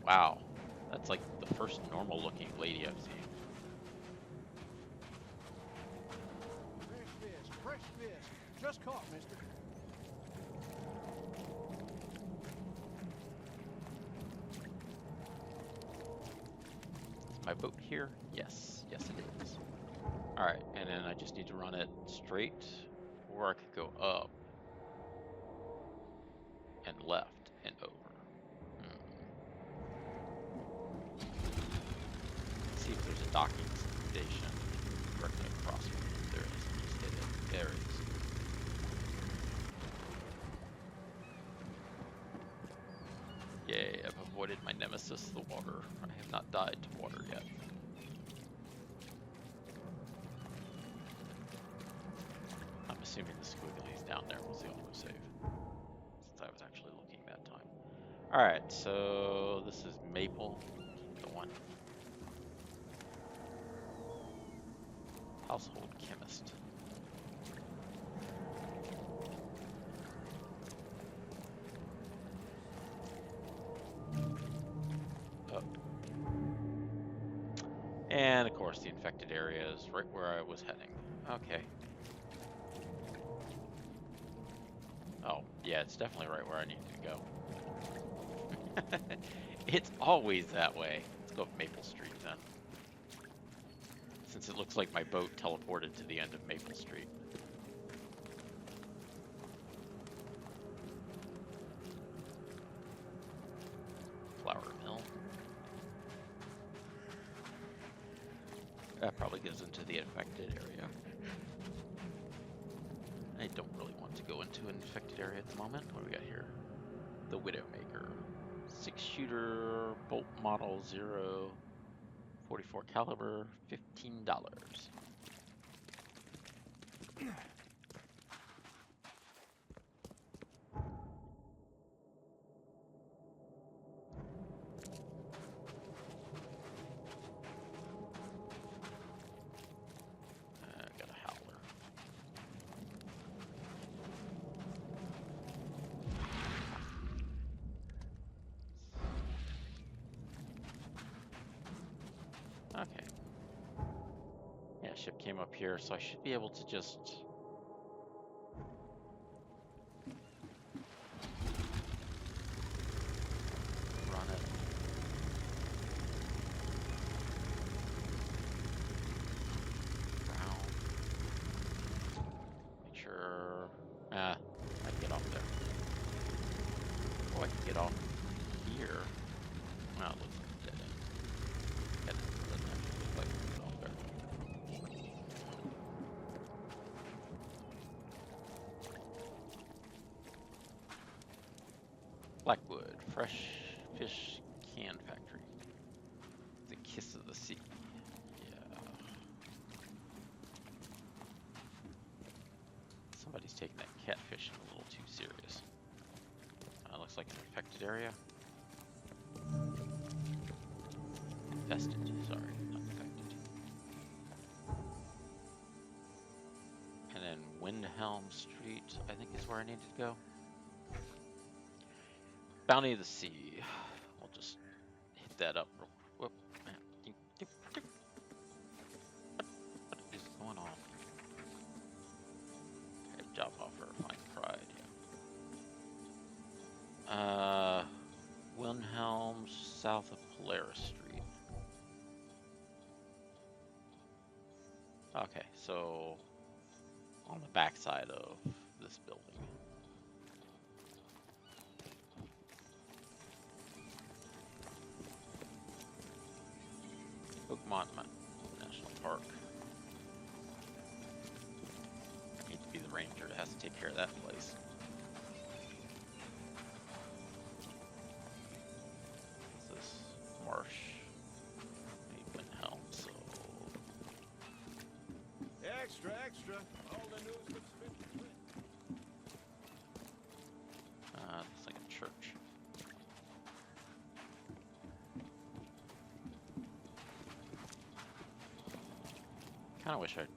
Wow, that's like the first normal looking lady I've seen. Fresh fish. Just caught, mister. Is my boat here? Yes, yes it is. Alright, and then I just need to run it straight, or I could go up and left and over. Let's see if there's a docking station directly across from it. There is. Just hit it. There it is. Yay, I've avoided my nemesis, the water. I have not died to water yet. I'm assuming the squigglies down there was the autosave, since I was actually looking that time. Alright, so this is Maple. Keep going. Household chemist. Up. And of course the infected area is right where I was heading. Okay. Oh, yeah, it's definitely right where I need to go. It's always that way. Let's go up Maple Street then. Since it looks like my boat teleported to the end of Maple Street. Flour mill. That probably goes into the infected area. I don't really want to go into an infected area at the moment. What do we got here? The Widowmaker. 6-shooter, bolt model 0, 44 caliber, $15. Got a howler. Okay. Yeah, ship came up here, so I should be able to just... run it. Round. Make sure... I can get off there. Oh, I can get off here. No, it looks like a dead end. Dead end doesn't actually look like I can get off there. Blackwood, fresh fish can factory. The kiss of the sea. Yeah. Somebody's taking that catfish a little too serious. Looks like an infected area. Infested, sorry, not infected. And then Windhelm Street, I think is where I need to go. Bounty of the Sea. We'll just hit that up real quick. Whoop, man. What is going on? Okay, job offer, find pride, yeah. Wilhelm, south of Polaris Street. Okay, so on the back side of this building. Oakmont National Park. I need to be the ranger that has to take care of that place. What's this? Marsh. Windhelm. extra. All the news looks fit to print. Looks like a church. Kinda wish I could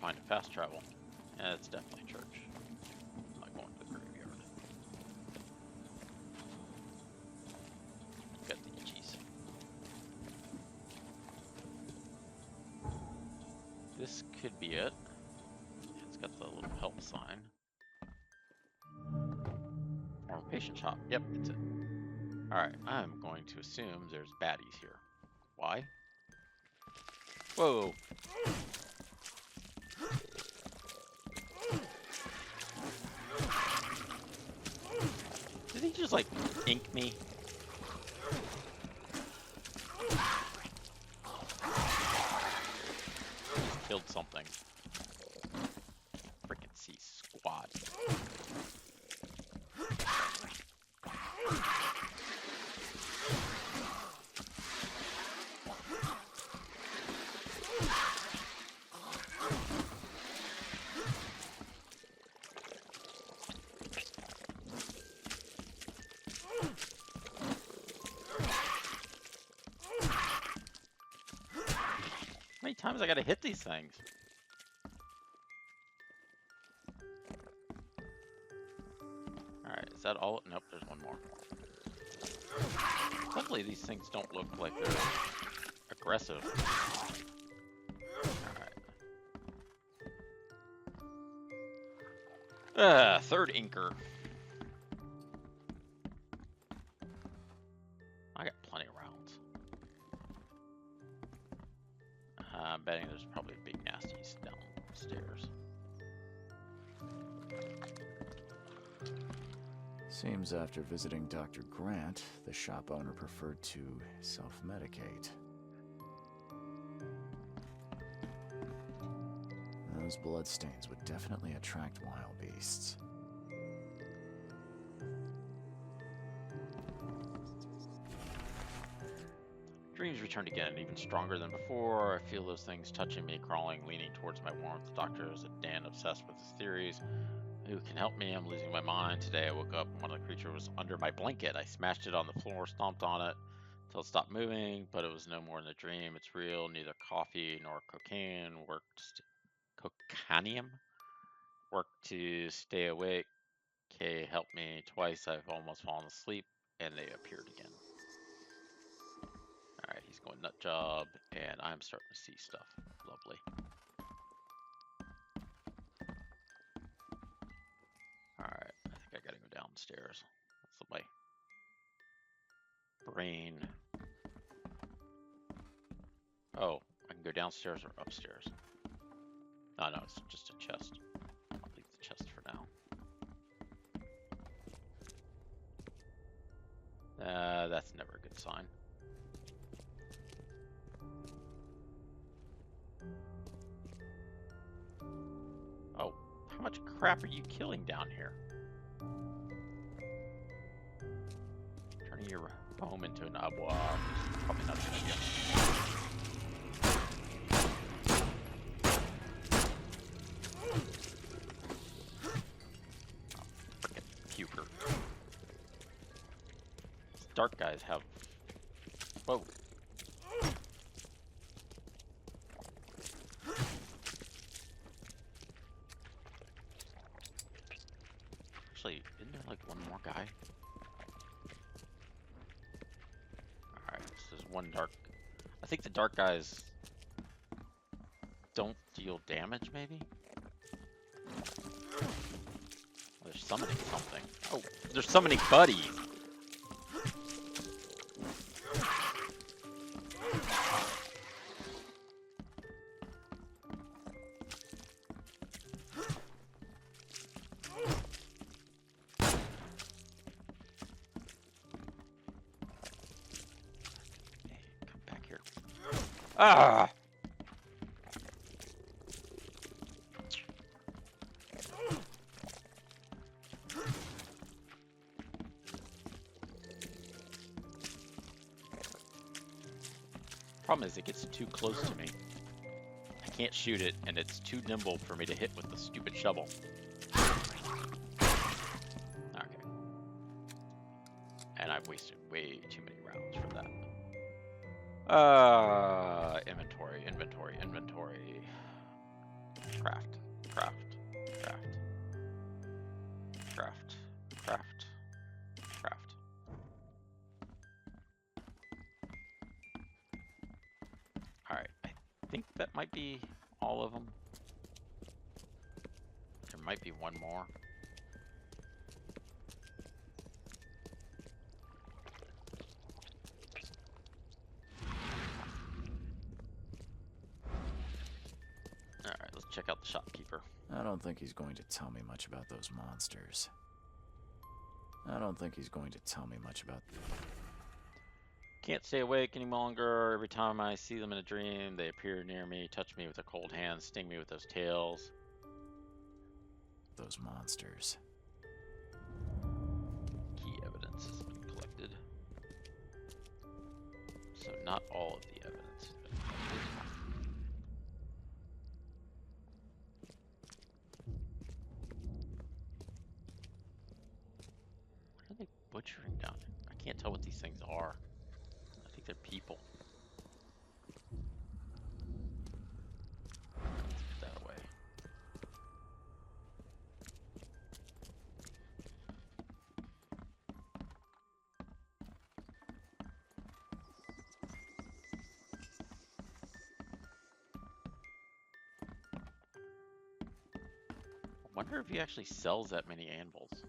find a fast travel. Yeah, it's definitely a church. I'm not going to the graveyard. Got the itchies. This could be it. It's got the little help sign. Or a patient shop. Yep, it's it. Alright, I'm going to assume there's baddies here. Why? Whoa! Did he just like ink me? Just killed something. Frickin' C squad. How many times I gotta hit these things? Alright, is that all? Nope, there's one more. Luckily, these things don't look like they're aggressive. Alright. Third inker. I got plenty of rounds. I'm betting there's probably big nasties downstairs. Seems after visiting Dr. Grant, the shop owner preferred to self-medicate. Those bloodstains would definitely attract wild beasts. Dreams returned again, even stronger than before. I feel those things touching me, crawling, leaning towards my warmth. The doctor is a Dan obsessed with his theories. Who can help me? I'm losing my mind. Today I woke up and one of the creatures was under my blanket. I smashed it on the floor, stomped on it until it stopped moving, but it was no more than a dream. It's real. Neither coffee nor cocaine worked. Cocainium worked to stay awake. Kay helped me twice. I've almost fallen asleep, and they appeared again. Alright, he's going nut job, and I'm starting to see stuff. Lovely. Alright, I think I gotta go downstairs. That's my brain. Oh, I can go downstairs or upstairs. Oh no, it's just a chest. I'll leave the chest for now. That's never a good sign. Oh, how much crap are you killing down here? Turning your home into an abattoir is probably not a good idea. Puker. These dark guys have... Whoa. Actually, isn't there like one more guy? Alright, so there's one dark... I think the dark guys don't deal damage, maybe? They're summoning something. Oh, they're summoning buddies! Ah! Problem is, it gets too close to me. I can't shoot it, and it's too nimble for me to hit with the stupid shovel. Okay. And I've wasted way too many rounds for that. Inventory, inventory, inventory. Craft, craft, craft. Craft, craft, craft. Alright, I think that might be all of them. There might be one more. Alright, let's check out the shopkeeper. I don't think he's going to tell me much about those monsters. I don't think he's going to tell me much about... Can't stay awake any longer. Every time I see them in a dream, they appear near me, touch me with their cold hands, sting me with those tails. Those monsters. Key evidence has been collected. So not all of the evidence has been collected. What are they butchering down there? I can't tell what these things are. I think they're people. Let's put that away. I wonder if he actually sells that many anvils.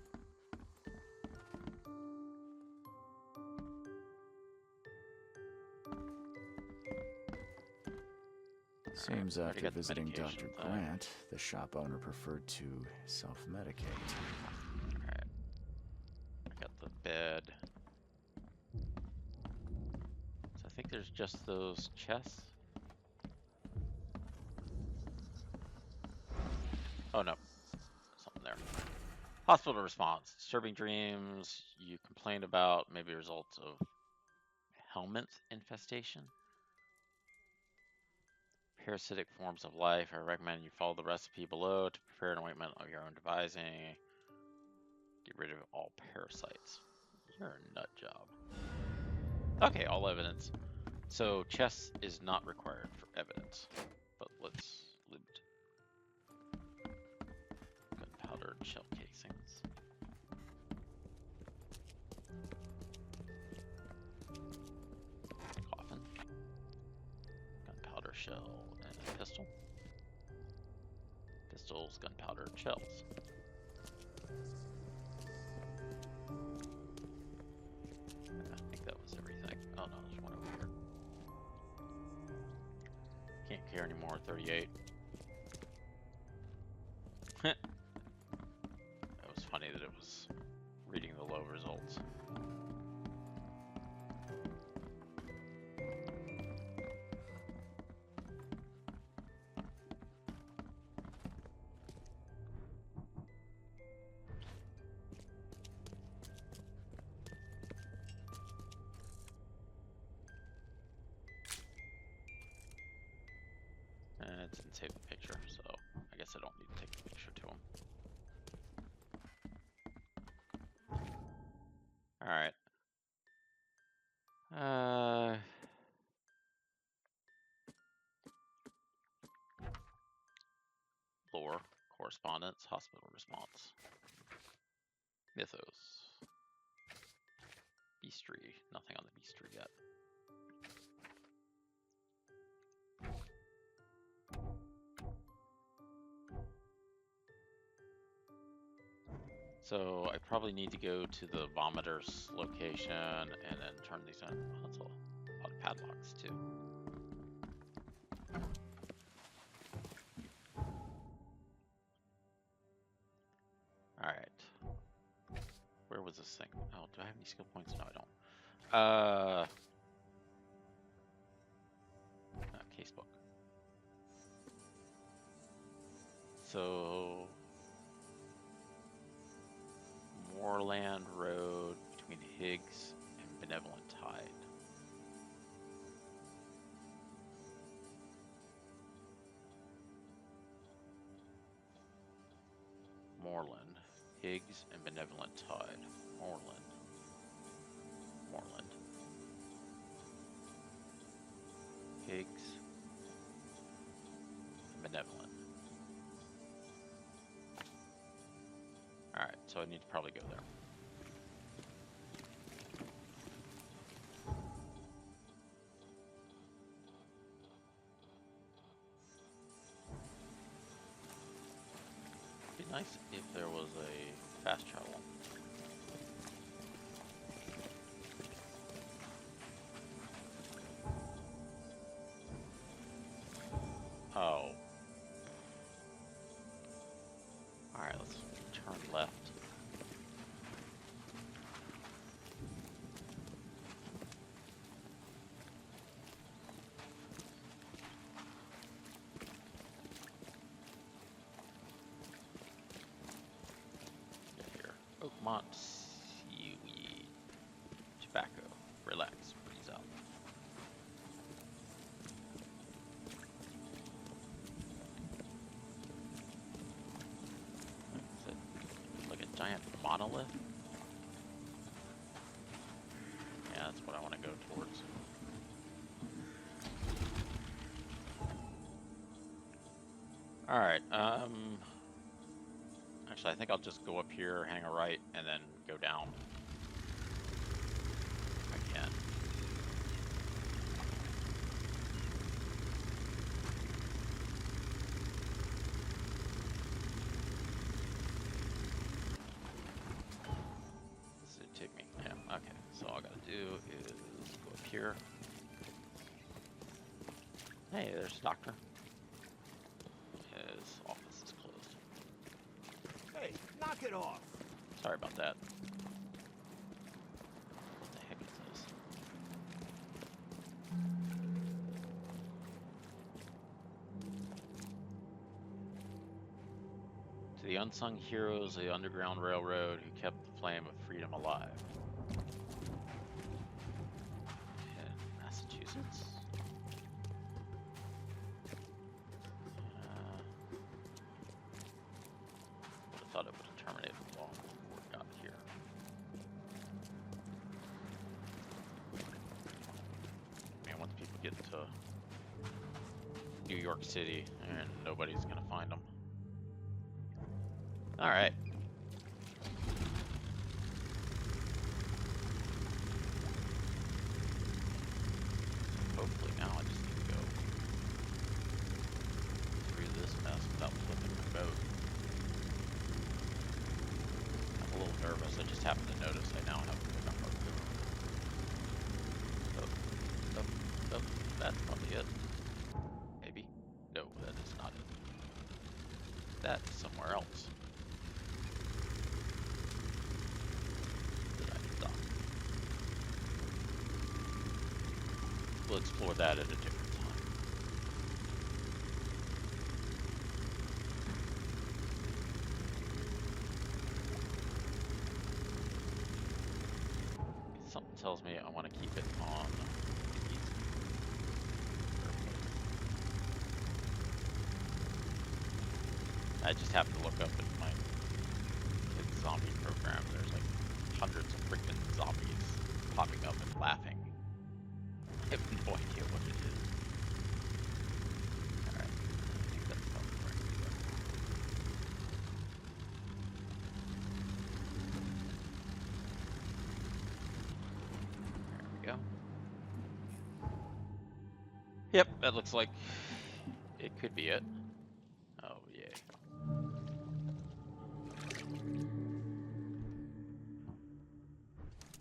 Seems Already after got the visiting medication Dr. thing. Grant, the shop owner preferred to self-medicate. Alright. I got the bed. So I think there's just those chests. Oh no. Something there. Hospital response. Disturbing dreams you complained about may be a result of helminth infestation. Parasitic forms of life. I recommend you follow the recipe below to prepare an ointment of your own devising. Get rid of all parasites. You're a nut job. Okay, all evidence. So chess is not required for evidence. But let's loot. Gunpowder and shell casings. Coffin. Gunpowder shell and a pistol. Pistols, gunpowder, and shells. I think that was everything. Oh no, there's one over here. Can't care anymore, 38. That was funny that it was reading the low results. It didn't save the picture, so I guess I don't need to take the picture to him. Alright. Lore, correspondence, hospital response. Mythos. Beastry, nothing on the beastry yet. So I probably need to go to the vomiters location and then turn these in. Oh, that's a lot of padlocks too. Alright. Where was this thing? Oh, do I have any skill points? No, I don't. Casebook. So Moorland Road between Higgs and Benevolent Tide. Higgs and Benevolent Tide. Moreland. Higgs and Benevolent. Alright, so I need to probably go there. It'd be nice if there was a fast travel. Oh. Alright, let's turn left. Get here. Oakmont seaweed. Tobacco. Relax. Breeze out. Like a giant monolith? Yeah, that's what I want to go towards. Alright, actually I think I'll just go up here, hang a right, and then go down. If I can. Does it take me? Yeah, okay. So all I gotta do is go up here. Hey, there's the doctor. His office is closed. Hey, knock it off! Sorry about that. What the heck is this? To the unsung heroes of the Underground Railroad who kept the flame of freedom alive. In Massachusetts? Would have thought it would have terminated long before it got here. I mean, once people get to New York City, and nobody's gonna find them. All right. Hopefully now I just need to go through this mess without flipping my boat. I'm a little nervous. I just happened to notice I now have to pick up our boat. Oh, that's probably it. Maybe. No, that is not it. That's somewhere else. We'll explore that at a different time. Something tells me I want to keep it on the easy. I just have to look up at my kid's zombie program. There's like hundreds of freaking zombies popping up and laughing. I have no idea what it is. Alright, I think that's probably where I need to go. There we go. Yep, that looks like it could be it. Oh, yay.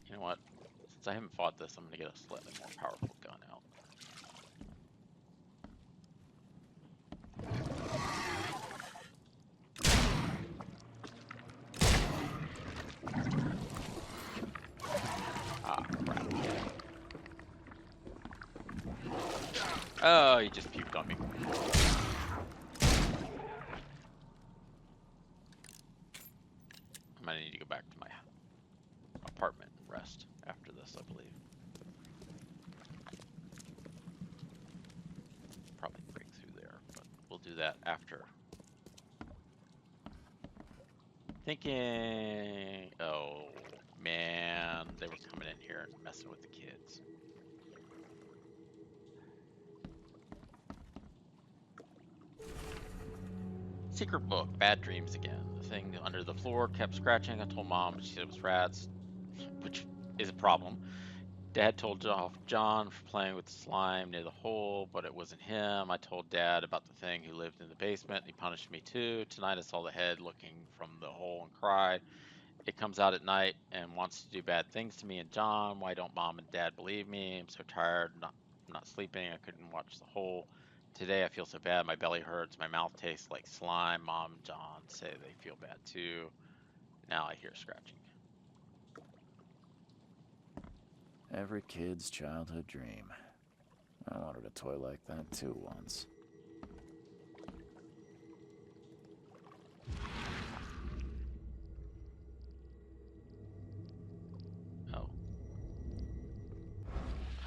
You know what? Since I haven't fought this, I'm going to get a slightly more powerful gun out. Ah, crap. Oh, he just puked on me. I might need to go back to my apartment and rest after this, I believe. Probably break through there, but we'll do that after. I thinking... Oh, man. They were coming in here and messing with the kids. Secret book. Bad dreams again. The thing under the floor kept scratching. I told Mom, but she said it was rats, which is a problem. Dad told off John for playing with the slime near the hole, but it wasn't him. I told Dad about the thing who lived in the basement, and he punished me too. Tonight I saw the head looking from the hole and cried. It comes out at night and wants to do bad things to me and John. Why don't Mom and Dad believe me? I'm so tired, not sleeping. I couldn't watch the hole. Today I feel so bad. My belly hurts. My mouth tastes like slime. Mom and John say they feel bad too. Now I hear scratching. Every kid's childhood dream. I wanted a toy like that too once. Oh.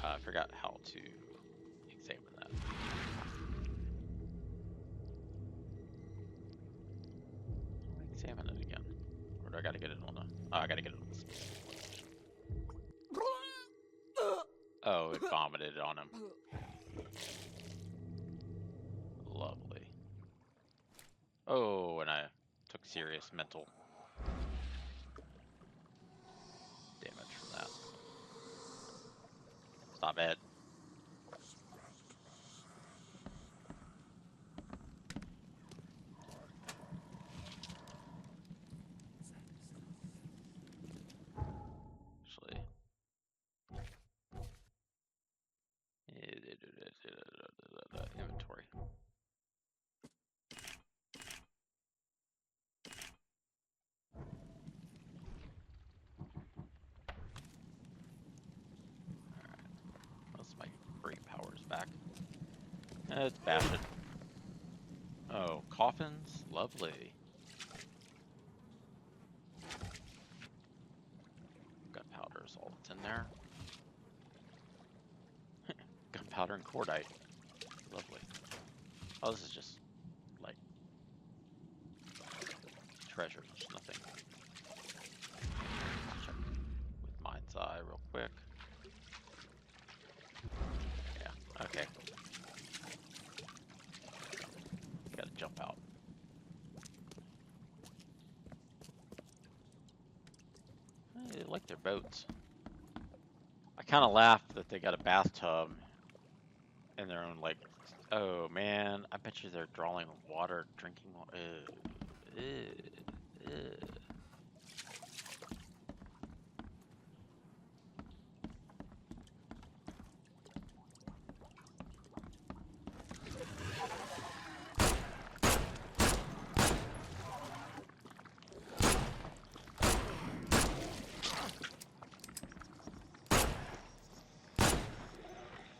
I forgot how to examine that. Examine it again. Or do I gotta get it on the... Oh, I gotta get it on this. Oh, it vomited on him. Lovely. Oh, and I took serious mental damage from that. Stop it. Actually. Inventory. Most of my great powers back. Let's bash it. Oh, coffins? Lovely. Gunpowder is all that's in there. Gunpowder and cordite. Lovely. Oh, this is just like treasures, nothing. Check with mind's eye real quick. Yeah, okay. Gotta jump out. They like their boats. I kind of laughed that they got a bathtub in their own, like, oh man, I bet you they're drawing water, drinking water.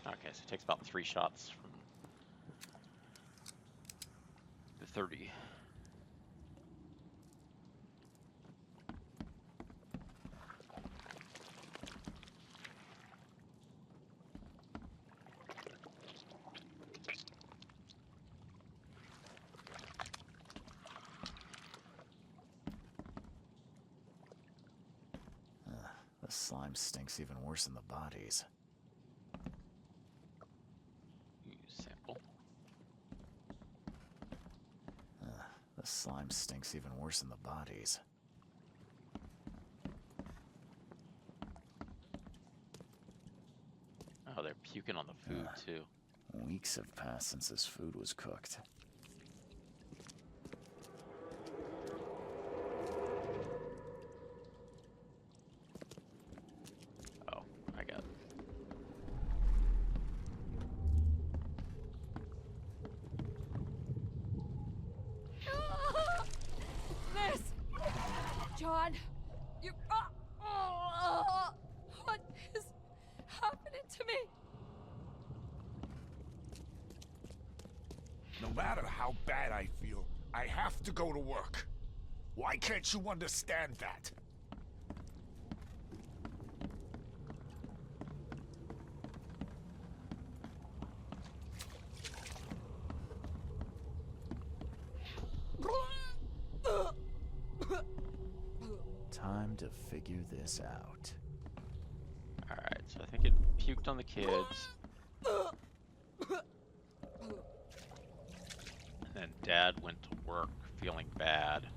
Okay, so it takes about 3 shots from the 30. The slime stinks even worse than the bodies. Sample. The slime stinks even worse than the bodies. Oh, they're puking on the food too. Weeks have passed since this food was cooked. Oh, I got it. Liz! John! You... what is happening to me? No matter how bad I feel, I have to go to work. Why can't you understand that? time to figure this out. Alright, so I think it puked on the kids. And then Dad went to work feeling bad.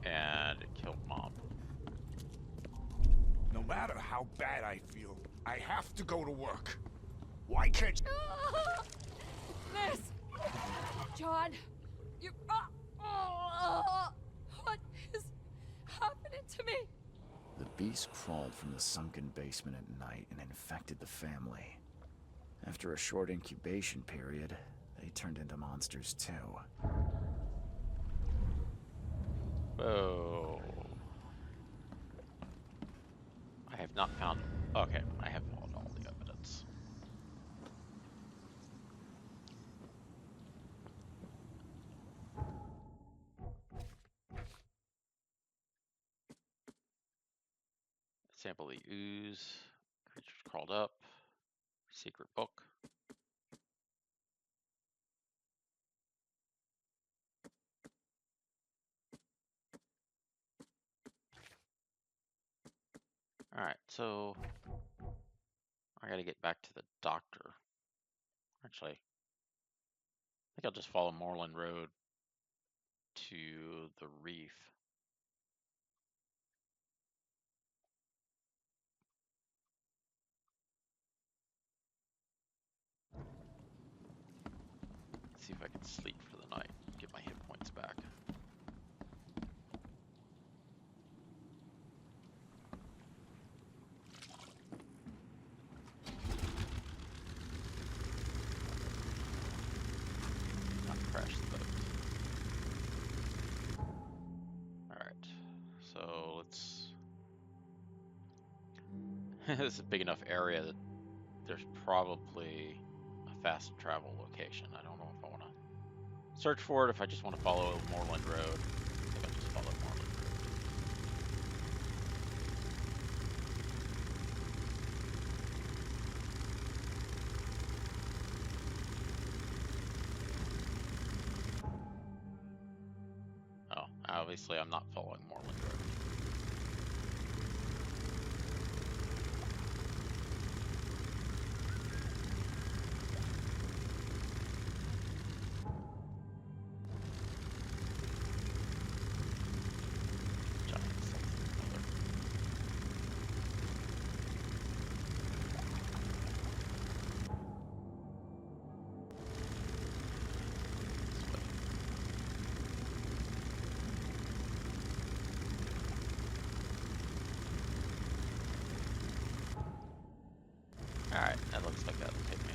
And it killed Mom. No matter how bad I feel, I have to go to work. Why can't you? Miss! John! You... what is happening to me? The beast crawled from the sunken basement at night and infected the family. After a short incubation period, they turned into monsters too. Whoa. I have not found... Okay, I have found all the evidence. Sample the ooze. Creatures crawled up. Secret book. Alright, so I gotta get back to the doctor. Actually, I think I'll just follow Moreland Road to the reef. See if I can sleep for the night, get my hit points back. Not crash the boat. Alright, so let's... This is a big enough area that there's probably a fast travel location. I don't know if I want to search for it, if I just want to follow Moreland Road. I think I'll just follow Moreland Road. Oh, obviously I'm not following Moreland Road. Alright, that looks like that'll take me.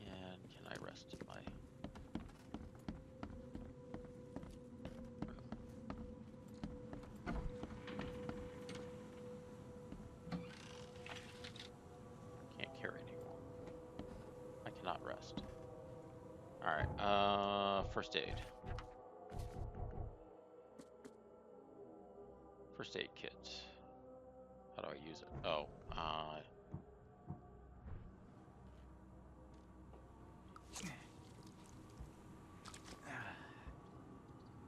And can I rest in my... Can't carry anymore. I cannot rest. Alright, first aid. First aid kit. How do I use it? Oh,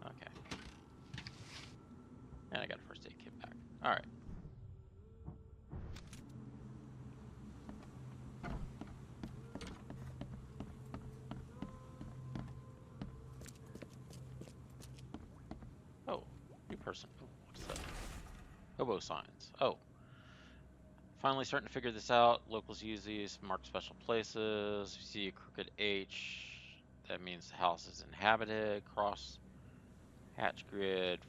okay. And I got a first aid kit back. Alright. Oh, new person. Oh, what's that? Hobo signs. Oh. Finally starting to figure this out. Locals use these, mark special places. You see a crooked H. That means the house is inhabited. Cross hatch grid.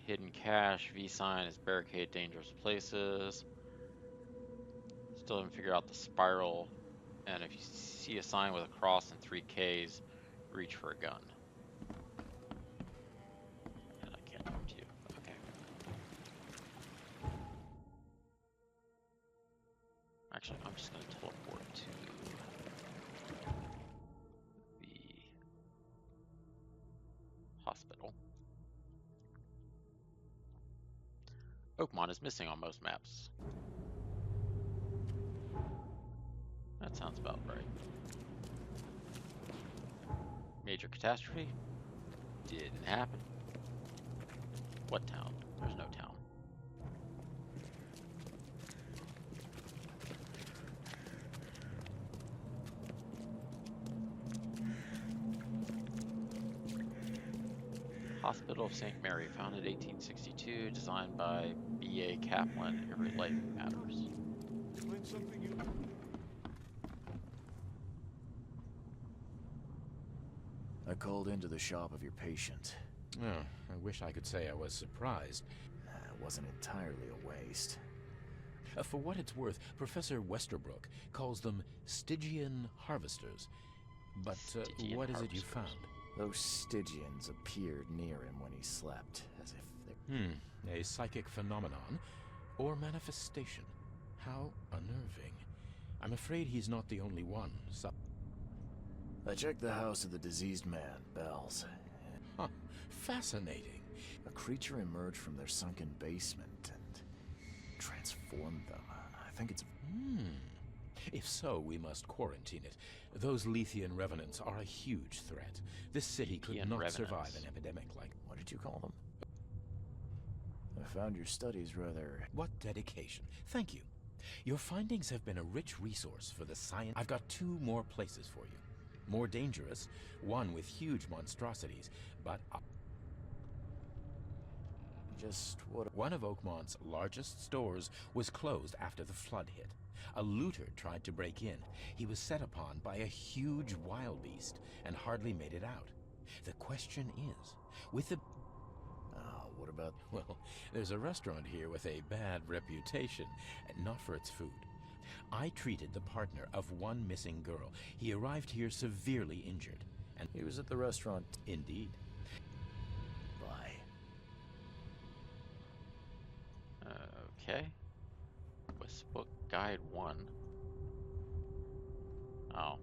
Hidden cache. V sign is barricade dangerous places. Still haven't figured out the spiral. And if you see a sign with a cross and 3 Ks, reach for a gun. And I can't talk to you. Okay. Actually, I'm just going to teleport to the hospital. Oakmont is missing on most maps. That sounds about right. Major catastrophe? Didn't happen. What town? There's no town. Hospital of St. Mary, founded 1862, designed by B.A. Kaplan. Every life matters. Find something you... I called into the shop of your patient. Oh, I wish I could say I was surprised. It wasn't entirely a waste. For what it's worth, Professor Westerbrook calls them Stygian harvesters. But what is it you found? Those Stygians appeared near him when he slept, as if they... A psychic phenomenon or manifestation. How unnerving. I'm afraid he's not the only one. I checked the house of the diseased man, Bells. Huh. Fascinating. A creature emerged from their sunken basement and transformed them. I think it's... If so, we must quarantine it. Those Lethean revenants are a huge threat. This city could not survive an epidemic like... What did you call them? I found your studies rather... What dedication. Thank you. Your findings have been a rich resource for the science... I've got 2 more places for you. More dangerous, one with huge monstrosities, but... Just what... One of Oakmont's largest stores was closed after the flood hit. A looter tried to break in. He was set upon by a huge wild beast and hardly made it out. The question is, with the... what about... Well, there's a restaurant here with a bad reputation, not for its food. I treated the partner of one missing girl. He arrived here severely injured, and... He was at the restaurant. Indeed. Bye. Okay. Book Guide 1. Oh.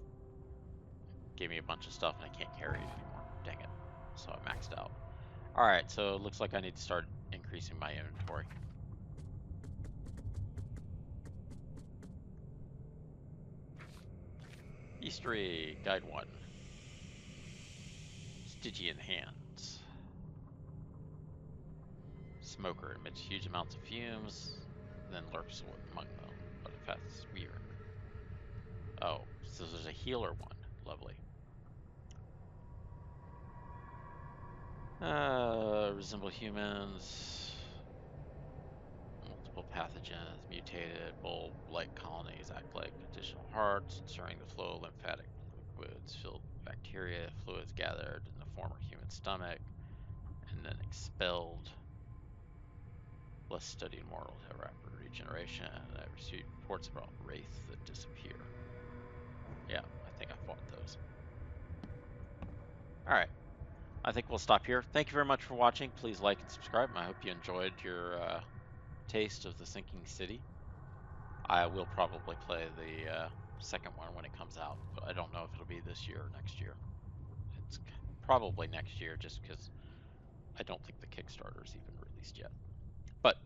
Gave me a bunch of stuff and I can't carry it anymore. Dang it. So I maxed out. Alright, so it looks like I need to start increasing my inventory. History, Guide 1. Stygian hands. Smoker emits huge amounts of fumes, then lurks among them. But if that's weird. Oh, so there's a healer one. Lovely. Resemble humans. Multiple pathogens, mutated, bulb-like colonies act like additional hearts, ensuring the flow of lymphatic liquids filled with bacteria, fluids gathered in the former human stomach, and then expelled. Less studied mortals have rapid regeneration. I've received reports about wraiths that disappear. Yeah, I think I fought those. Alright. I think we'll stop here. Thank you very much for watching. Please like and subscribe. I hope you enjoyed your taste of the Sinking City. I will probably play the second one when it comes out, but I don't know if it'll be this year or next year. It's probably next year just because I don't think the Kickstarter is even released yet. But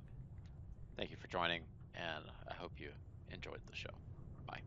thank you for joining, and I hope you enjoyed the show. Bye.